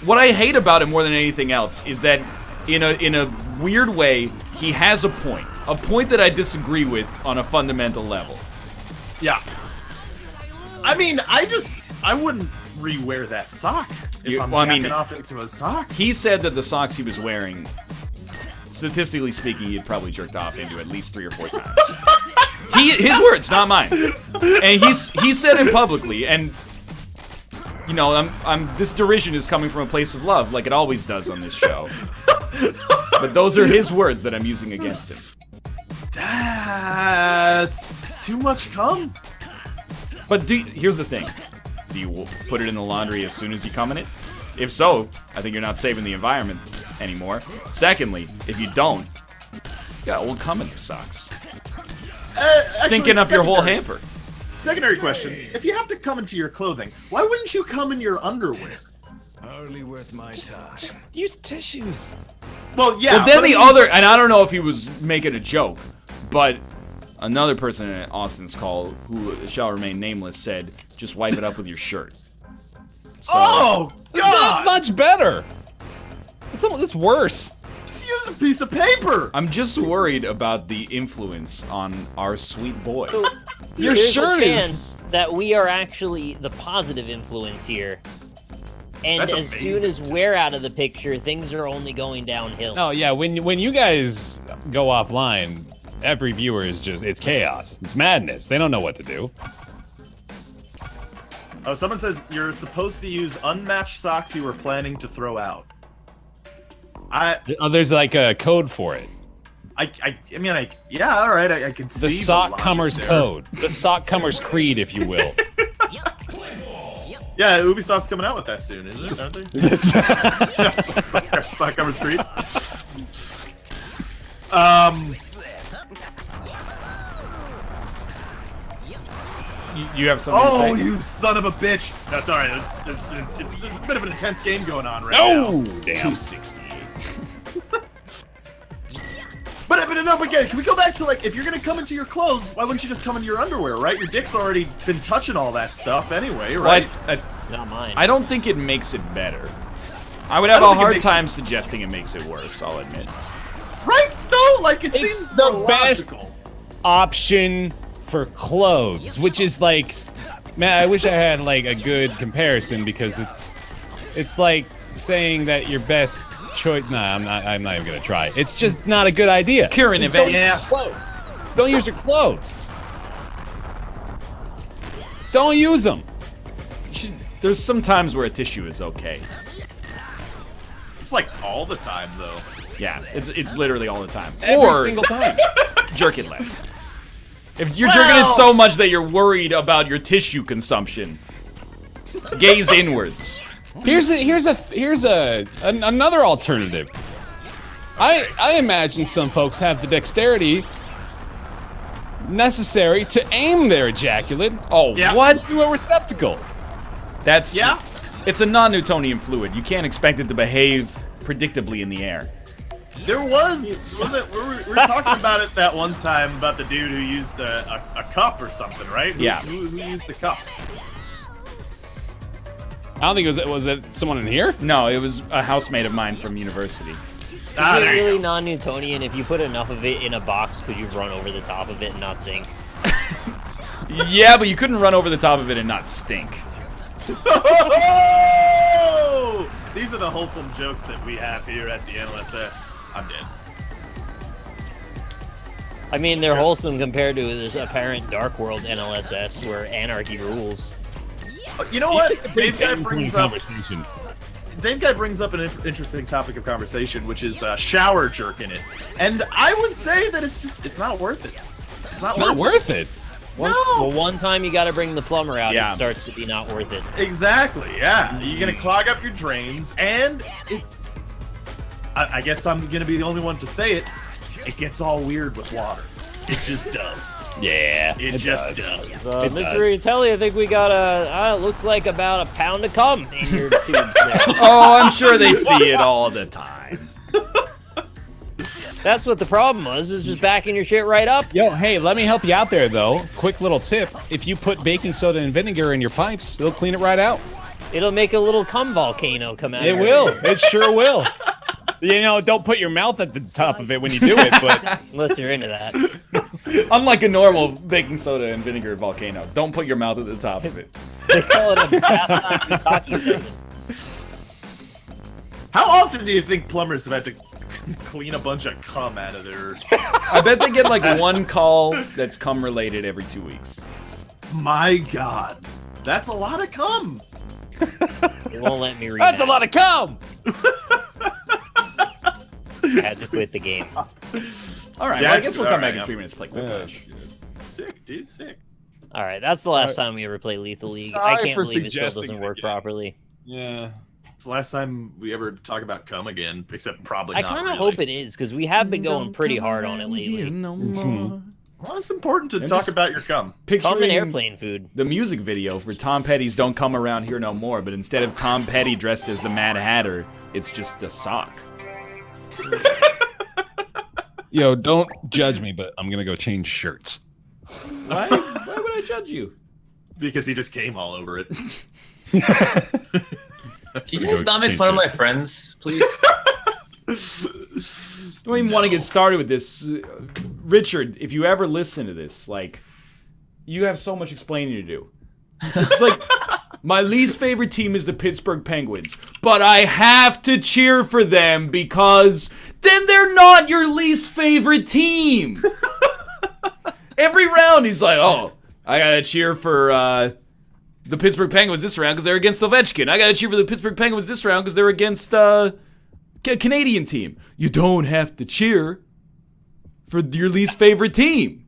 What I hate about him more than anything else is that in a weird way, he has a point. A point that I disagree with on a fundamental level. Yeah. I mean, I wouldn't re-wear that sock if I'm well, I jacking mean, off into a sock. He said that the socks he was wearing, statistically speaking, he had probably jerked off into at least 3 or 4 times. His words, not mine. And he said it publicly, and you know, this derision is coming from a place of love, like it always does on this show. But those are his words that I'm using against him. That's too much cum. But here's the thing. Do you put it in the laundry as soon as you come in it? If so, I think you're not saving the environment anymore. Secondly, if you don't, you got old cum in your socks. Stinking up your whole hamper. Secondary question. If you have to come into your clothing, why wouldn't you come in your underwear? Hardly worth my time. Just use tissues. Well, yeah. But then but I the mean- other, and I don't know if he was making a joke, but another person in Austin's call, who shall remain nameless, said, just wipe it up with your shirt. So, Oh, It's not God! much better. It's worse. Just use a piece of paper! I'm just worried about the influence on our sweet boy. So Your there's shirt a is- chance that we are actually the positive influence here. And That's as soon amazing. as we're out of the picture, things are only going downhill. No, yeah. When you guys go offline, every viewer is it's chaos. It's madness. They don't know what to do. Oh, someone says you're supposed to use unmatched socks you were planning to throw out. Oh, there's like a code for it. Yeah, all right, I can see The sock logic commer's there. code. The sock commer's creed, if you will. Yeah, Ubisoft's coming out with that soon, isn't it? Aren't they? Sock commer's creed. You have something to say? Oh, you son of a bitch! No, sorry, there's a bit of an intense game going on right now. Oh, damn. 268. But again, can we go back to, like, if you're gonna come into your clothes, why wouldn't you just come into your underwear, right? Your dick's already been touching all that stuff anyway, right? Not mine. I don't think it makes it better. I would have don't a think it hard makes- time suggesting it makes it worse, I'll admit. Right, though? Like, it It's seems the more best- logical. Option for clothes, which is like, man, I wish I had like a good comparison because it's like saying that your best choice. Nah, I'm not even gonna try. It's just not a good idea. Current Just don't events. use your clothes. Don't use your clothes. Don't use them. There's some times where a tissue is okay. It's like all the time, though. Yeah, it's literally all the time. Every Or single time. jerk it less. If you're jerking it so much that you're worried about your tissue consumption, gaze inwards. Here's another alternative. I imagine some folks have the dexterity necessary to aim their ejaculate Oh, Yeah. what? to a receptacle. That's Yeah. It's a non-Newtonian fluid. You can't expect it to behave predictably in the air. There was, wasn't it, we were talking about it that one time about the dude who used a cup or something, right? Yeah. Who used the cup? I don't think was it someone in here? No, it was a housemate of mine from university. Ah, Is it there you really go. non-Newtonian? If you put enough of it in a box, could you run over the top of it and not sink? Yeah, but you couldn't run over the top of it and not stink. Oh! These are the wholesome jokes that we have here at the NLSS. I'm dead. I mean, they're wholesome compared to this apparent Dark World NLSS where anarchy rules. You know what? Dave Guy Clean brings up conversation. an interesting topic of conversation, which is shower jerking it. And I would say that it's not worth it. It's not Not worth it. worth it. Well, one time you got to bring the plumber out, Yeah. it starts to be not worth it. Exactly, yeah. You're gonna clog up your drains, and I guess I'm gonna be the only one to say it. It gets all weird with water. It just does. Yeah, It just does. It Mr. does. Riatelli, I think we got looks like about a pound of cum in your tubes there. Oh, I'm sure they see it all the time. That's what the problem was, is just backing your shit right up. Yo, hey, let me help you out there, though. Quick little tip. If you put baking soda and vinegar in your pipes, it'll clean it right out. It'll make a little cum volcano come out. It will. It sure will. You know, don't put your mouth at the top of it when you do it, but Unless you're into that. Unlike a normal baking soda and vinegar volcano, don't put your mouth at the top of it. They call it a bukkake segment. How often do you think plumbers have had to clean a bunch of cum out of their... I bet they get like one call that's cum related every 2 weeks. My God. That's a lot of cum. They won't let me read That's that. a lot of cum. I had to quit the game. All right, Yeah, well, I guess we'll come alright, back in yeah. 3 minutes to play Quiplash. Sick, dude, sick. All right, that's the last time we ever play Lethal League. I Sorry can't for believe it still suggesting doesn't it work again. properly. Yeah. It's the last time we ever talk about cum again, except probably I not kind of really. hope it is, because we have been going pretty hard on it lately. No more. Well, it's important to I'm talk just about your cum. Cum Picturing and airplane food. the music video for Tom Petty's Don't Come Around Here No More, but instead of Tom Petty dressed as the Mad Hatter, it's just a sock. Yo, don't judge me, but I'm gonna go change shirts. Why would I judge you? Because he just came all over it. Can you guys not make fun of my friends, please? Don't even want to get started with this. Richard, if you ever listen to this, like, you have so much explaining to do. It's like, my least favorite team is the Pittsburgh Penguins, but I have to cheer for them because then they're not your least favorite team. Every round he's like, oh, I gotta cheer for the Pittsburgh Penguins this round because they're against Ovechkin. I gotta cheer for the Pittsburgh Penguins this round because they're against Canadian team. You don't have to cheer for your least favorite team.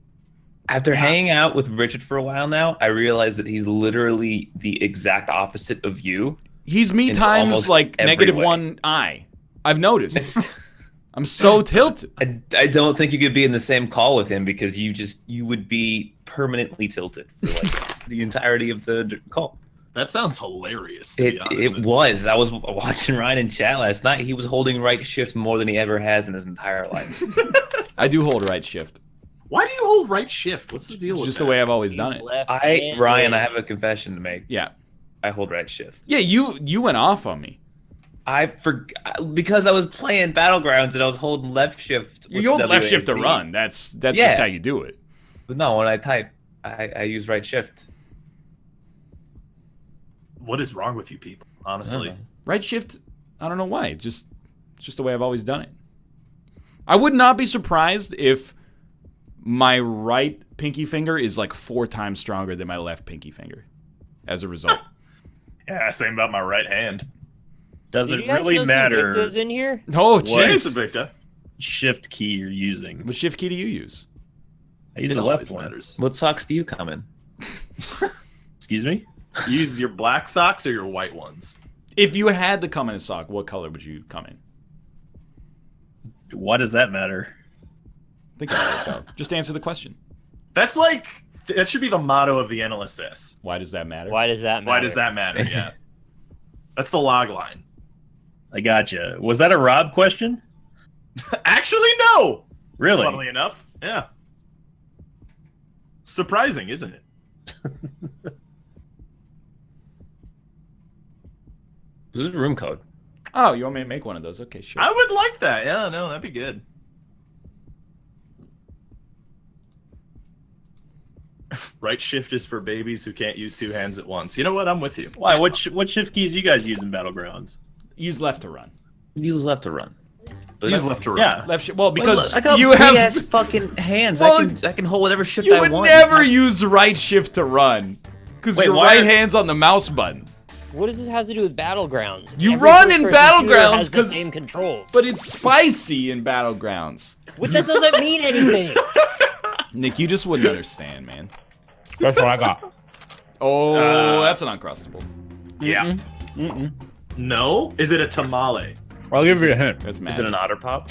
After hanging out with Richard for a while now, I realize that he's literally the exact opposite of you. He's me In times almost like every negative way. 1 I. I've noticed. I'm so tilted. I don't think you could be in the same call with him because you would be permanently tilted for like the entirety of the call. That sounds hilarious, to be honest. It was. I was watching Ryan in chat last night. He was holding right shift more than he ever has in his entire life. I do hold right shift. Why do you hold right shift? What's the deal It's with just that? the way I've always done it. Ryan, I have a confession to make. Yeah. I hold right shift. Yeah, you went off on me. I forgot because I was playing Battlegrounds and I was holding left shift. with You hold left shift to WASD. run. That's Yeah. just how you do it. But no, when I type, I use right shift. What is wrong with you people, honestly? Uh-huh. Right shift, I don't know why. It's just the way I've always done it. I would not be surprised if my right pinky finger is like 4 times stronger than my left pinky finger as a result. Yeah, same about my right hand. Does Did it you guys really know matter Invicta's in here? Oh, What? jeez. Victor. shift key you're using? What shift key do you use? I use It the always left one. matters. What socks do you come in? Excuse me? You use your black socks or your white ones? If you had to come in a sock, what color would you come in? Why does that matter? Think about it, though. Just answer the question. That's like, that should be the motto of the Analyst S. Why does that matter? Why does that matter? Why does that matter? Yeah. That's the log line. I gotcha. Was that a Rob question? Actually, no! Really? Funnily enough. Yeah. Surprising, isn't it? This is room code. Oh, you want me to make one of those? Okay, sure. I would like that. Yeah, no, that'd be good. Right shift is for babies who can't use 2 hands at once. You know what? I'm with you. Why? What shift keys you guys use in Battlegrounds? Use left to run. Use left to run. But Use left to run. Yeah. Left shift. Well, because I got you big have. ass fucking hands. Well, I can hold whatever shift You I would want. never use right shift to run. Because Wait, your why right are- hand's on the mouse button. What does this have to do with Battlegrounds? You Every run in first-person shooter Battlegrounds has the 'cause- same controls. But it's spicy in Battlegrounds. What, that doesn't mean anything. Nick, you just wouldn't understand, man. That's what I got. Oh, that's an uncrustable. Yeah. No? Is it a tamale? I'll give you a hint. That's mad. Is it an otter pop?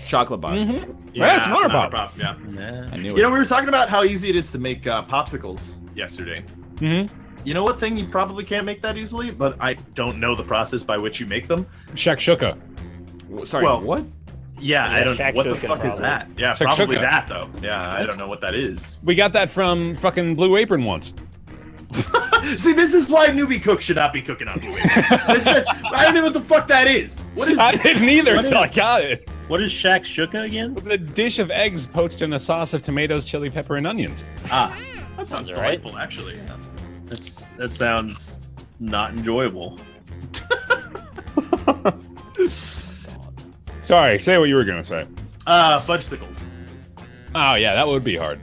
Chocolate bar. Yeah, it's an otter pop. Yeah. Yeah. I knew You know, it. we were talking about how easy it is to make popsicles yesterday. Mm-hmm. You know what thing you probably can't make that easily, but I don't know the process by which you make them. Shakshuka. Sorry, well, what? Yeah, I don't. What the shakshuka fuck is probably. that? Yeah, Shakshuka. probably that though. Yeah, I don't know what that is. We got that from fucking Blue Apron once. See, this is why newbie cooks should not be cooking on Blue Apron. I don't know what the fuck that is. What is? I didn't either until I got it. What is shakshuka again? With a dish of eggs poached in a sauce of tomatoes, chili, pepper, and onions. Ah, That sounds All right. delightful, actually. that sounds not enjoyable. Sorry, say what you were gonna say. Fudgesicles. Oh yeah, that would be hard.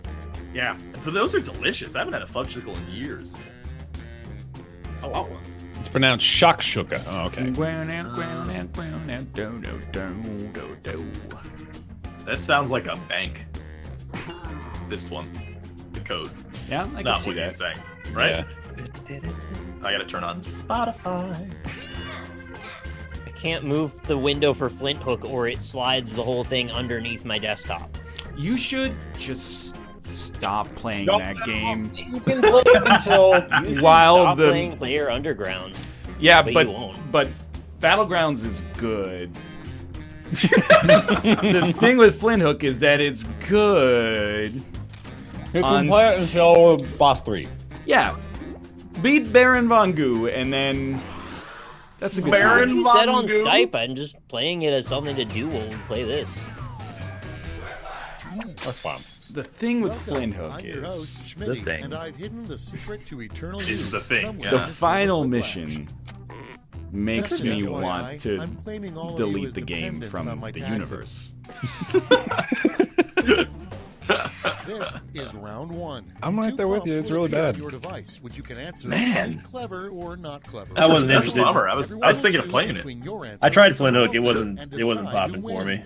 Yeah. So those are delicious. I haven't had a fudgesicle in years. Oh, wow. It's pronounced shakshuka. Oh, okay. That sounds like a bank. This one. The code. Yeah, I can Not see what you're that. saying. Right? Yeah. I gotta turn on Spotify. I can't move the window for Flint Hook, or it slides the whole thing underneath my desktop. You should just stop playing that game. You can play it until you should While stop the- playing Player Underground. Yeah, But but you won't. but Battlegrounds is good. The thing with Flint Hook is that it's good. You On- can play it until boss 3. Yeah. Beat Baron Von Goo, and then that's a good Baron time. You said on Von Goo? Skype, I'm just playing it as something to do while we play this. That's fun. The thing with Flint Welcome. Hook I'm your host, is Schmitty, thing. and I've hidden the secret to eternal Is youth the thing, somewhere yeah. the in this final little mission Quiplash. makes Just me FYI, want to I'm claiming all of you delete as the game dependents from on my the taxes. universe. This is round 1. I'm right Two there with you. prompts It's will really appear on bad. Your device, which you can answer Man. be clever or not clever. I wasn't That's a interested. bummer. I was thinking of playing it. I tried Flint Hook, it wasn't popping for me.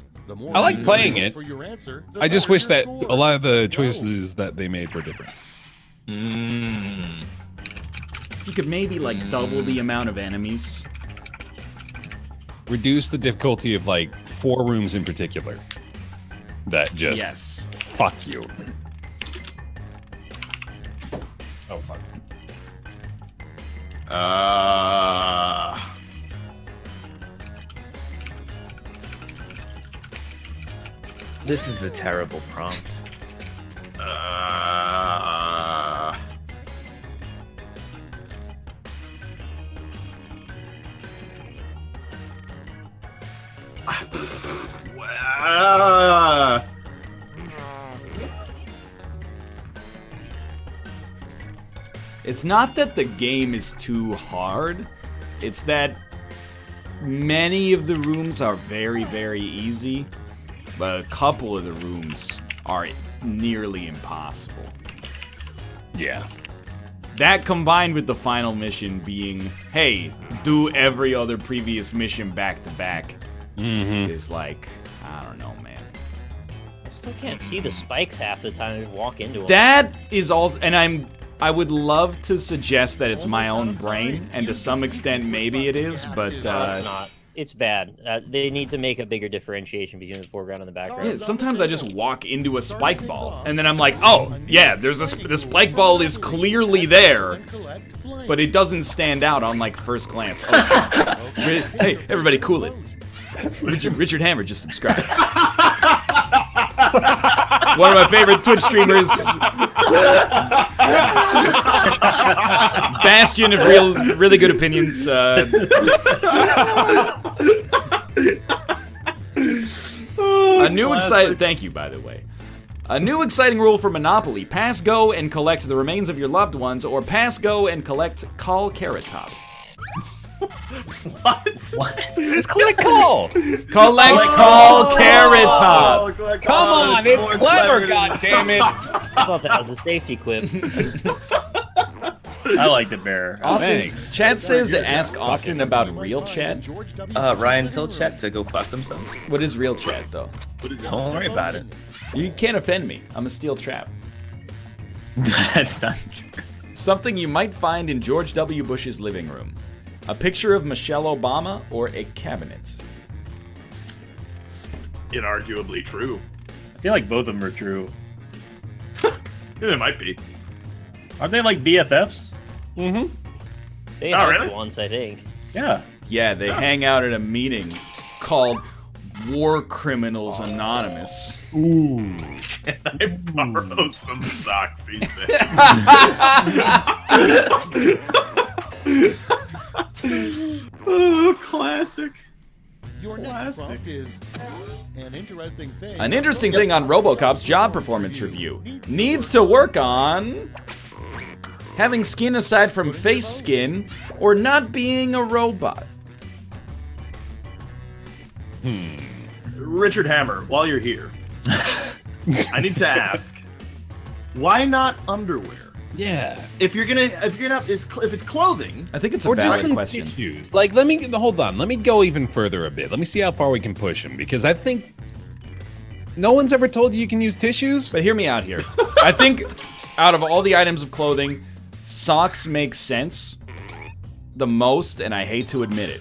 I like playing it. For your answer, the I just higher wish your that score. a lot of the Go. choices that they made were different. Mm. You could maybe like double the amount of enemies. Reduce the difficulty of like 4 rooms in particular. That just Yes. fuck you. Oh fuck. This is a terrible prompt. It's not that the game is too hard. It's that many of the rooms are very, very easy, but a couple of the rooms are nearly impossible. Yeah. That combined with the final mission being, hey, do every other previous mission back to back, is like, I don't know, man. I still can't see the spikes half the time. I just walk into them. That is also, and I would love to suggest that it's my Almost own out of brain, time. and to Use the some secret extent maybe button. it is, Yeah, but dude. No, it's not. It's bad. They need to make a bigger differentiation between the foreground and the background. yeah, sometimes I just walk into a spike ball, and then I'm like, oh, yeah, the spike ball is clearly there, but it doesn't stand out on like first glance. Oh, hey, everybody, cool it. Richard Hammer just subscribed. One of my favorite Twitch streamers. Bastion of really good opinions. A new exciting. Thank you, by the way. A new exciting rule for Monopoly: pass go and collect the remains of your loved ones, or pass go and collect Call Carrot Top. What? It's collect call. Collect Call Carrot Top. Come on, it's clever, goddammit. I thought that was a safety quip. I liked it, Bear. Austin, Thanks. Chat says ask Austin about real chat. Ryan, tell chat to go fuck themselves. What is real chat though? Don't worry about it. You can't offend me. I'm a steel trap. That's not true. Something you might find in George W. Bush's living room. A picture of Michelle Obama or a cabinet. Inarguably true. I feel like both of them are true. It might be. Aren't they like BFFs? Mm-hmm. They Oh, have really? once, I think. Yeah. Yeah, they hang out at a meeting. It's called War Criminals Anonymous. Ooh. Can I borrow some socks? He said. Oh, classic. Your next prompt is an interesting thing. On RoboCop's job performance review. Needs to work on having skin aside from face skin or not being a robot. Richard Hammer, while you're here, I need to ask, why not underwear? Yeah. If it's clothing, I think it's a Or just valid some question. tissues. Like, hold on. Let me go even further a bit. Let me see how far we can push him, because I think no one's ever told you can use tissues. But hear me out here. I think out of all the items of clothing, socks make sense the most, and I hate to admit it.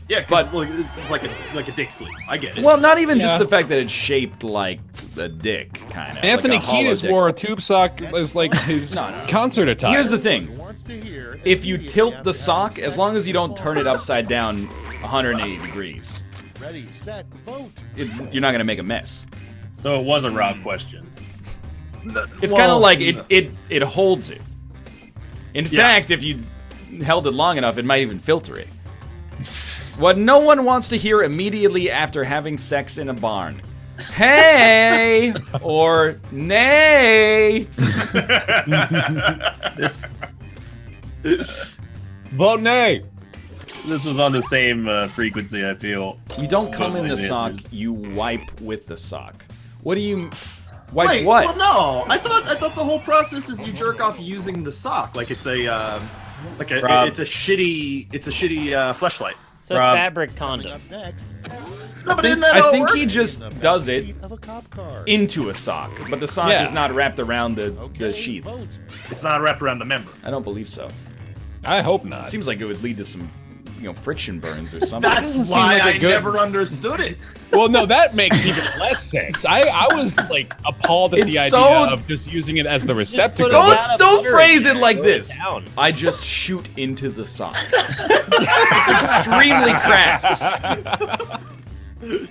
yeah, but it's like a dick sleeve. I get it. Well, not even just Yeah. the fact that it's shaped like a dick, kind of. Anthony like a hollow Kiedis dick. wore a tube sock as like his No. concert attire. Here's the thing. Wants to hear If you immediately tilt after the having sock, as sex long as you don't with turn it upside down 180 degrees, Ready, set, vote. you're not going to make a mess. So it was a Rob question. It's kind of like it holds it. In fact, if you held it long enough, it might even filter it. What no one wants to hear immediately after having sex in a barn. Hey! Or nay! This Vote nay. this was on the same frequency, I feel. You don't come in the Those sock, answers. you wipe with the sock. What do you... Wipe Wait, what? Well, no, I thought the whole process is you jerk off using the sock, like it's a Rob. it's a shitty fleshlight. It's a Rob. fabric Coming condom. up next, No, but isn't that I how it think works? he just the does back it seat of a cop car. into a sock, but the sock Yeah. is not wrapped around the Okay, sheath. vote. It's not wrapped around the member. I don't believe so. I hope It not. seems like it would lead to some, friction burns or something. That's doesn't seem why like a I good- never understood it. Well, no, that makes even less sense. I was like appalled at It's the idea so- of just using it as the put receptacle. it Don't down. don't phrase it like Throw it this. down. I just shoot into the sock. It's extremely crass. Did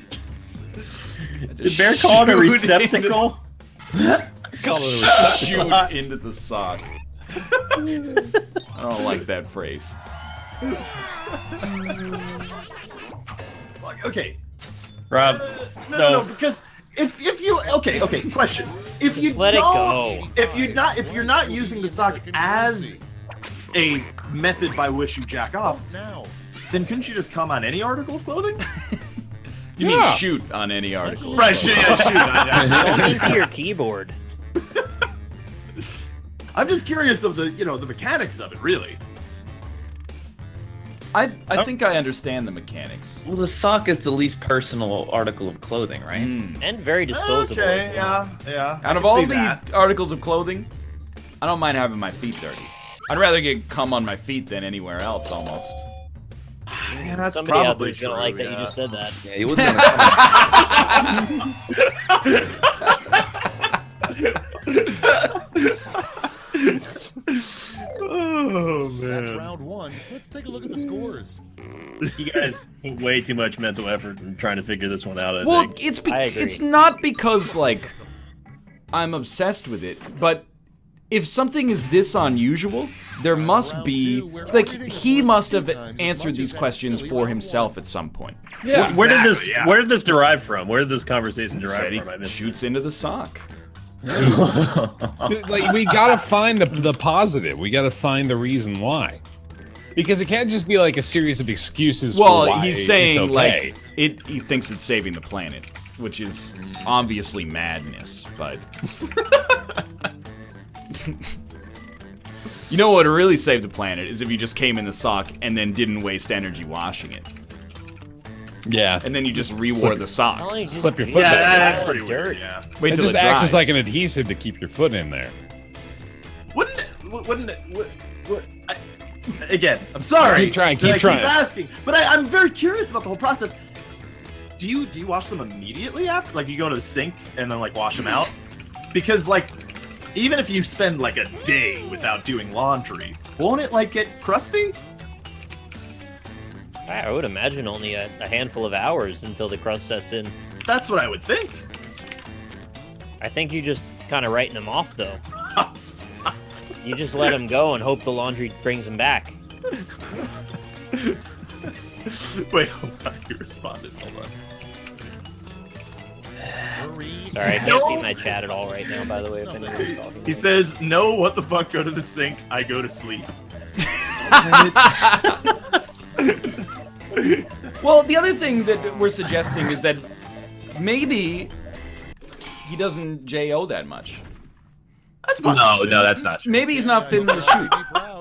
Bear call it a receptacle? Call it a Shoot into the sock. I don't like that phrase. Okay, Rob, no, because if you question, if you Just let it don't- go. if you're not using the sock as a method by which you jack off, Now, then couldn't you just come on any article of clothing? You mean Yeah. shoot on any article? Right, shoot. Don't into your keyboard. I'm just curious of the mechanics of it, really. I think I understand the mechanics. Well, the sock is the least personal article of clothing, right? And very disposable. Okay, as well. yeah. Out of all the articles of clothing, I don't mind having my feet dirty. I'd rather get cum on my feet than anywhere else, almost. Yeah, that's Somebody out probably there's gonna true, like that yeah. you just said that. Yeah, you wouldn't Oh that's man. round one. Let's take a look at the scores. you guys put way too much mental effort in trying to figure this one out, I Well, think. I agree. it's not because I'm obsessed with it, but if something is this unusual, there must Round be two, where he everything must works have 2 times as answered much these as that questions silly for round himself one. at some point. Yeah. Where did this Exactly, yeah. Where did this derive from? Where did this conversation derive Said he from? I missed shoots into the sock. Like, we gotta find the positive. We gotta find the reason why. Because it can't just be like a series of excuses for Well, why he's saying it's okay. he thinks it's saving the planet, which is obviously madness, but you know what would really save the planet is if you just came in the sock and then didn't waste energy washing it. Yeah. And then you just rewore the sock. Not only just Slip your beat foot it back. out That's of pretty dirt. weird. Yeah. Wait It till just it acts dries. as like an adhesive to keep your foot in there. Again, I'm sorry. Keep trying, that I keep trying. asking, but I'm very curious about the whole process. Do you wash them immediately after? Like you go to the sink and then like wash them out? Because like, even if you spend like a day without doing laundry, won't it like get crusty? I would imagine only a handful of hours until the crust sets in. That's what I would think. I think you just kind of writing them off, though. You just let them go and hope the laundry brings them back. Wait, hold on. He responded. Hold on. Sorry, I can't see my chat at all right now, by the way, if anyone's talking. He says, "No, what the fuck? Go to the sink. I go to sleep." Well, the other thing that we're suggesting is that maybe he doesn't JO that much. That's possible. No, that's not true. Maybe he's not fitting the shoot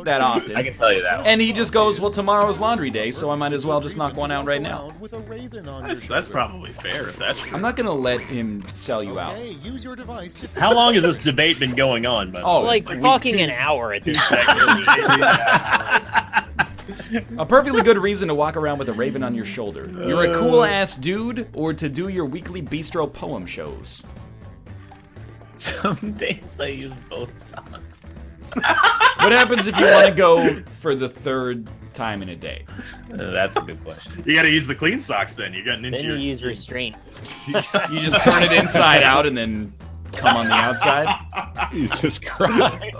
that often. I can tell you that. And he just goes, well, tomorrow's laundry day, so I might as well just knock one out right now. That's probably fair if that's true. I'm not gonna let him sell you out. Okay, use your device to How long has this debate been going on? By the Oh, way? Like fucking an hour at this point. A perfectly good reason to walk around with a raven on your shoulder. You're a cool-ass dude, or to do your weekly bistro poem shows. Some days I use both socks. What happens if you want to go for the third time in a day? That's a good question. You gotta use the clean socks then. You're getting into Then your... you use restraint. You just turn it inside out and then come on the outside? Jesus Christ.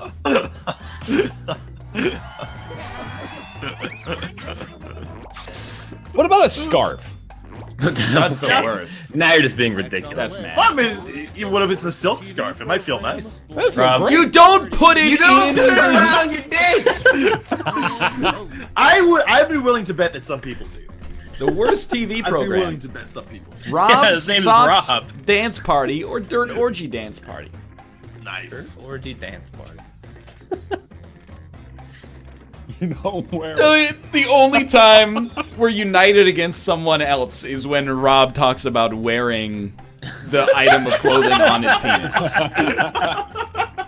What about a scarf? That's the worst. Now you're just being ridiculous. That's mad. Well, I mean, what if it's a silk scarf? It might feel nice. Rob, You don't put it in. around your dick. I'd be willing to bet that some people do. The worst TV I'd be willing program. to bet some people do. Rob's his name's Socks Rob. Dance Party or Dirt Orgy Dance Party. Nice. Orgy dance party. You know where? The only time we're united against someone else is when Rob talks about wearing the item of clothing on his penis.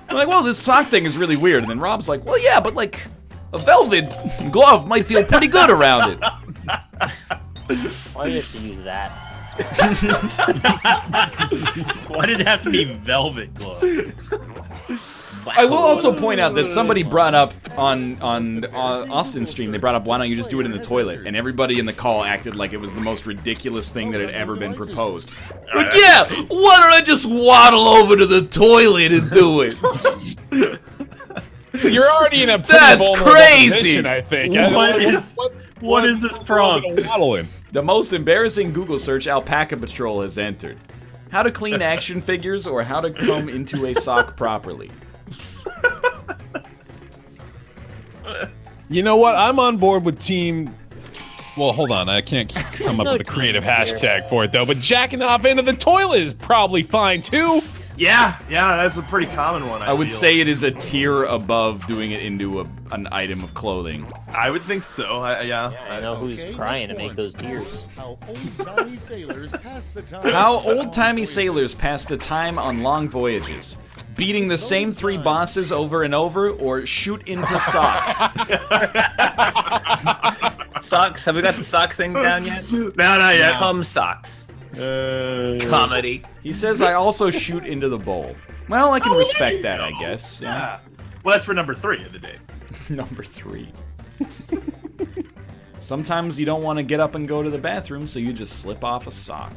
I'm like, well, this sock thing is really weird. And then Rob's like, well, yeah, but like a velvet glove might feel pretty good around it. Why do you have to use that? Why did it have to be velvet glove? I will also point out that somebody brought up on Austin's stream, they brought up, why don't you just do it in the toilet? And everybody in the call acted like it was the most ridiculous thing that had ever been proposed. Like, yeah, why don't I just waddle over to the toilet and do it? You're already in a pretty That's vulnerable crazy. position, I think. What is this prompt? Waddling? The most embarrassing Google search Alpaca Patrol has entered. How to clean action figures or how to comb into a sock properly. You know what? I'm on board with team. Well, hold on. I can't come up no with a creative team here. hashtag for it, though. But jacking off into the toilet is probably fine, too. Yeah, that's a pretty common one. I would feel. say it is a tier above doing it into an item of clothing. I would think so. Yeah, I know who's Okay, crying next to make one. those tears. How old-timey sailors pass the time. How old-timey sailors pass the time on long voyages. Beating the same 3 bosses over and over, or shoot into sock. Socks? Have we got the sock thing down yet? No, not yet. Cum socks. Comedy. He says I also shoot into the bowl. Well, I can respect that, I guess. Yeah. Yeah. Well, that's for number 3 of the day. Number 3. Sometimes you don't want to get up and go to the bathroom, so you just slip off a sock.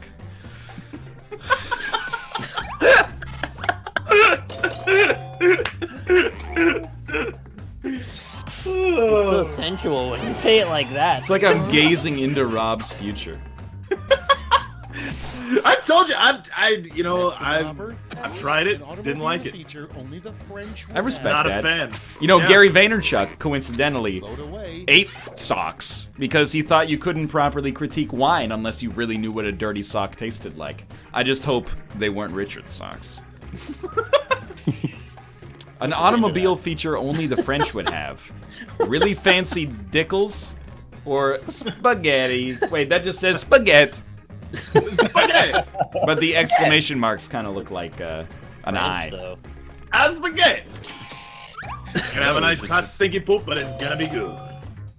It's so sensual when you say it like that. It's like I'm gazing into Rob's future. I told you, I've I've tried it, didn't like it. I respect Not that. a fan. You know, Yeah. Gary Vaynerchuk, coincidentally, Away. ate socks because he thought you couldn't properly critique wine unless you really knew what a dirty sock tasted like. I just hope they weren't Richard's socks. An automobile feature only the French would have. Really fancy dickles or spaghetti. Wait, that just says spaghetti. Spaghetti! But the exclamation marks kind of look like an eye. Though. As spaghetti! Gonna have a nice hot stinky poop, but it's gonna be good.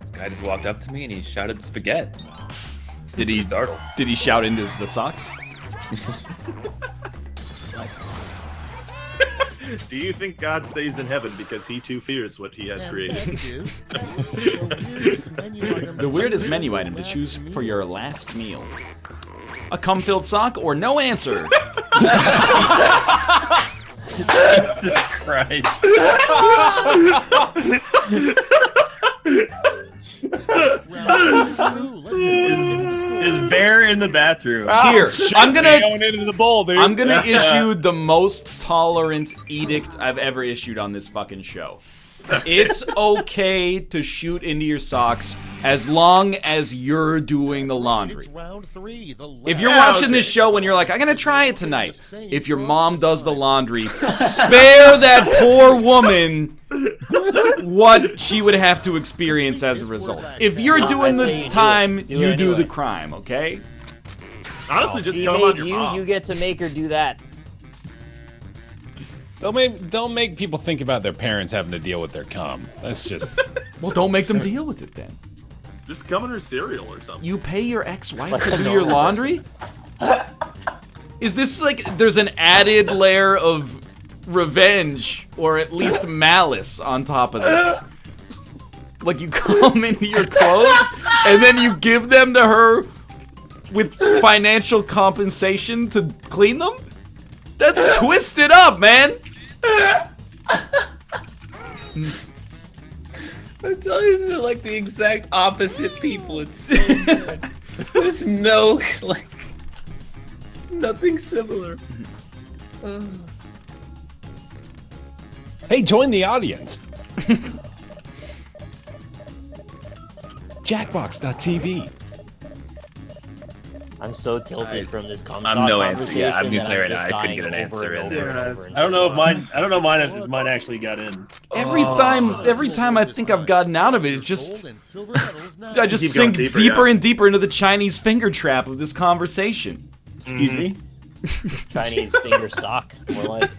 This guy just walked up to me and he shouted spaghetti. Did he Startled. Did he shout into the sock? Do you think God stays in heaven because he too fears what he has created? Next is The weirdest menu item to choose for your last meal. A cum-filled sock or no answer? Jesus Christ. Round 2. Is bear in the bathroom? Here, I'm gonna Going into the bowl, dude. I'm gonna issue the most tolerant edict I've ever issued on this fucking show. It's okay to shoot into your socks as long as you're doing the laundry. It's round 3. If you're watching this show and you're like, I'm gonna try it tonight, if your mom does the laundry, spare that poor woman what she would have to experience as a result. If you're doing the time, you do the crime, okay? Honestly, just She come on made your you. mom. You get to make her do that. Don't make people think about their parents having to deal with their cum. That's just. Well, don't make them deal with it then. Just come in her cereal or something. You pay your ex-wife Like to a do your normal laundry? Is this like there's an added layer of revenge or at least malice on top of this? Like you come into your clothes and then you give them to her with financial compensation to clean them? That's twisted up, man. I'm telling you, these are like the exact opposite people. It's so good. There's no, like, nothing similar. Hey, join the audience. Jackbox.tv. I'm so tilted from this I'm no answer. Yeah, I'm gonna say right now, I couldn't get an answer in there. I don't know if mine actually got in. Every time I think I've gotten out of it, it just I just Keep sink going deeper, deeper, yeah. and deeper into the Chinese finger trap of this conversation. Excuse me. Chinese finger sock, more like.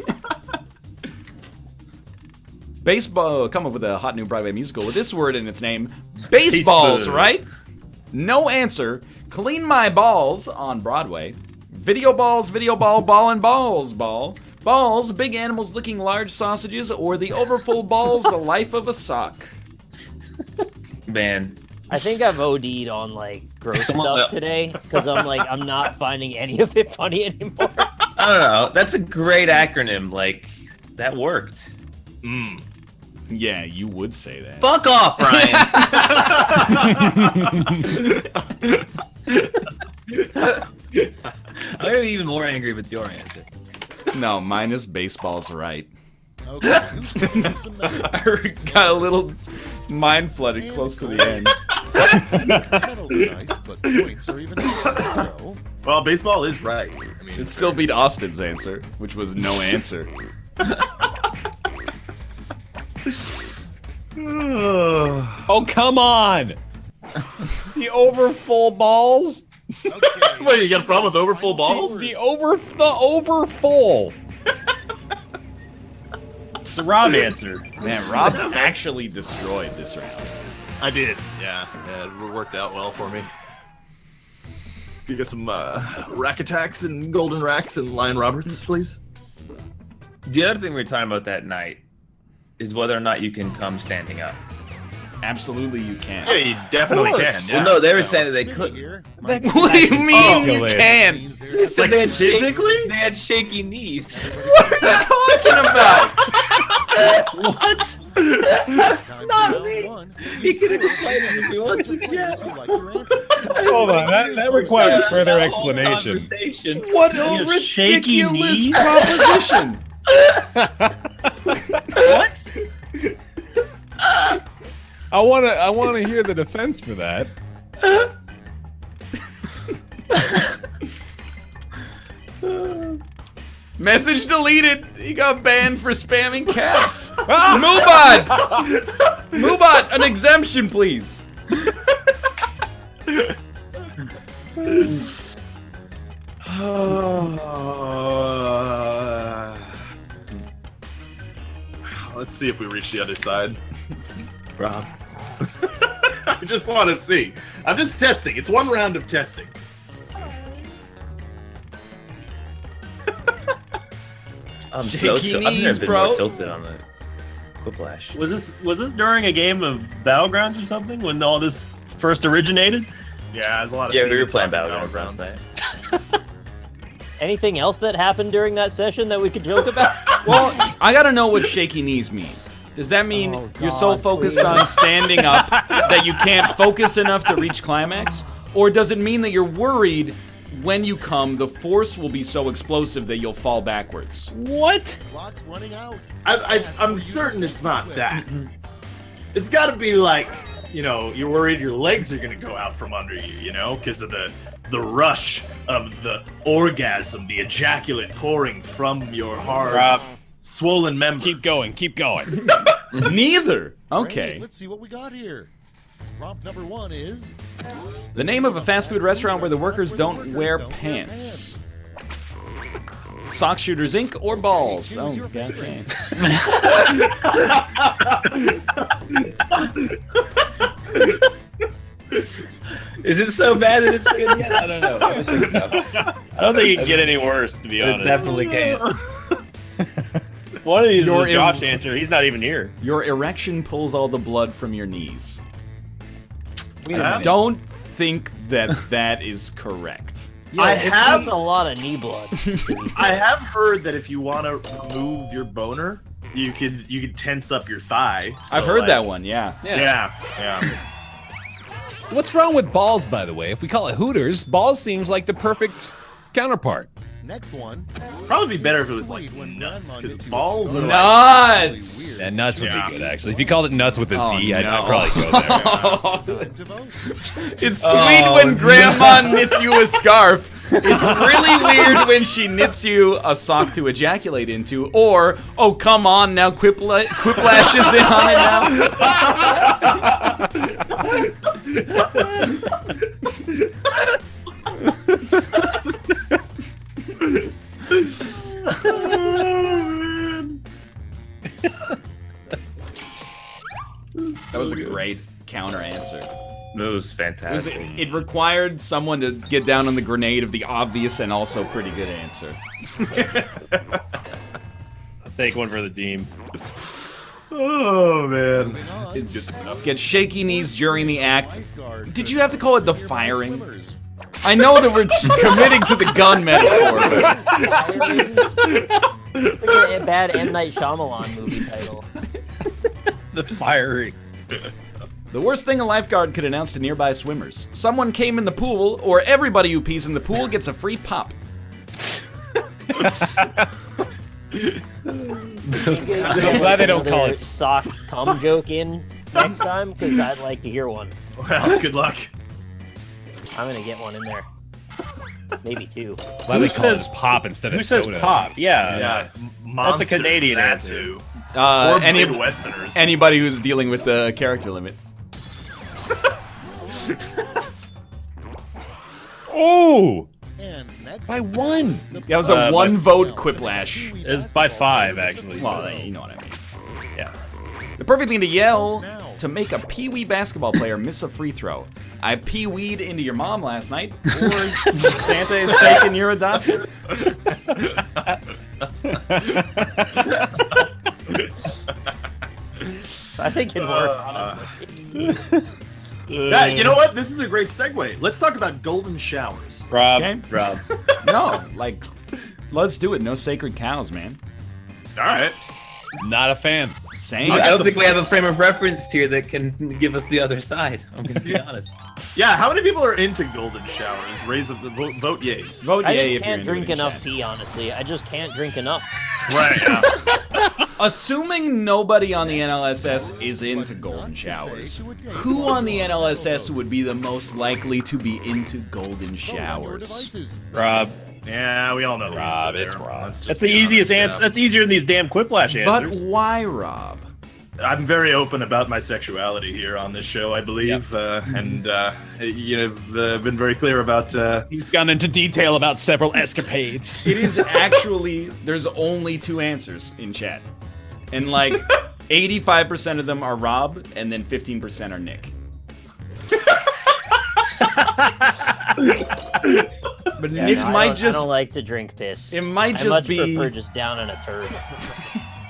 Baseball, come up with a hot new Broadway musical with this word in its name. Baseballs, Baseball. right? No answer. Clean My Balls on Broadway. Video balls, video ball, ball and balls, ball. Balls, big animals licking large sausages, or the overfull balls, the life of a sock. Man, I think I've OD'd on like gross Someone- stuff today because I'm not finding any of it funny anymore. I don't know. That's a great acronym. Like, that worked. Yeah, you would say that. Fuck off, Ryan. I'm gonna be even more angry if it's your answer. No, mine is baseball's right. Okay, who's putting some medals? I got a little mind flooded close to the end. Medals are nice, but points are even nicer. So, Well, baseball is right. I mean, It still beat Austin's answer, which was no answer. Oh, come on! The overfull balls? okay. Wait, you got a problem with overfull balls? The overfull. It's a Rob answer. Man, Rob actually destroyed this round. I did. Yeah, it worked out well for me. You got some rack attacks and golden racks and Lion Roberts, please. The other thing we were talking about that night is whether or not you can come standing up. Absolutely, you can. Yeah, you definitely can. Well, Yeah. no, they were saying that they Minute couldn't. here. What do you mean you ridiculous. can? Means They there's said they had physically? They had shaky knees. What are you talking about? What? time not for round me. one. He Score can based explain it on if the he wants percentage of to, players Jeff. who like your answer. Hold on, that requires further Whole explanation. conversation. What You a have shaky ridiculous knees? proposition! What? I wanna hear the defense for that. Message deleted. He got banned for spamming caps. Mubot! Mubot, an exemption, please. Let's see if we reach the other side. Rob. I just want to see. I'm just testing. It's one round of testing. I'm Shaky I've knees, never been bro. more tilted on the Quiplash. Was this during a game of Battlegrounds or something when all this first originated? Yeah, there's a lot of. Yeah, we were secret playing talking Battlegrounds going last on. night. Anything else that happened during that session that we could joke about? Well, I gotta know what shaky knees means. Does that mean Oh, you're so God, focused please. on standing up that you can't focus enough to reach climax? Or does it mean that you're worried when you come, the force will be so explosive that you'll fall backwards? What? Clock's running out. I'm certain it's not that. It's got to be like, you know, you're worried your legs are gonna go out from under you, you know, because of the rush of the orgasm, the ejaculate pouring from your hard, swollen member. Keep going. Keep going. Neither. Great, Okay. let's see what we got here. Prompt number 1 is The name of a fast food restaurant where the workers don't wear pants. Sock Shooters Inc. or Balls? Oh, your God, favorite. Is it so bad that it's good yet? I don't know. I don't think so. I don't think it can get any worse, to be It honest. definitely can't. One of these Your is a Josh answer. He's not even here. Your erection pulls all the blood from your knees. Wait a I minute. don't think that is correct. Yeah, I it have- needs a lot of knee blood. I have heard that if you want to move your boner, you could tense up your thigh. I've So, heard like, that one, yeah. Yeah. What's wrong with balls, by the way? If we call it Hooters, balls seems like the perfect counterpart. next one. Probably be better if it was like Sweet when nuts, grandma because gets you a balls are scarf. like, Nuts! Yeah, nuts would Yeah. be good, actually. If you called it nuts with a Oh, Z, I'd no. probably go there. Time to vote. It's sweet when Grandma knits you a scarf. It's really weird when she knits you a sock to ejaculate into. Or, oh, come on, now Quiplash is in on it now. That was a great counter answer. It was fantastic. It required someone to get down on the grenade of the obvious and also pretty good answer. I'll take one for the team. oh man. Moving on. It's good stuff. Get shaky knees during the act. Lifeguard Did you have to call it the nearby firing? swimmers. I know that we're committing to the gun metaphor, but It's like a bad M. Night Shyamalan movie title. The firing. the worst thing a lifeguard could announce to nearby swimmers. Someone came in the pool, or everybody who pees in the pool gets a free pop. I'm glad they don't call it- sock cum joke in next time, because I'd like to hear one. Well, good luck. I'm gonna get one in there. Maybe two. Why Who they call it says- pop instead Who of says soda? pop? Yeah. Yeah. That's a Canadian That's answer. who. Uh, Or any, Midwesterners. anybody who's dealing with the character limit. Oh! And next, By one! That was a Uh, one my- vote Quiplash. It's by 5, actually. Well, you know what I mean. Yeah. The perfect thing to yell to make a pee-wee basketball player miss a free throw. I pee-weed into your mom last night, or Santa is taking your adopted. I think it'd work, honestly. Yeah, you know what? This is a great segue. Let's talk about golden showers. Rob. Okay. Rob. No, like, let's do it. No sacred cows, man. All right. Not a fan. Same. I don't think we have a frame of reference here that can give us the other side. I'm gonna be honest. Yeah, how many people are into golden showers? Raise up the vote yays. Vote I yay just if you're can't into drink it in enough chat. pee, honestly. I just can't drink enough. Right. Yeah. Assuming nobody on the NLSS is into golden showers, who on the NLSS would be the most likely to be into golden Vote on your showers? devices. Rob. Yeah, we all know the Rob, answer it's there. Rob. Let's just That's the be easiest honest, answer. That's easier than these damn Quiplash But answers. why, Rob? I'm very open about my sexuality here on this show, I believe, and you've been very clear about. He's gone into detail about several escapades. It is actually, there's only two answers in chat. And like, 85% of them are Rob, and then 15% are Nick. But Yeah, Nick no, might I just, don't like to drink piss. it might I just much be, prefer just down in a turd.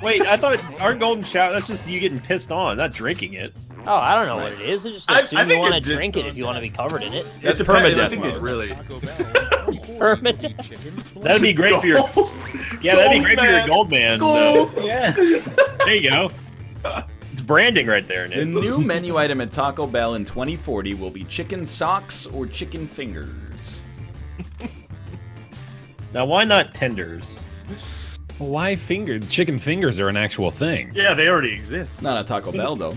Wait, I thought our golden shower, that's just you getting pissed on, not drinking it. Oh, I don't know what it is. I just I assume you think want to it did- drink it if you want to be covered in it. That's It depends. permadeath I think it mode. really. Taco Bell, Permadeath. chicken, That'd be great for your. Yeah, that'd be great for your gold man. So Yeah. there you go. It's branding right there, The Nick. new menu item at Taco Bell in 2040 will be chicken socks or chicken fingers. Now, why not tenders? Why fingered? Chicken fingers are an actual thing. Yeah, they already exist. Not at Taco Bell, though.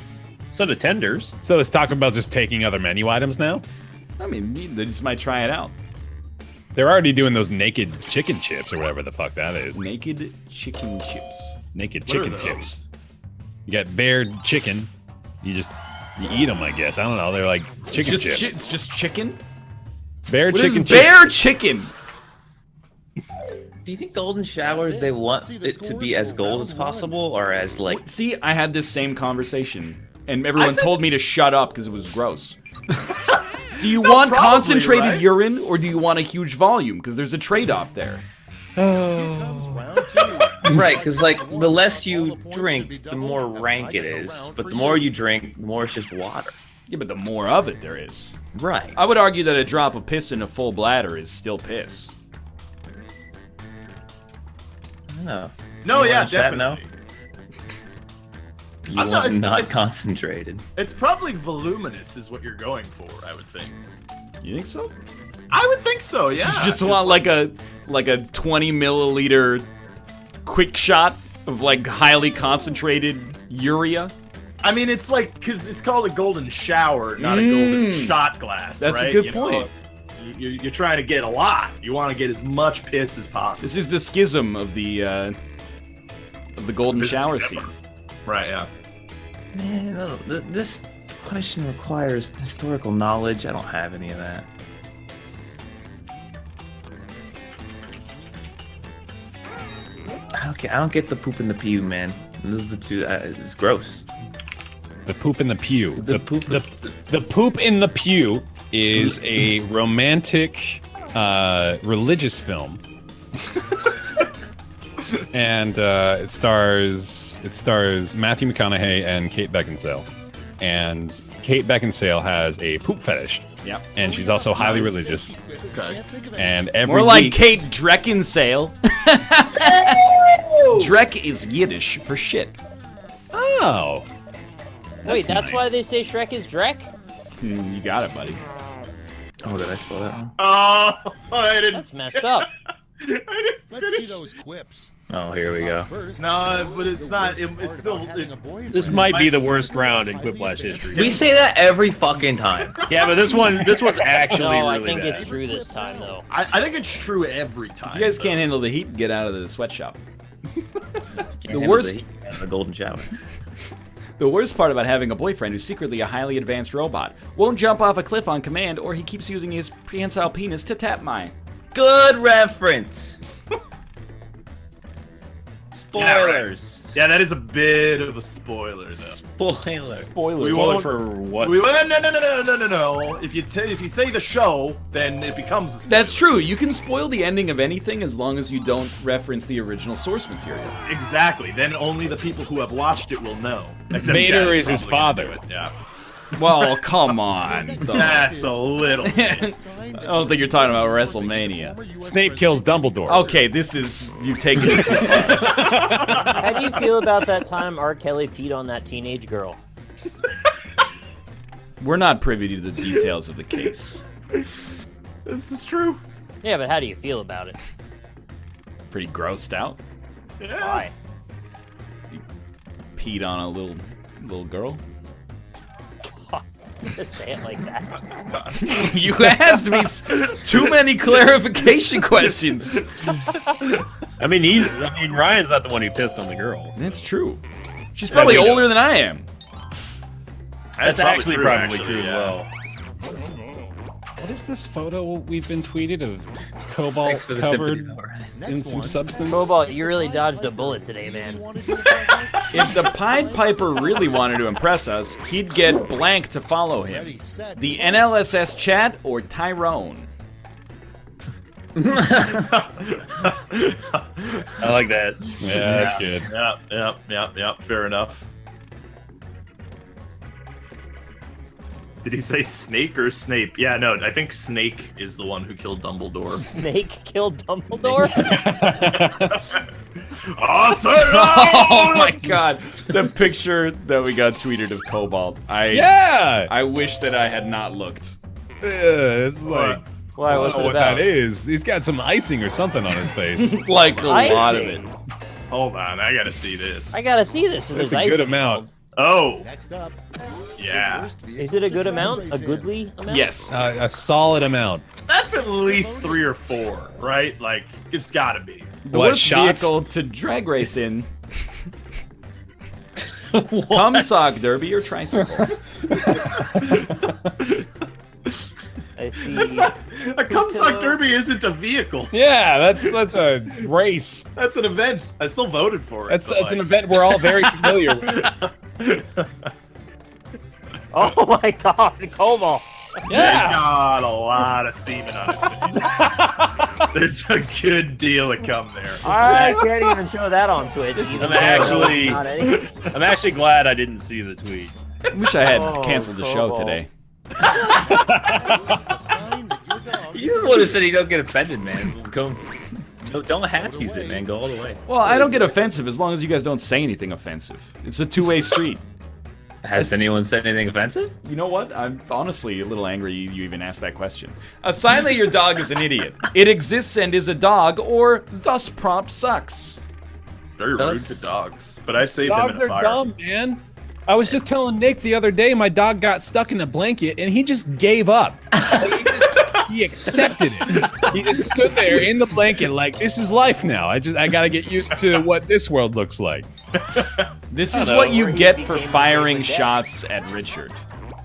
So do tenders. So is Taco Bell just taking other menu items now? I mean, they just might try it out. They're already doing those naked chicken chips or whatever the fuck that is. Naked chicken chips. Naked What are chicken those? chips. You got bared chicken. You eat them, I guess. I don't know. They're like chicken It's just chips. it's just chicken? Bared What is chicken chips. bear chicken? Do you think golden showers they want it to be as gold as possible, or as like? See, I had this same conversation, and everyone told me to shut up because it was gross. Do you want probably, concentrated right? urine, or do you want a huge volume? Because there's a trade-off there. Comes round two. Right, because like the less you drink, the more rank it is. But the more you drink, the more it's just water. Yeah, but the more of it there is. Right. I would argue that a drop of piss in a full bladder is still piss. No. No, You yeah, want that now? definitely. You I'm not- want it's- not it's- concentrated. It's probably voluminous, is what you're going for. I would think. You think so? I would think so. Yeah. You just want like a 20 milliliter quick shot of like highly concentrated urea. I mean, it's like because it's called a golden shower, not a golden shot glass. That's a right? good You know, point. You're trying to get a lot. You want to get as much piss as possible. This is the schism of the golden shower scene. Right. Yeah. Man, I don't, this question requires historical knowledge. I don't have any of that. Okay, I don't get the poop in the pew, man. Those are the two. It's gross. The poop in the pew. The poop- The poop in the pew is a romantic, religious film, and it stars Matthew McConaughey and Kate Beckinsale. And Kate Beckinsale has a poop fetish, Yep. and she's also highly religious. Can't think of And anything. every More like week, Kate Dreckinsale. Drek is Yiddish for shit. oh, Wait, that's nice. why they say Shrek is Drek? You got it, buddy. Oh, did I spell that wrong? Oh, I didn't. That's messed up. I didn't Let's see finish. those quips. Oh, here we go. First, No, but it's the not. worst It's part still. about having a boyfriend This might be the worst round in Quiplash history. We say that every fucking time. Yeah, but this one's actually No, I really think bad. it's true this time, though. I think it's true every time. You guys can't handle the heat, get out of the sweatshop. The worst- The golden shower. The worst part about having a boyfriend who's secretly a highly advanced robot won't jump off a cliff on command, or he keeps using his prehensile penis to tap mine. Good reference. Spoilers. Yeah, that is a bit of a spoiler, though. Spoiler. Spoilers. We won't- for what? No. If you say the show, then it becomes a spoiler. That's true. You can spoil the ending of anything as long as you don't reference the original source material. Exactly. Then only the people who have watched it will know. Except Vader Jack is his probably gonna father. do it, Yeah. Well, come on. That's a little. I don't think you're talking about WrestleMania. Snape kills Dumbledore. Okay, you've taken it too far. How do you feel about that time R. Kelly peed on that teenage girl? We're not privy to the details of the case. This is true. Yeah, but how do you feel about it? Pretty grossed out. Yeah. Why? Peed on a little girl. Just say it like that. You asked me too many clarification questions. I mean, Ryan's not the one who pissed on the girl. That's true. She's probably we know. older than I am. That's actually true, probably actually, true as yeah. well. What is this photo we've been tweeted of Cobalt Thanks for the covered sympathy, though, Ryan. in Next some one. substance? Cobalt, you really dodged a bullet today, man. If the Pied Piper really wanted to impress us, he'd get blank to follow him. Ready, set, The NLSS chat or Tyrone. I like that. Yeah, that's good. Yeah. Fair enough. Did he say Snake or Snape? Yeah, no, I think Snake is the one who killed Dumbledore. Snake killed Dumbledore? Oh my god. The picture that we got tweeted of Cobalt. I wish that I had not looked. It's like, Why, I what's don't it know what about? that is. He's got some icing or something on his face. Like a lot of it. Icing? Hold on, I gotta see this. I gotta see this. So That's there's a good icing amount. Oh, Next up. yeah. Is it a good amount? A goodly amount? Yes. A solid amount. That's at least 3 or 4, right? Like, it's gotta be. The What, worst shots? vehicle to drag race in. Cum sock derby or tricycle. I see. That's not, a Cumsock Derby isn't a vehicle. Yeah, that's a race. That's an event. I still voted for it. That's an event we're all very familiar with. Oh my god, Cobalt. He's got a lot of semen on his face. There's a good deal of cum there. I can't even show that on Twitch. I'm actually glad I didn't see the tweet. I wish I had Oh, canceled the show Cobalt. today. A sign that your dog You're the one who said you don't get offended, man. Go, don't half-seas it, man. Go all the way. Well, I don't get offensive as long as you guys don't say anything offensive. It's a two-way street. Has anyone said anything offensive? You know what? I'm honestly a little angry you even asked that question. A sign that your dog is an idiot. It exists and is a dog, or thus prompt sucks. Very rude to dogs, but I'd save Dogs him in are a fire. dumb, man. I was just telling Nick the other day my dog got stuck in a blanket and he just gave up. Like, he accepted it. He just stood there in the blanket like, this is life now. I gotta get used to what this world looks like. This is what you get for firing shots at Richard.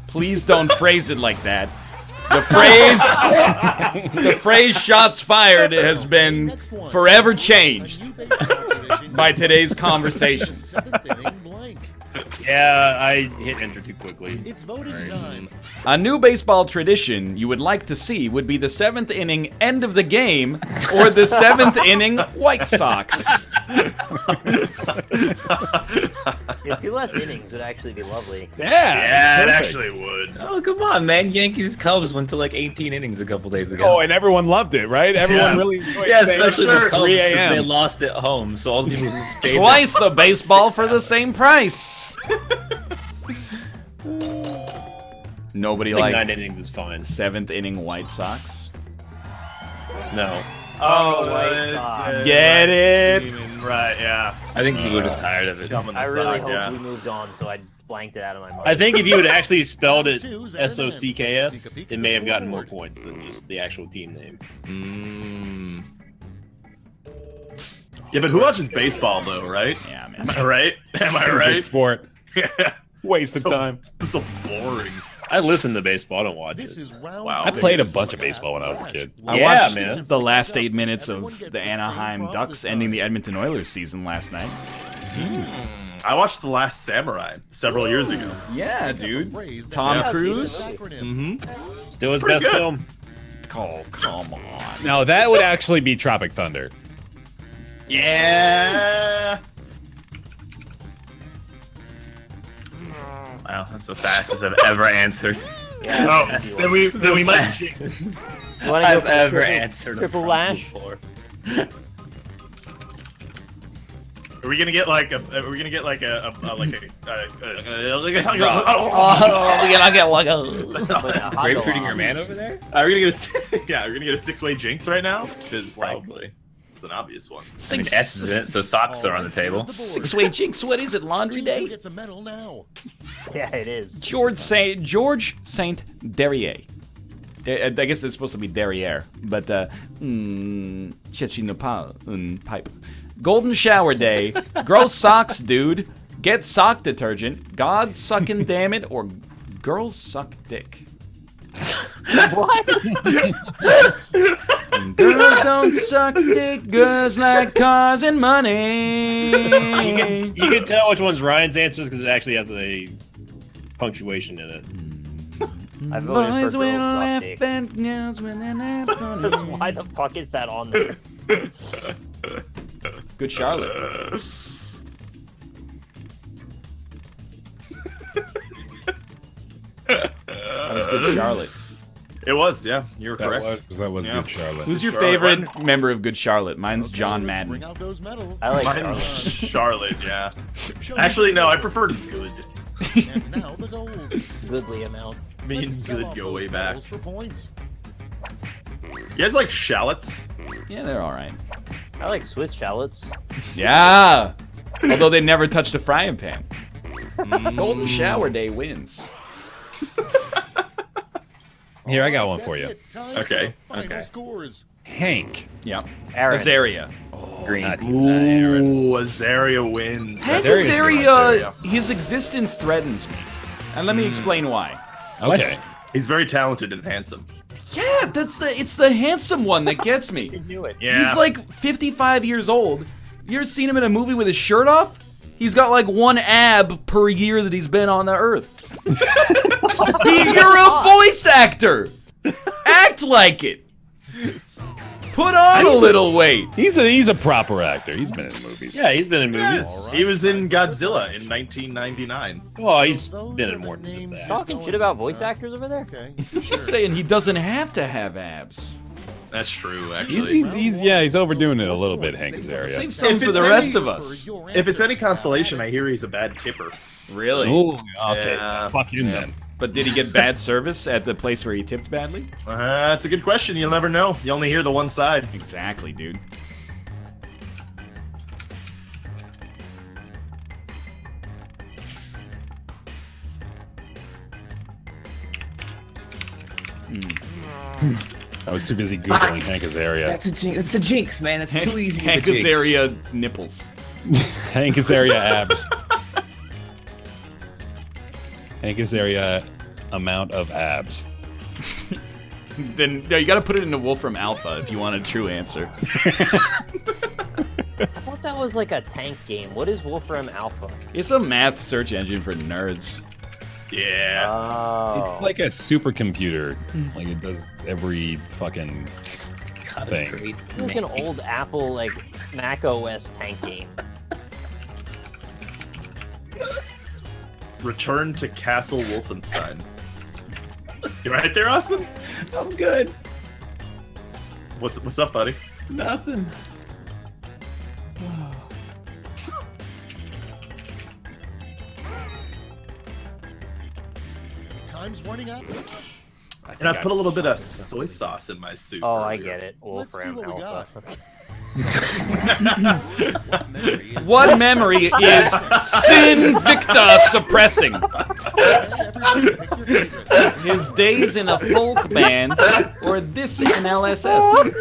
Please don't phrase it like that. The phrase "shots fired" has been forever changed by today's conversation. Yeah, I hit enter too quickly. It's voting time. A new baseball tradition you would like to see would be the 7th inning end of the game or the 7th inning White Sox. Yeah, 2 less innings would actually be lovely. Yeah, it perfect. actually would. Oh, come on, man. Yankees Cubs went to like 18 innings a couple days ago. Oh, and everyone loved it, right? Everyone Yeah. really enjoyed yeah, staying especially up the till Cubs 3 because they a.m. lost at home. So all the people who stayed Twice the baseball for the same price. Nobody I think like 9 innings is fine. 7th inning White Sox. No. Oh, my God. Get it? Right, yeah. I think people are just tired of it. Cum in the I really sock, hope yeah. we moved on, so I blanked it out of my mind. I think if you had actually spelled it Twos and an M. Sneak a SOCKS, peek it at may the have gotten more scoreboard. points than just the actual team name. Yeah, but who watches baseball though, right? Yeah, man. Am I right? Am I Stupid right? sport. Yeah. Waste of So- time. So boring. I listen to baseball, I don't watch This it. is round Wow. I played a six. bunch of baseball when I was a kid. I Yeah, watched man. the last 8 minutes of the Anaheim Ducks ending the Edmonton Oilers season last night. I watched The Last Samurai several years ago. Yeah, dude. Phrase that Tom has Cruise? an acronym. Mm-hmm. Still his pretty best good. film. Oh, come on. Now that would actually be Tropic Thunder. Yeah. Wow, that's the fastest I've ever answered. Yeah, Oh, that's then we might. You wanna go I've for ever triple- answered a triple prompt lash? before. Are we gonna get like a? Are we gonna get like a like a? I get like a. Grapefruiting your man over there? Are we gonna get a? Yeah, we're gonna get a 6-way jinx right now because like Probably. it's an obvious one. I mean, S is in it, so socks are on the table. Six-way jinx. What is it? Laundry Cruiser day? gets a medal now. Yeah, it is. George Saint Derriere. I guess it's supposed to be derriere, but Chechinopal pipe. Golden shower day. Gross socks, dude. Get sock detergent. God sucking damn it, or girls suck dick. What? Girls don't suck dick. Girls like cars and money. You can tell which one's Ryan's answers because it actually has a punctuation in it. I voted Boys for will girls suck laugh dick. at girls when they're not funny. Why the fuck is that on there? Good Charlotte. Good Charlotte. It was, yeah. You were correct. That was Yeah. good, Charlotte. Who's your Charlotte favorite member of Good Charlotte? Mine's Okay, John let's Madden. Bring out those medals. I like Mine Charlotte. Charlotte, yeah. Show Actually, no, I yourself. prefer good. And now the gold. Goodly amount. Me and Let's sell good off go those way back. medals for points. You guys like shallots? Yeah, they're all right. I like Swiss shallots. Yeah. Although they never touched a frying pan. Golden Shower Day wins. Here, I got one That's for you. it. Time Okay, for the final okay. scores. Hank. Yeah. Aaron. Azaria. Green. Ooh, Azaria wins. Hank Azaria's good, Azaria, Azaria. his existence threatens me. And let me explain why. Okay. He's very talented and handsome. Yeah, it's the handsome one that gets me. You knew it. Yeah. He's like 55 years old. You ever seen him in a movie with his shirt off? He's got like one ab per year that he's been on the earth. You're a voice actor. Act like it. Put on a little weight. He's a proper actor. He's been in movies. Yeah, he's been in movies. Yes. He was in Godzilla in 1999. Well, he's So those been are in more the than just names that. Talking going shit about on, voice huh? actors over there? Okay. Just saying he doesn't have to have abs. That's true, actually. He's overdoing it a little bit, Hank Azaria. Save some If for it's the any- rest of us. If it's any consolation, I hear he's a bad tipper. Really? Ooh, okay. Yeah. Fuck him then. But did he get bad service at the place where he tipped badly? That's a good question. You'll never know. You only hear the one side. Exactly, dude. I was too busy googling Hank Azaria. That's a jinx, man. That's too easy. Hank to jinx. Azaria nipples. Hank Azaria abs. Hank Azaria amount of abs. Then no, you got to put it into Wolfram Alpha if you want a true answer. I thought that was like a tank game. What is Wolfram Alpha? It's a math search engine for nerds. Yeah. Oh. It's like a supercomputer. Like it does every fucking God, thing. great It's like an name. old Apple, like, Mac OS tank game. Return to Castle Wolfenstein. You right there, Austin? I'm good. What's up, buddy? Nothing. Time's running out. And I put a little bit of soy sauce in my soup. Oh, I earlier. get it. Let's see Wolfram what we Alpha. What memory is What memory is Sinvicta suppressing? Everybody pick your favorite. His days in a folk band or this in LSS?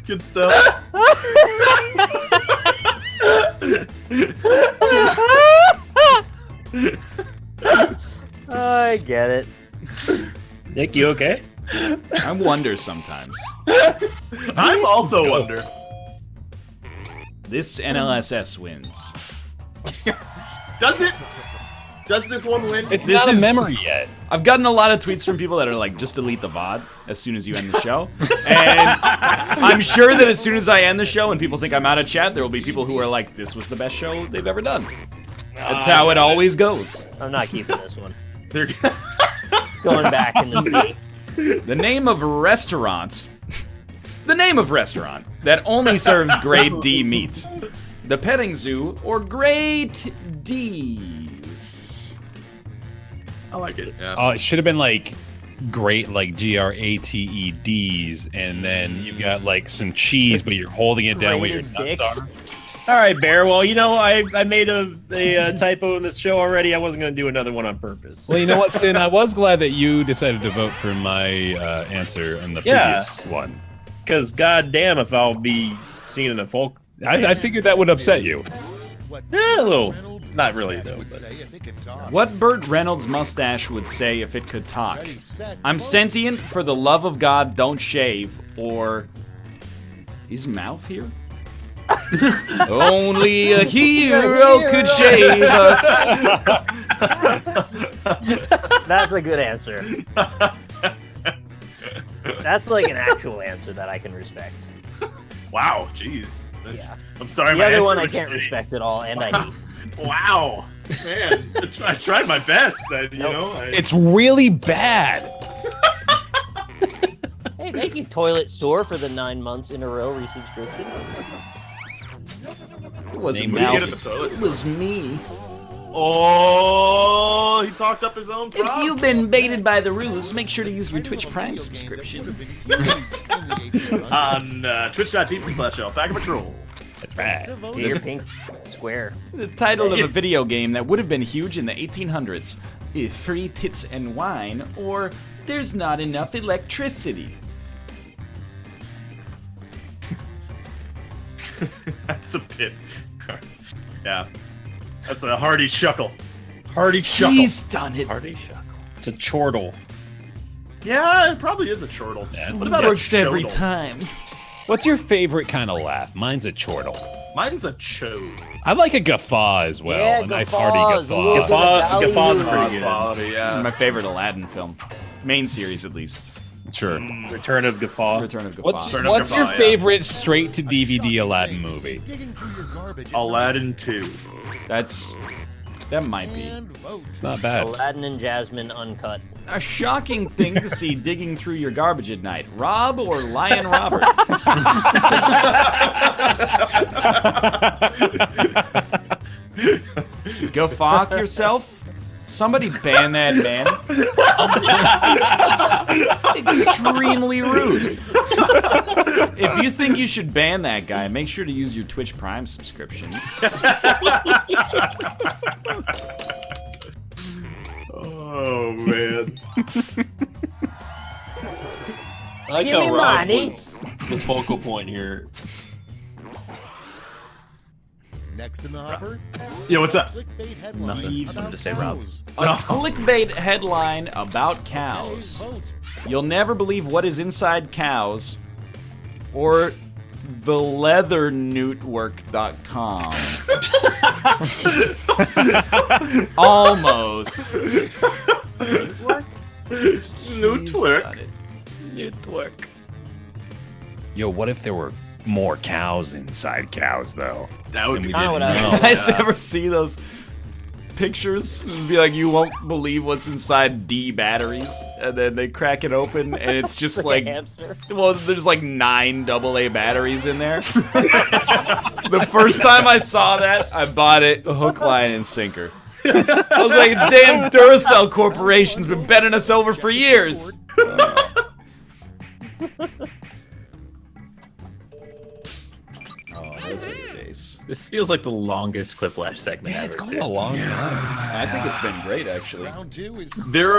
Good stuff. I get it. Nick, you okay? I wonder sometimes. I'm also wonder. This NLSS wins. Does it? Does this one win? It's This not is- a memory yet. I've gotten a lot of tweets from people that are like, just delete the VOD as soon as you end the show. And I'm sure that as soon as I end the show and people think I'm out of chat, there will be people who are like, this was the best show they've ever done. That's how it always goes. I'm not keeping this one. They're- It's going back in the state. The name of restaurant that only serves grade D meat. The petting zoo or Great D's. I like it. Yeah. Oh, it should have been like great, like GRATEDs, and then you've got like some cheese, but you're holding it down with your Grated nuts dicks. are. All right, Bear. Well, you know, I made a typo in this show already. I wasn't going to do another one on purpose. Well, you know what, Sin? I was glad that you decided to vote for my answer in the Yeah. previous one. Because goddamn, if I'll be seen in a folk, I figured that would upset you. What a little. Reynolds' Not really, mustache though, would but- say if it could talk. What Burt Reynolds' mustache would say if it could talk? Ready, set, I'm go. sentient, for the love of God, don't shave, or is mouth here? Only a hero could shave us. That's a good answer. That's like an actual answer that I can respect. Wow. Jeez. Yeah. I'm sorry. The my other answer one I was can't shitty. respect at all, and I hate. Wow, man, I tried my best. You know, It's really bad. Hey, thank you, Toilet Store, for the 9 months in a row resubscription. It wasn't Name What me. did you get at the toilet? It was me. Oh, he talked up his own. If you've been baited by the ruse, make sure to use your Twitch Prime subscription. On twitch.tv/Alpaca Patrol. That's right. Get your pink square. The title of a video game that would have been huge in the 1800s. Free Tits and Wine, or There's Not Enough Electricity. That's a bit. Yeah. That's a hearty chuckle. Hearty chuckle. He's done it. Party shuckle. It's a chortle. Yeah, it probably is a chortle. What about Works a every chodle? time. What's your favorite kind of laugh? Mine's a chortle. Mine's a chode. I like a guffaw as well. Yeah, a nice guffaws, hearty a little guffaw. bit of Guffaw's value. pretty good. Quality, yeah. My favorite Aladdin film. Main series, at least. Sure. Return of Guffaw. Return of Guffaw. What's Turn up what's your your volume. favorite straight to DVD Aladdin movie? Digging through your garbage at Aladdin night. 2. That might be. And vote. It's not bad. Aladdin and Jasmine uncut. A shocking thing to see digging through your garbage at night. Rob or Lion Robert? Go fuck yourself? Somebody ban that man. That's extremely rude. If you think you should ban that guy, make sure to use your Twitch Prime subscriptions. Oh, man. I like Give me how Rob money. was the focal point here. Next in the hopper, Yeah, what's up? clickbait headline Nothing. about To say, Rob. cows. A clickbait headline about Okay, cows. vote. You'll never believe what is inside cows, or theleathernootwork.com. Almost. Newt work. Newtwork. Yo, what if there were more cows inside cows, though? That would be Kinda what I was know. You guys ever see those pictures? It'd be like, you won't believe what's inside D batteries, and then they crack it open, and it's just Like like, a hamster. well, there's like 9 AA batteries in there. The first time I saw that, I bought it hook, line, and sinker. I was like, damn Duracell Corporation's been betting us over for years. Oh, those are the days. This feels like the longest Quiplash segment Yeah, ever. it's going a long time. I think it's been great, actually. Round two is There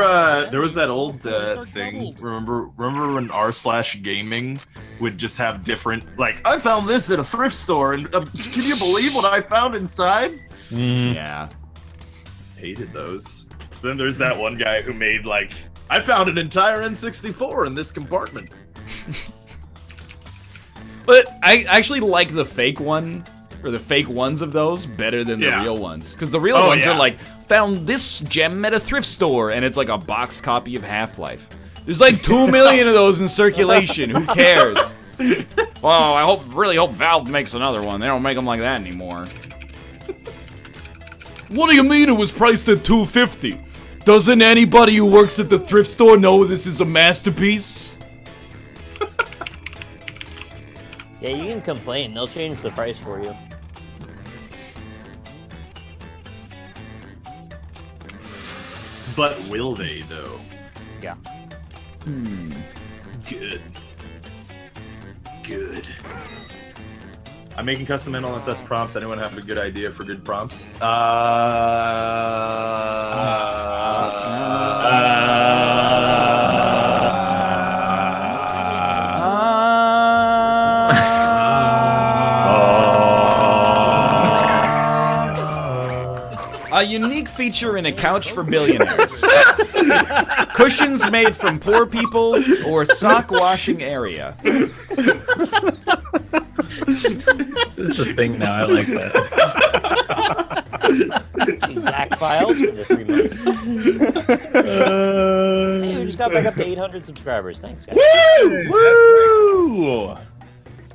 was that old Points are thing. doubled. Remember when r/gaming would just have different, like, I found this at a thrift store, and can you believe what I found inside? Yeah. Hated those. Then there's that one guy who made, like, I found an entire N64 in this compartment. But I actually like the fake one, or the fake ones of those, better than the Yeah. real ones. Because the real Oh, ones yeah. are like, found this gem at a thrift store, and it's like a boxed copy of Half-Life. There's like 2 million of those in circulation. Who cares? Well, I really hope Valve makes another one. They don't make them like that anymore. What do you mean it was priced at $250? Doesn't anybody who works at the thrift store know this is a masterpiece? Yeah, you can complain. They'll change the price for you. But will they, though? Yeah. Good. Good. I'm making custom NLSS prompts. Anyone have a good idea for good prompts? A unique feature in a couch for billionaires. Cushions made from poor people or sock washing area. This is the thing now. I like that. Exact files for the 3 months. Hey, we just got back up to 800 subscribers. Thanks, guys. Woo!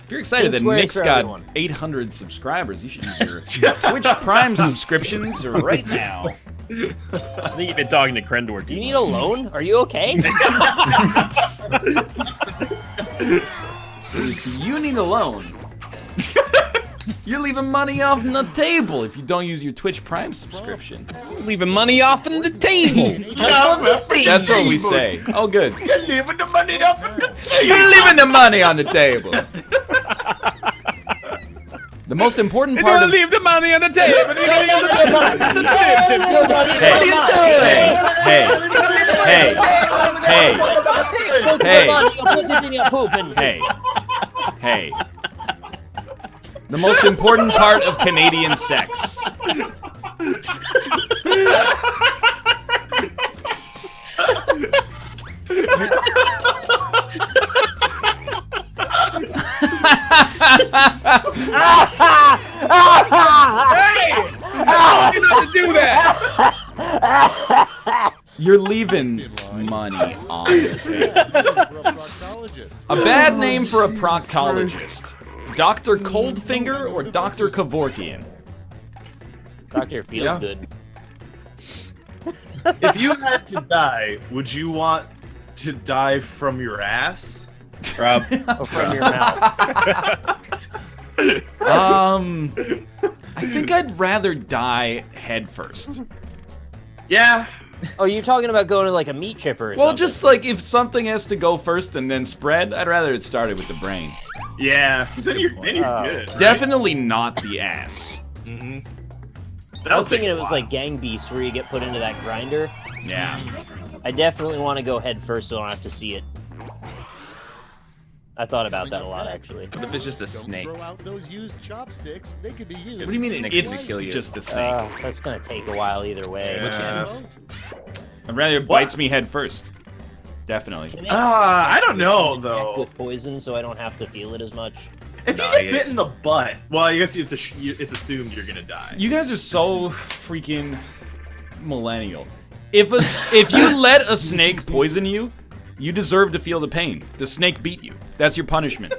If you're excited that Pink squares Nick's for got everyone. 800 subscribers, you should use your Twitch Prime subscriptions right now. I think you've been talking to Krendor. Do you need a loan? Are you okay? If you need a loan, you're leaving money off the table if you don't use your Twitch Prime subscription. Leaving money off on the table. That's what we say. Oh, good. You're leaving the money up on the table. You're leaving the money on the table. The most important You're part gonna of leave the money on the table. It's a tradition. Hey. Come on, you put it in your poop and Hey. The most important part of Canadian sex. You not to do that. You're leaving money on the table. A bad name for a proctologist. Dr. Coldfinger or Dr. Kevorkian? Doctor feels good. If you had to die, would you want to die from your ass? Rob. Or from your mouth. I think I'd rather die head first. Yeah. Oh, you're talking about going to like a meat chipper or Well, something. just like if something has to go first and then spread, I'd rather it started with the brain. Yeah. 'Cause then you're good. Right? Definitely not the ass. Mm-hmm. I was thinking it was like Gang Beasts where you get put into that grinder. Yeah. I definitely want to go head first so I don't have to see it. I thought about that a lot, actually. What if it's just a Don't snake? throw out those used chopsticks. They could be used. What do you mean Snake's it's gonna kill you. just a snake? That's gonna take a while either way. Yeah. I'd rather it bites me head first. Definitely. Can it I don't know inject though. with poison so I don't have to feel it as much. If you get bit in the butt, well, I guess it's assumed you're gonna die. You guys are so freaking millennial. If you let a snake poison you, you deserve to feel the pain. The snake beat you. That's your punishment.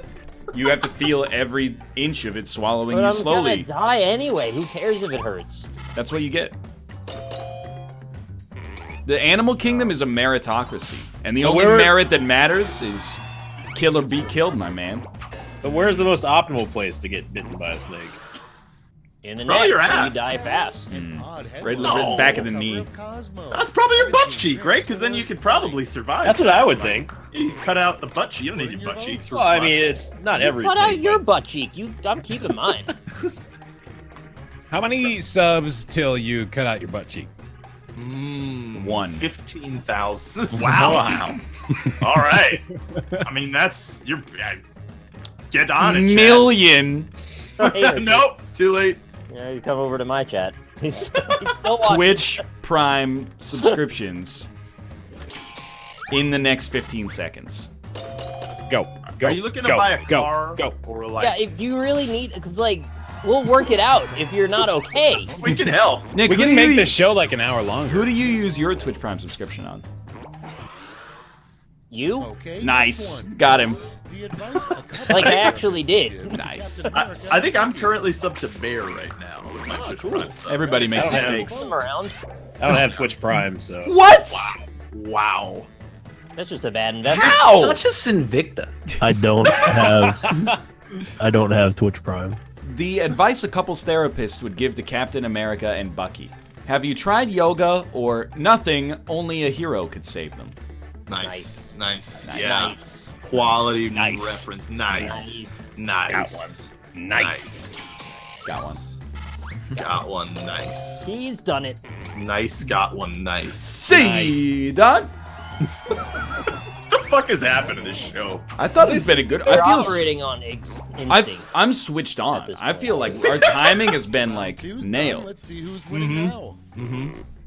You have to feel every inch of it swallowing But you I'm slowly. gonna die anyway. Who cares if it hurts? That's what you get. The animal kingdom is a meritocracy, and the only merit that matters is kill or be killed, my man. But where's the most optimal place to get bitten by a snake? In the Probably neck, your so you ass. die fast. Right in the back of the knee. That's probably your butt cheek, right? Because then you could probably survive. That's what I would think. You cut out the butt cheek. You don't need your butt cheeks. for Well, I butt. mean, it's not every Cut out snake your bites. butt cheek. I'm keeping mine. How many subs till you cut out your butt cheek? One. 15,000. Wow. All right. I mean, get on it, Chad. Million Nope. Too late. Yeah, you come over to my chat. He's still watching. Twitch Prime subscriptions in the next 15 seconds. Go. Are you looking to buy a car? Or like? Yeah, do you really need? Because like, we'll work it out if you're not okay. We can help. Nick, We who can do make you- this show like an hour longer. Who do you use your Twitch Prime subscription on? You? Okay, Nice. next one. Got him. The advice a couple Like I of actually did. Nice. I think I'm currently sub to Bear right now with my Twitch Prime sub. Everybody makes I don't have- mistakes. Come around. I don't have Twitch Prime, so. What? Wow. That's just a bad investment. How? Such a Sinvicta. I don't have Twitch Prime. The advice a couples therapist would give to Captain America and Bucky. Have you tried yoga or nothing, only a hero could save them? Nice. Nice. Yeah. Nice. Quality Nice. reference. Nice. Nice. Nice. Got one. Got one. Nice. He's done it. Nice. Got one. Nice. See, Doc? What the fuck has happened in this show? I thought it's been a good. We're I feel. operating on instinct. I'm switched At on. this I point. feel like our timing has been like Tuesday. nailed. Let's see who's winning now.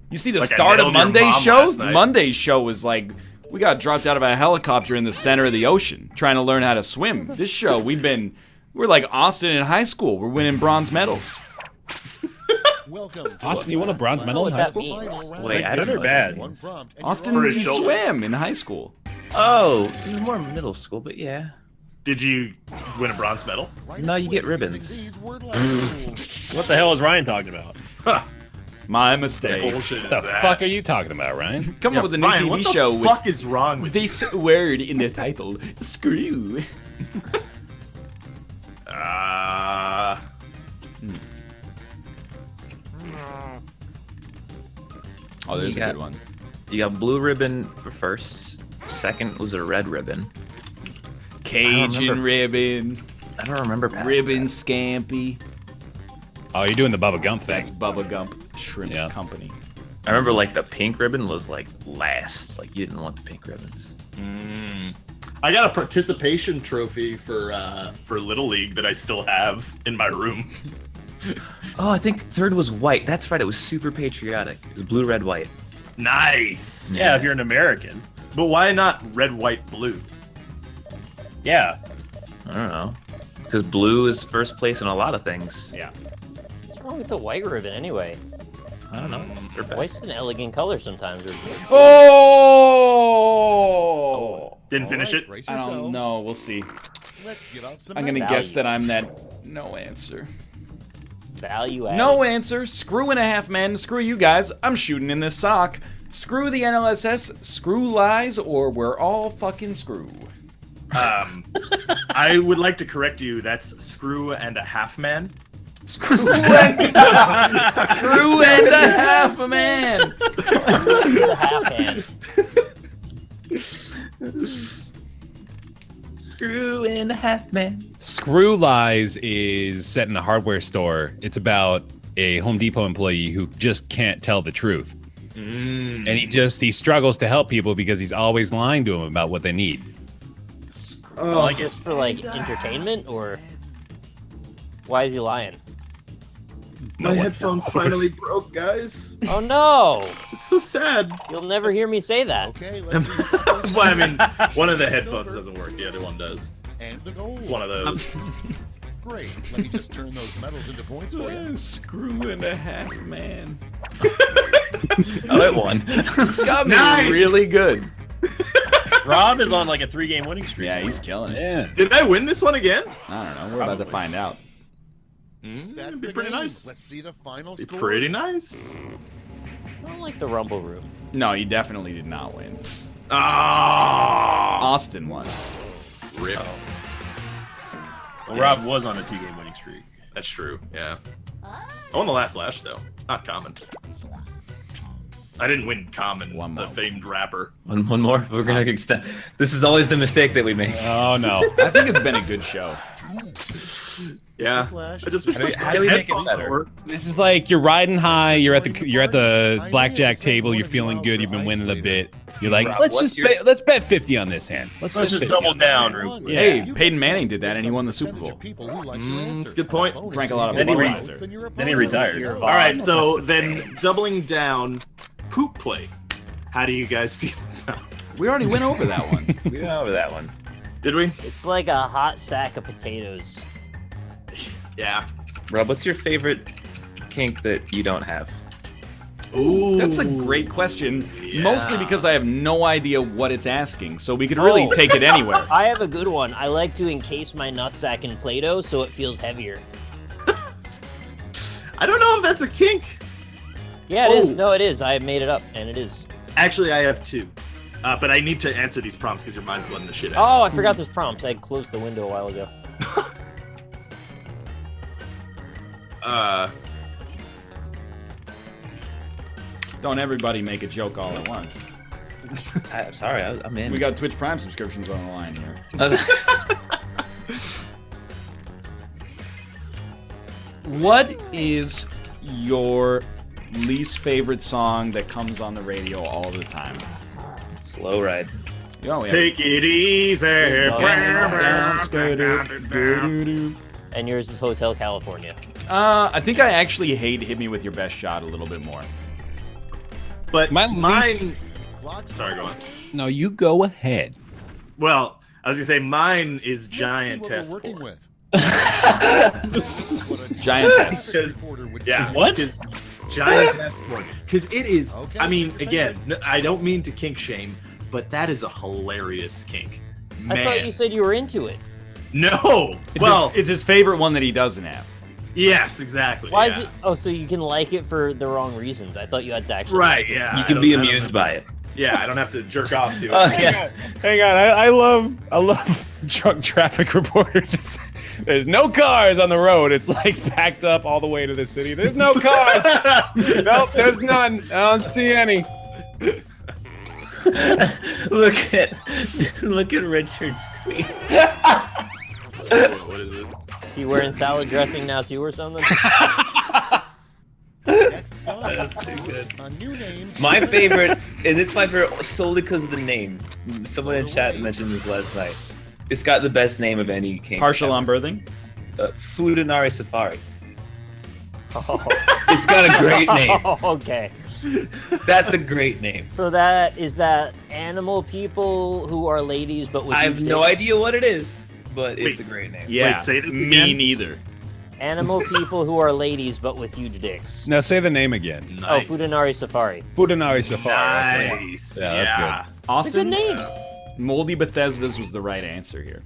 You see the Like I start of nailed your Monday's mom show? last night. Monday's show was like we got dropped out of a helicopter in the center of the ocean trying to learn how to swim. This show we're like Austin in high school. We're winning bronze medals. Welcome to Austin, you won a bronze medal in what high that school? means. final round. Wait, I Good don't or know. bad? One prompt, and Austin, For his he shoulders. swam in high school. Oh, it was more middle school, but yeah. Did you win a bronze medal? No, you get ribbons. These word rules. What the hell is Ryan talking about? My mistake. Bullshit is The that? fuck are you talking about, Ryan? Come Yeah, up with a new Ryan, TV what the show with fuck is wrong with this word in the title. Screw. Oh, there's a good one. You got blue ribbon for first. Second was a red ribbon. Cajun remember. ribbon. I don't remember past Ribbon that. scampi. Oh, you're doing the Bubba Gump thing. That's Bubba Gump Shrimp Yeah. Company. I remember like the pink ribbon was like last. Like you didn't want the pink ribbons. I got a participation trophy for Little League that I still have in my room. Oh, I think third was white. That's right. It was super patriotic. It was blue, red, white. Nice. Yeah, if you're an American. But why not red, white, blue? Yeah. I don't know. Because blue is first place in a lot of things. Yeah. What's wrong with the white ribbon anyway? I don't know. They're best. White's an elegant color sometimes. Oh! Didn't finish All right, it. brace I don't yourselves. know. We'll see. Let's get out some I'm gonna medals. guess that I'm that no answer. Value added. No answer. Screw and a half man. Screw you guys. I'm shooting in this sock. Screw the NLSS. Screw lies, or we're all fucking screw. I would like to correct you. That's screw and a half man. Screw and screw and a half a man. The half hand. Screw in the half man. Screw Lies is set in a hardware store. It's about a Home Depot employee who just can't tell the truth. And he struggles to help people because he's always lying to them about what they need. Like just for like entertainment, or why is he lying? My headphones finally broke, guys. Oh no! It's so sad. You'll never hear me say that. Okay, let's see. the Well, I mean, first one of the silver headphones doesn't work. The other one does. And the gold. It's one of those. Great. Let me just turn those medals into points for you. Screw and a half man. Oh, it won. Got me Nice! really good. Rob is on like a 3-game winning streak. Yeah, he's killing it. Yeah. Did I win this one again? I don't know. We're about to Probably. find out. That's It'd be the pretty game. nice. Let's see the final Be score. pretty nice. I don't like the rumble room. No, you definitely did not win. Ah, Austin won. rip. Well, Rob was on a 2-game winning streak. That's true. Yeah. I won the last Lash though. Not common. I didn't win common. One the more. famed rapper. One more. We're gonna extend. This is always the mistake that we make. Oh no. I think it's been a good show. Yeah. Flash. I just wish How do we make it headphones better? work. This is like you're riding high. You're at the blackjack table. You're feeling good. You've been winning a bit. You're like, Rob, let's what's just your- let's bet 50 on this hand. Let's Let's bet just 50 double on this down. hand. One. Yeah. Hey, You Peyton Manning get did that, and he won the Super percentage Bowl. of people who like your That's answer. a good point. Bonus Drank a lot of if you get more Budweiser. votes than your Then he opponent. retired. All right, That's so the then same. doubling down, poop play. How do you guys feel about it? We already went over that one. We went over that one. Did we? It's like a hot sack of potatoes. Yeah. Rob, what's your favorite kink that you don't have? Ooh. That's a great question. Yeah. Mostly because I have no idea what it's asking, so we could really Oh. take it anywhere. I have a good one. I like to encase my nutsack in Play-Doh so it feels heavier. I don't know if that's a kink. Yeah, it is. Oh. No, it is. I made it up, and it is. Actually, I have two. But I need to answer these prompts because your mind's flooding the shit out. Oh, I forgot there's prompts. I closed the window a while ago. Don't everybody make a joke all at once. I'm sorry, I'm in. We got Twitch Prime subscriptions on the line here. What is your least favorite song that comes on the radio all the time? Slow ride. Oh, yeah. Take it easy. And yours is Hotel California. I think I actually hate Hit Me With Your Best Shot a little bit more. But My mine. Clock's Sorry, go on. No, you go ahead. Well, I was gonna say mine is Let's see Giant what we're Test working 4. with. Giantess. Yeah. What? Giant Test 4. Because it is. Okay, I mean, defend again, I don't mean to kink shame, but that is a hilarious kink. Man. I thought you said you were into it. No. It's Well, it's his favorite one that he doesn't have. yes, exactly. Why yeah. is it? Oh, so you can like it for the wrong reasons. I thought you had to actually. Right, like it. yeah. You I can don't- be I don't amused have by to- it. Yeah, I don't have to jerk off to it. Oh, yeah. Hang on, I love drunk traffic reporters. There's no cars on the road. It's like packed up all the way to the city. There's no cars. Nope, there's none. I don't see any. look at Richard's tweet. What is it? Is he wearing salad dressing now too, or something? Next up, That's pretty good. a new name. My favorite, and it's my favorite solely because of the name. Someone in chat mentioned this last night. It's got the best name of any king. Partial on birthing. Culinary Safari. Oh. It's got a great name. Okay. That's a great name. So that animal people who are ladies, but with I have huge no dicks? idea what it is, but it's Wait. a great name. Yeah. Wait, say this Me again? neither. Animal people who are ladies, but with huge dicks. Now say the name again. Nice. Oh, Fudanari Safari. Fudanari Safari. Nice. Yeah, that's good. It's a good Austin, name. Moldy Bethesda's was the right answer here.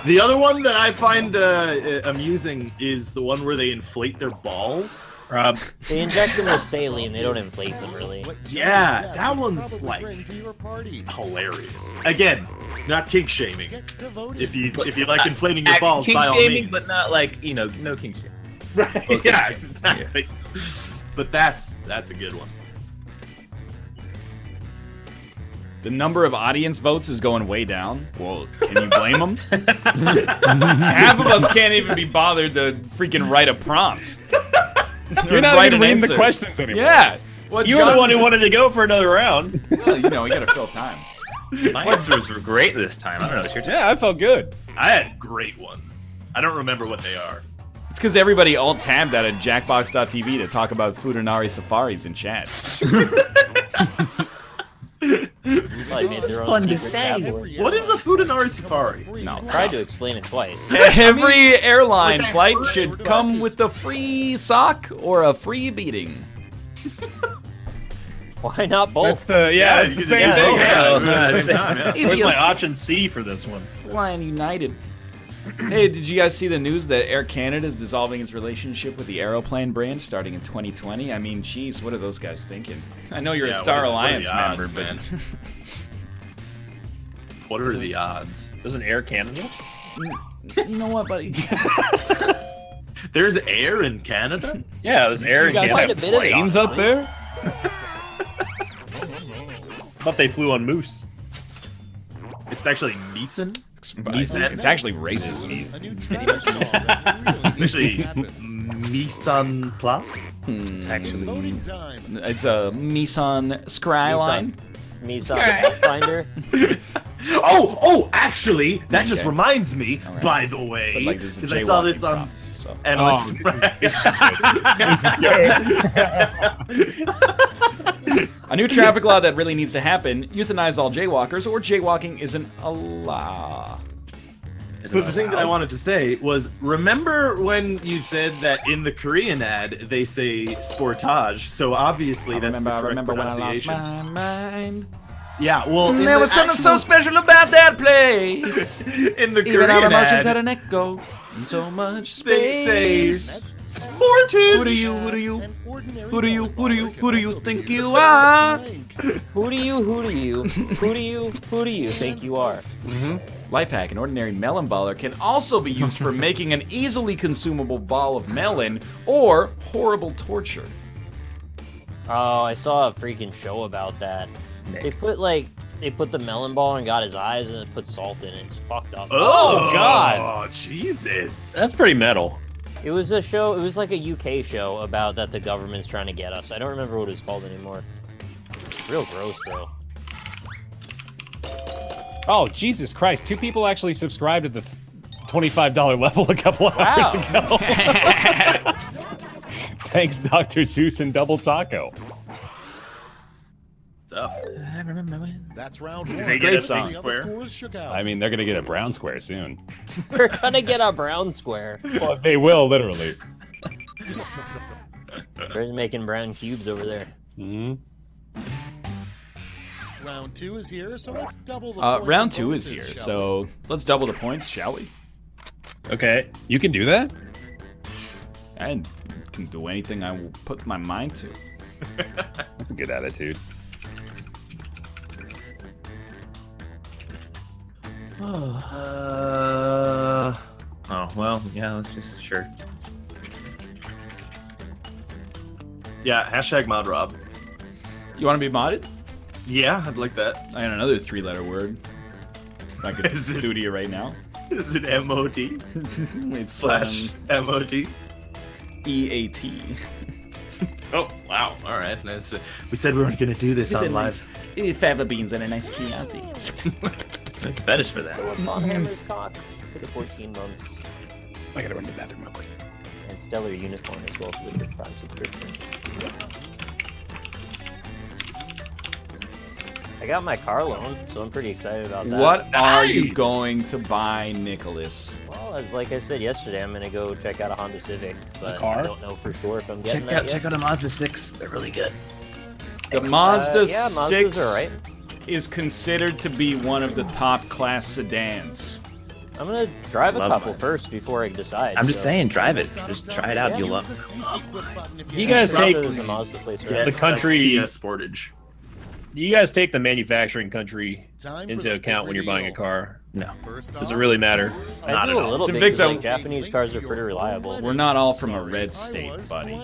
The other one that I find amusing is the one where they inflate their balls. Rob, They inject them with saline. They don't inflate them really. What Yeah, death that would one's probably like- bring to your party. Hilarious. Again, not kink shaming. Get devoted. If you like inflating your balls, King by all shaming, means. but not like no king shaming. Right. Okay. Yeah, exactly. But that's a good one. The number of audience votes is going way down. Well, can you blame them? Half of us can't even be bothered to freaking write a prompt. You're not Write even an reading the answer. questions anymore. Yeah. What you were the one who wanted to go for another round. Well, you know, you gotta fill time. My answers were great this time. I don't know. It's your turn. Yeah, I felt good. I had great ones. I don't remember what they are. It's because everybody alt-tabbed out of Jackbox.tv to talk about Fudanari safaris in chat. Probably made their own fun to secret say. tab board. What is a Fudanari Safari? No, Tried to explain it twice. Every airline With that flight bird should or come glasses. with a free sock or a free beating. Why not both? That's the Yeah, it's you the could- same yeah, thing. yeah, at the same time, yeah. If Where's you my option C for this one? flying United. Hey, did you guys see the news that Air Canada is dissolving its relationship with the Aeroplane brand starting in 2020? I mean, geez, what are those guys thinking? I know you're a Yeah, Star what are the Alliance member, odds, but man? What are the odds? Doesn't Air Canada? you know what, buddy? There's air in Canada? Yeah, it was Air You in guys Quite Canada. a bit of it, Planes up honestly. there? I thought they flew on moose. It's actually Nissan? It's actually racism. A new traffic song that really Actually, needs to happen. Nissan Plus? It's Actually, voting time. It's a Nissan Skyline. Misa Pathfinder. Oh, actually, that just Okay. reminds me, All right. by the way, But like, there's a because I saw this jaywalking on prompt, so. endless. A new traffic law that really needs to happen: euthanize all jaywalkers, or jaywalking isn't a law. But the thing that I wanted to say was, remember when you said that in the Korean ad they say sportage? So obviously that's the I correct remember when I lost pronunciation. my mind. Yeah, well, in There the was something so actual- special about that place. in the Even our Korean emotions had ad. an echo and so much They say space. Next, sportage. Who do you an ordinary who do you ballpark think can you also are? blank. Who do you think you are? Life hack: an ordinary melon baller can also be used for making an easily consumable ball of melon or horrible torture. Oh, I saw a freaking show about that. They put the melon ball and got his eyes and then put salt in it. It's fucked up. Oh, God. Oh, Jesus. That's pretty metal. It was a show. It was like a UK show about that the government's trying to get us. I don't remember what it's called anymore. Real gross though. Oh, Jesus Christ. 2 people actually subscribed to the $25 level a couple of hours ago. Thanks, Dr. Seuss and Double Taco. Stuff. That's round one. They get Great a song. big The other square. scores shook out. I mean, they're going to get a brown square soon. We're gonna get a brown square. Well, they will, literally. They're making brown cubes over there. Mhm. Round 2 is here, so let's double the points Round and 2 is bonuses, here, shall so let's double the points, shall we? Okay. You can do that? I can do anything I will put my mind to. That's a good attitude. Oh well, yeah. Let's just sure. Yeah, hashtag mod Rob. You want to be modded? Yeah, I'd like that. I got another 3-letter word. I could Is it- do to you right now. Is it MOD It's slash MOD? EAT. Oh, wow. All right. Nice. We said we weren't going to do this on live. Fava beans and a nice Chianti. There's a fetish for that. Philip Von Hammer's cock for the 14 months. I gotta run to the bathroom real quick. And Stellar Unicorn as well for the Gift Prime subscription. I got my car loan, so I'm pretty excited about that. What are you going to buy, Nicholas? Well, like I said yesterday, I'm gonna go check out a Honda Civic, but car? I don't know for sure if I'm getting that yet. Check out a Mazda 6. They're really good. The Mazda Yeah, Mazda's 6 alright. is considered to be one of the top class sedans. I'm gonna drive a Love couple mine. first before I decide. I'm just so- saying, drive it. Just try it out. Yeah. You'll love the safety quit button if You have guys to. take There's a Mazda place right Yeah, the country- Kia Sportage. You guys take the manufacturing country Time for into the account when you're buying a reveal. car. No. First Does it off, really matter? I Not do at a all. little So, bit 'cause, Victor- like, Japanese cars are pretty reliable. We're not all from a Sorry, red I state, was buddy.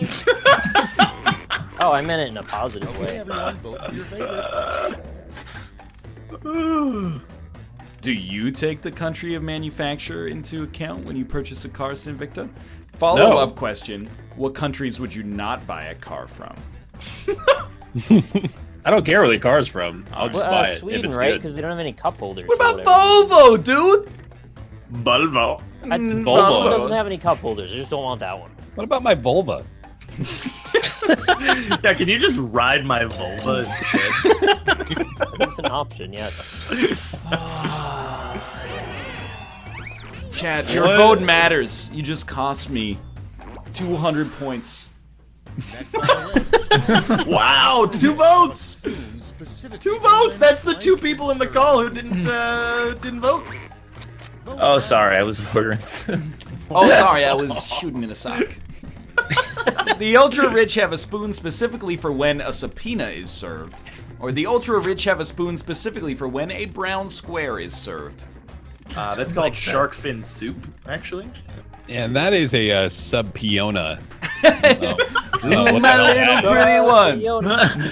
Oh, I meant it in a positive Okay, way. everyone, vote for your favorite. Do you take the country of manufacture into account when you purchase a car, Sinvicta? Follow-up question, what countries would you not buy a car from? I don't care where the car's from. I'll just Well, buy it if Sweden, it's right? good. Because they don't have any cup holders. What or about whatever. Volvo, dude? Volvo. Volvo Volvo. doesn't have any cup holders. I just don't want that one. What about my Volva? Yeah, can you just ride my Volvo instead? That's an option, yes. Chad, your What? vote matters. You just cost me 200 points. Next on the list, Wow, 2 votes! specific 2 votes! That's the 2 people in the call who didn't vote. Oh, sorry. I was ordering. Oh, sorry, I was shooting in a sock. The ultra-rich have a spoon specifically for when a subpoena is served. Or the ultra-rich have a spoon specifically for when a brown square is served. That's called shark fin soup, actually. And that is a sub-peona. My little pretty one.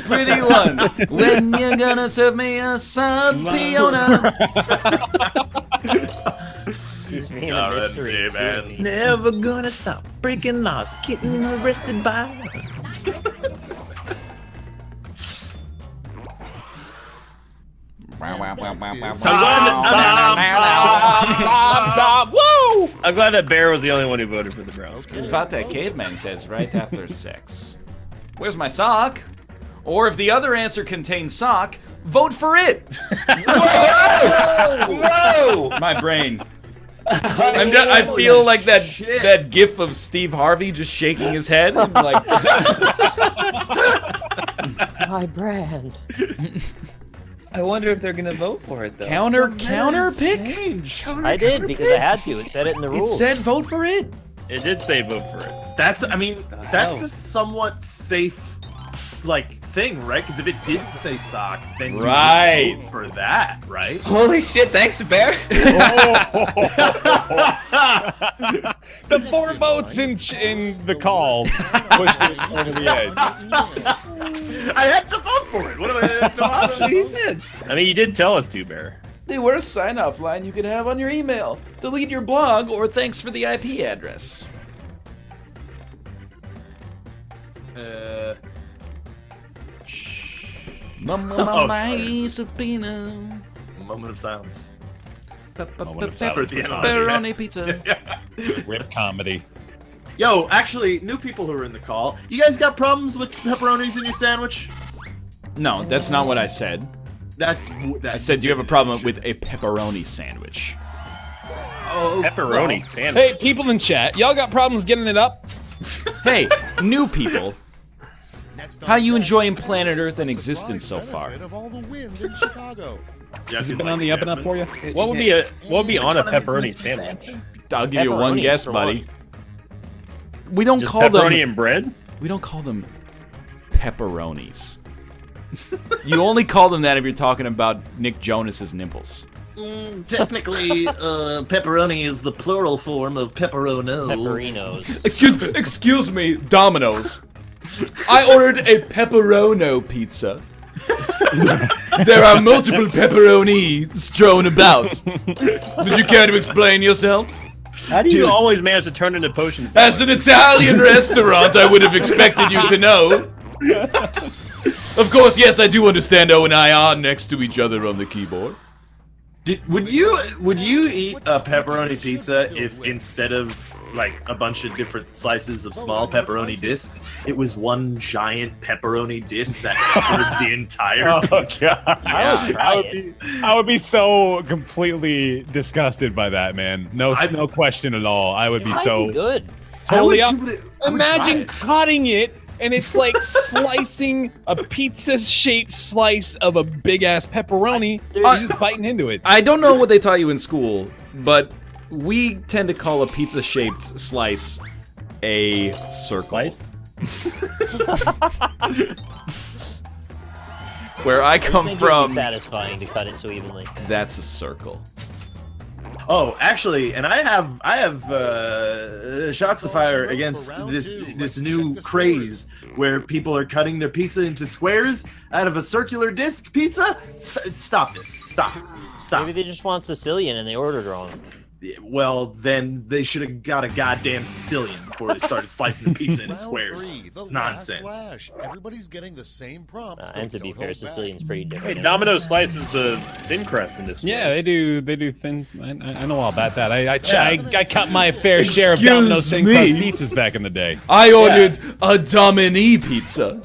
Pretty one. When you gonna serve me a sub-peona? He's being a R&B, mystery. man. suing these. Never gonna stop breaking laws, getting arrested by. Woo! I'm glad that Bear was the only one who voted for the Browns. What that caveman says right after sex. Where's my sock? Or if the other answer contains sock, vote for it. Whoa! My brain. I feel like that gif of Steve Harvey just shaking his head. Like, My brand. I wonder if they're gonna vote for it though. counter pick? I did because I had to. It said it in the It rules. said vote for it. It did say vote for it. That's hell? a somewhat safe, like, thing, right? Because if it did say sock, then you would Right. vote for that, right? Holy shit! Thanks, Bear. The 4 votes in the call pushed it over the edge. I had to vote for it. What am I? No option. I mean, you did tell us to, Bear. The worst sign-off line you could have on your email. Delete your blog or thanks for the IP address. sorry. Subpoena. Moment of silence. Moment of silence For the Pepperoni yes. pizza. Rip comedy. Yo, actually, new people who are in the call, you guys got problems with pepperonis in your sandwich? No, that's not what I said. That's I said, do you have a problem with a pepperoni sandwich? Oh, Pepperoni well, sandwich. Hey, people in chat, y'all got problems getting it up? Hey, new people. Next How on you deck, enjoying planet Earth and the existence so surprise far? benefit of all the wind in Chicago. Has it been on the up and up for you? What would be on a pepperoni sandwich? I'll give you one Pepperoni guess, for buddy. one. We don't Just call pepperoni them. and bread? We don't call them pepperonis. You only call them that if you're talking about Nick Jonas's nipples. Technically, pepperoni is the plural form of pepperono. Pepperinos. Excuse me, Domino's. I ordered a pepperono pizza. There are multiple pepperonis strewn about. Would you care to explain yourself? How do you always manage to turn into potions? As an Italian restaurant, I would have expected you to know. Of course, yes, I do understand O and I are next to each other on the keyboard. Would you eat a pepperoni pizza if instead of like a bunch of different slices of small pepperoni discs, it was one giant pepperoni disc that covered the entire pizza? I would be so completely disgusted by that, man. No question at all. I would be so good. totally I up. would too, but I would Imagine try cutting it and it's like slicing a pizza-shaped slice of a big-ass pepperoni. You're just biting into it. I don't know what they taught you in school, but we tend to call a pizza-shaped slice a circle. Slice? Where I come It's gonna be from, satisfying to cut it so evenly. that's a circle. Oh, actually, and I have shots to fire against this new craze where people are cutting their pizza into squares out of a circular disc pizza. Stop this! Stop! Maybe they just want Sicilian and they ordered wrong. Well, then they should have got a goddamn Sicilian before they started slicing the pizza into squares. It's nonsense. Everybody's getting the same prompts. And to be fair, Sicilian's pretty Hey, different. Domino slices the thin crust in this. Yeah, they do thin. I know all about that. I cut my fair share of Excuse Domino's thin me? crust pizzas back in the day. I ordered a Domini pizza.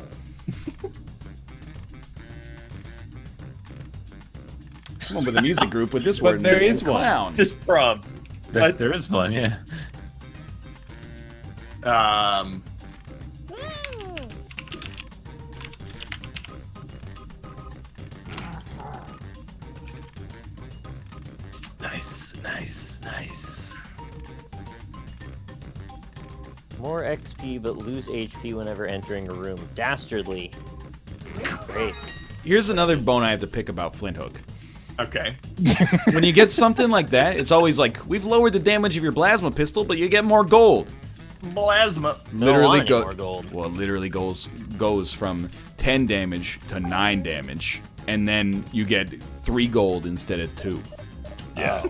Come on with a music group with this But word. there is one. Clown. This prompt. There is one, yeah. Nice. More XP but lose HP whenever entering a room. Dastardly. Great. Here's another bone I have to pick about Flint Hook. Okay. When you get something like that, it's always like, we've lowered the damage of your plasma pistol, but you get more gold. Plasma. Literally more gold. Well, literally goes from 10 damage to 9 damage, and then you get 3 gold instead of 2. Yeah.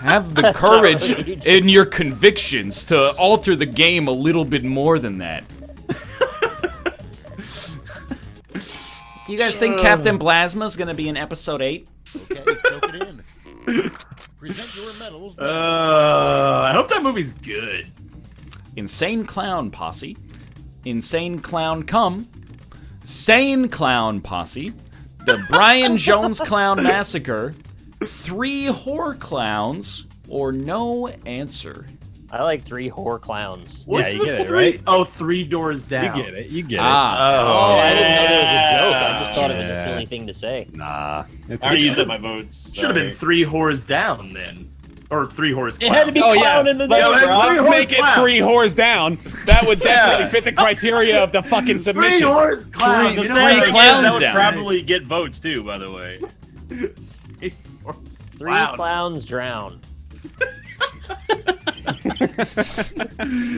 Have the That's courage not what you do. in your convictions to alter the game a little bit more than that. Do you guys think Captain Plasma's gonna be in episode 8? Okay, soak it in. Present your medals. I hope that movie's good. Insane Clown Posse, Insane Clown Come, Sane Clown Posse, The Brian Jones Clown Massacre, 3 Whore Clowns, or No Answer. I like 3 whore clowns. What's you the get it, 3? right? Oh, 3 doors down. You get it. You get Ah. Oh, I didn't know there was a joke. I just thought it was a Yeah. silly thing to say. it. Nah. It's I already used up my votes. Should have been 3 whores down then. Or 3 whores It had to be clown. clown in the Let's- name, bro. let's Let's make it clown. 3 whores down. That would definitely fit the criteria of the fucking 3 submission. whores clown. Three- You know three what? clowns clowns that would down. probably get votes too, by the way. 3 whores 3 clown. clowns drown.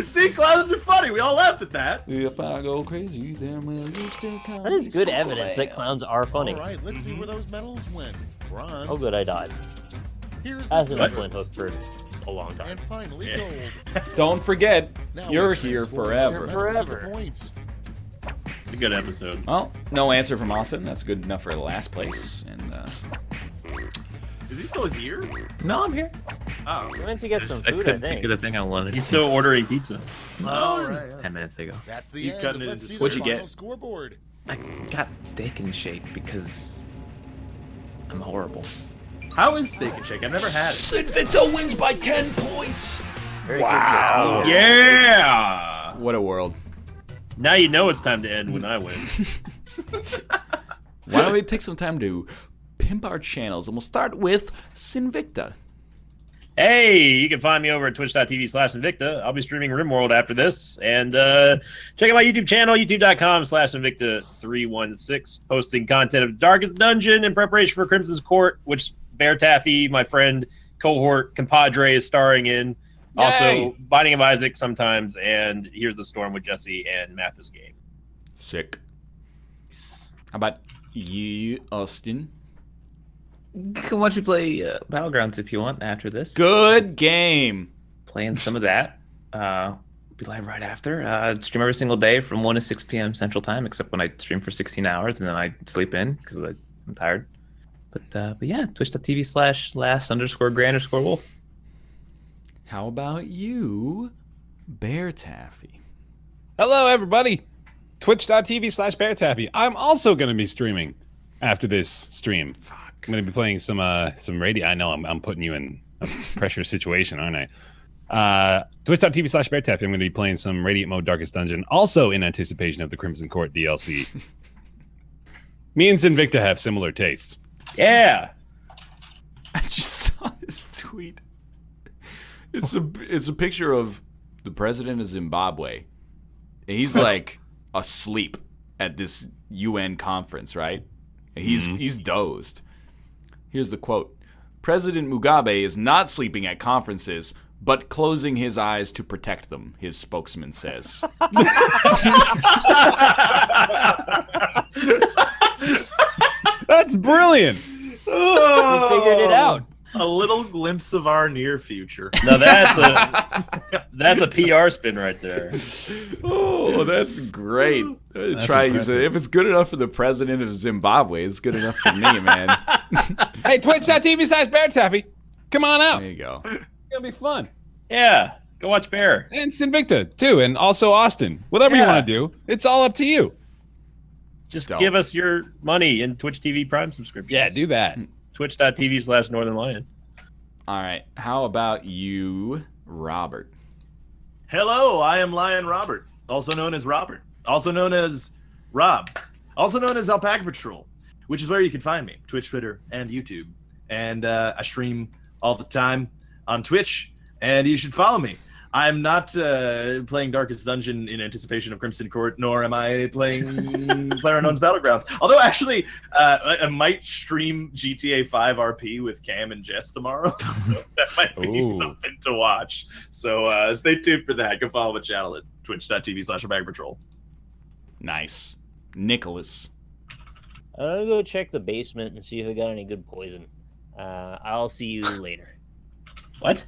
See, clowns are funny. We all laughed at that. If I go crazy, then will you still come? That is good evidence that clowns are funny. All right, let's see where those medals went. Bronze. Oh, good, I died. Here's the As in a silver. Flint Hook for a long time. And finally, gold. Don't forget, Now you're let's here transform forever. their medals into Forever. points. It's a good episode. Well, no answer from Austin. That's good enough for the last place. And Is he still here? No, I'm here. Oh. We went to get some I food, I couldn't think. think of the thing I wanted. He's still ordering pizza. All It was right. 10 minutes ago. That's the You end. cutting it Let's into see what'd the you get? final scoreboard. I got steak and shake because I'm horrible. How is Steak and Shake? I've never had it. Invicto wins by 10 points. Very good. Yeah. What a world. Now you know it's time to end when I win. Why don't we take some time to pimp our channels, and we'll start with Sinvicta. Hey, you can find me over at twitch.tv/Invicta. I'll be streaming RimWorld after this. And check out my YouTube channel, youtube.com/Invicta316, posting content of Darkest Dungeon in preparation for Crimson's Court, which Bear Taffy, my friend, cohort, compadre, is starring in. Yay! Also, Binding of Isaac sometimes, and Here's the Storm with Jesse and Mathis Game. Sick. How about you, Austin? Come watch me play Battlegrounds if you want after this. Good game. Playing some of that. Be live right after. Stream every single day from 1 to 6 p.m. Central Time, except when I stream for 16 hours and then I sleep in because I'm tired. But yeah, twitch.tv/last_grand_wolf. How about you, Bear Taffy? Hello, everybody. Twitch.tv/BearTaffy. I'm also going to be streaming after this stream. I'm going to be playing some radio. I know I'm putting you in a pressure situation, aren't I? Twitch.tv/BearTaffy. I'm going to be playing some Radiant Mode Darkest Dungeon, also in anticipation of the Crimson Court DLC. Me and Sinvicta have similar tastes. Yeah. I just saw this tweet. It's a picture of the president of Zimbabwe. And he's like asleep at this UN conference, right? And he's dozed. Here's the quote. President Mugabe is not sleeping at conferences, but closing his eyes to protect them, his spokesman says. That's brilliant. We figured it out. A little glimpse of our near future. No, that's a PR spin right there. Oh, that's great. That's Try impressive. using it. If it's good enough for the president of Zimbabwe, it's good enough for me, man. Hey, Twitch.tv/BearTaffy. Come on out. There you go. It's going to be fun. Yeah. Go watch Bear. And Sinvicta, too. And also Austin. Whatever you Yeah. want to do, it's all up to you. Just Dope. give us your money in Twitch TV Prime subscriptions. Yeah, do that. Twitch.tv/Northernlion. All right. How about you, Robert? Hello, I am Lion Robert, also known as Robert, also known as Rob, also known as Alpaca Patrol, which is where you can find me, Twitch, Twitter, and YouTube. And I stream all the time on Twitch, and you should follow me. I'm not playing Darkest Dungeon in anticipation of Crimson Court, nor am I playing PlayerUnknown's Battlegrounds. Although, actually, I might stream GTA 5 RP with Cam and Jess tomorrow, so that might be Ooh. something to watch. So stay tuned for that. Go follow the channel at twitch.tv/Alpaca Patrol. Nice. Nicholas. I'll go check the basement and see if I got any good poison. I'll see you later. What?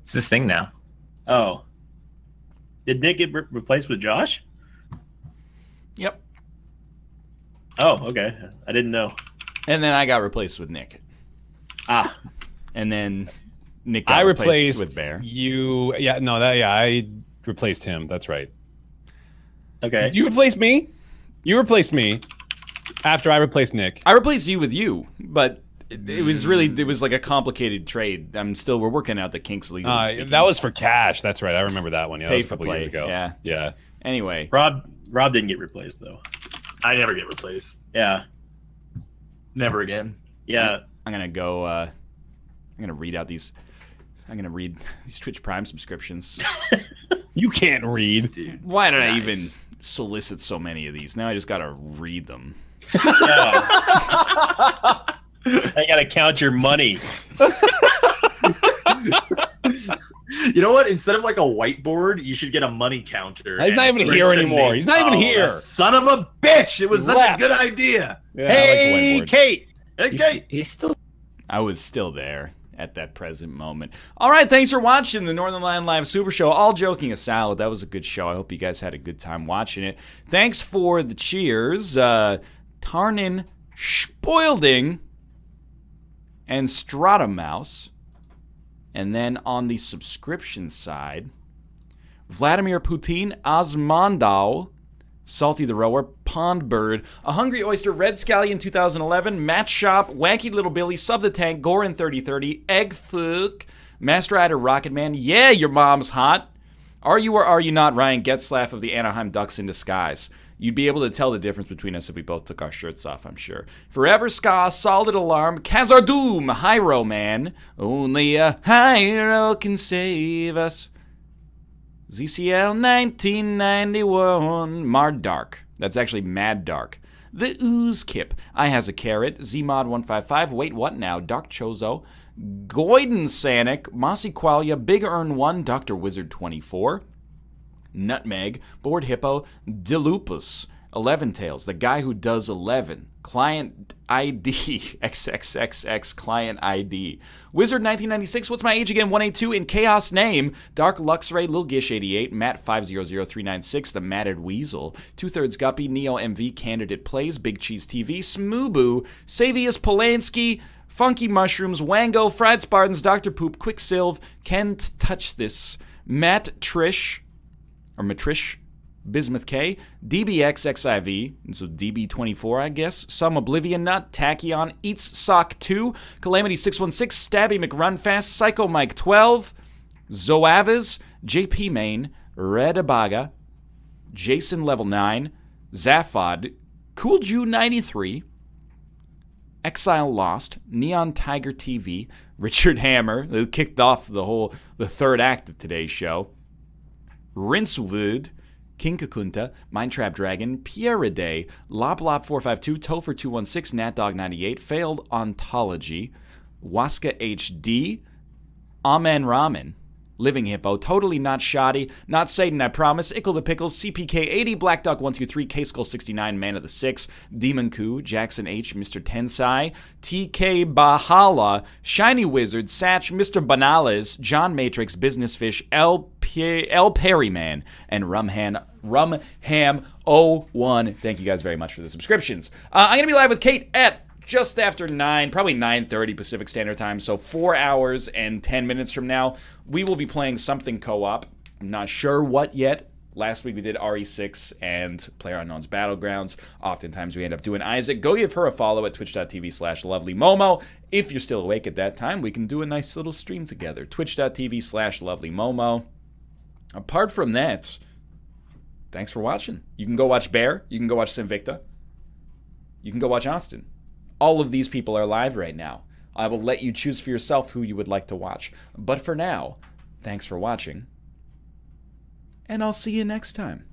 It's this thing now. Oh. Did Nick get replaced with Josh? Yep. Oh, okay. I didn't know. And then I got replaced with Nick. Ah. And then Nick got I replaced replaced with Bear. you. Yeah, no, I replaced him. That's right. Okay. Did you replace me? You replaced me after I replaced Nick. I replaced you with you, but it was like a complicated trade. We're working out the kinks legally speaking. That was for cash. That's right. I remember that one. Yeah, that Pay was a for couple play. years ago. Yeah. Yeah. Anyway, Rob didn't get replaced though. I never get replaced. Yeah. Never again. Yeah. I'm gonna go. I'm gonna read out these. I'm gonna read these Twitch Prime subscriptions. You can't read. Dude, Why did I nice. even solicit so many of these? Now I just gotta read them. Yeah. I gotta count your money. You know what? Instead of like a whiteboard, you should get a money counter. He's not and even print here the anymore. name. He's not even Oh, here. that son of a bitch! It was such Left. a good idea. Yeah, I like the Hey, whiteboard. Kate. Okay. He's still. I was still there at that present moment. All right, thanks for watching the Northernlion Live Super Show. All joking aside, that was a good show. I hope you guys had a good time watching it. Thanks for the cheers. Tarnin Spoilding and Stratamouse. And then on the subscription side, Vladimir Putin, Osmondau, Salty the Rower, Pond Bird, A Hungry Oyster, Red Scallion 2011, Matt Shop, Wacky Little Billy, Sub the Tank, Gorin 3030, Egg Fook, Master Rider Rocket Man, Yeah, Your Mom's Hot, Are you or are you not Ryan Getzlaff of the Anaheim Ducks in disguise? You'd be able to tell the difference between us if we both took our shirts off, I'm sure. Forever Ska, Solid Alarm, Khazar-Dûm, Hyro Man. Only a Hyro can save us. ZCL 1991, Mard Dark. That's actually Mad Dark. The Ooze Kip. I has a carrot. Zmod155. Wait, what now? Dark Chozo. Goiden Sanic. Mossy Qualia. Big Earn 1. Dr. Wizard 24. Nutmeg. Bored Hippo. Dilupus. 11 Tails. The guy who does 11. Client ID. XXXX Client ID. Wizard 1996. What's my age again? 182. In Chaos Name. Dark Luxray. Lil Gish 88. Matt 500396. The Matted Weasel. 2/3 Guppy. Neo MV. Candidate Plays. Big Cheese TV. Smoobu. Savius Polanski. Funky Mushrooms. Wango. Fried Spartans. Dr. Poop. Quicksilv. Can't Touch This. Matt Trish. Or Matrish. Bismuth K, DBXXIV, so DB24, I guess. Some Oblivion Nut, Tachyon, Eats Sock 2, Calamity 616, Stabby McRunfast, Psycho Mike 12, Zoavis, JP Main, Red Abaga, Jason Level 9, Zaphod, Cool Jew 93, Exile Lost, Neon Tiger TV, Richard Hammer, who kicked off the third act of today's show, Rincewood, King Kakunta, Mindtrap Dragon, Pierre-Day, Lop452, Topher216, NatDog98, Failed Ontology, Waska HD, Amen Ramen, Living Hippo, Totally Not Shoddy, Not Satan, I Promise, Ickle the Pickles, CPK80, Black Duck 123, K-Skull69, Man of the Six, Demon Coup, Jackson H, Mr. Tensai, TK Bahala, Shiny Wizard, Satch, Mr. Banales, John Matrix, Business Fish, L Perryman, and Rumham01. Thank you guys very much for the subscriptions. I'm going to be live with Kate at just after 9, probably 9:30 Pacific Standard Time, so 4 hours and 10 minutes from now, we will be playing something co-op. I'm not sure what yet. Last week we did RE6 and PlayerUnknown's Battlegrounds. Oftentimes we end up doing Isaac. Go give her a follow at twitch.tv/lovelymomo. If you're still awake at that time, we can do a nice little stream together. Twitch.tv/lovelymomo. Apart from that, thanks for watching. You can go watch Bear. You can go watch Sinvicta. You can go watch Austin. All of these people are live right now. I will let you choose for yourself who you would like to watch. But for now, thanks for watching, and I'll see you next time.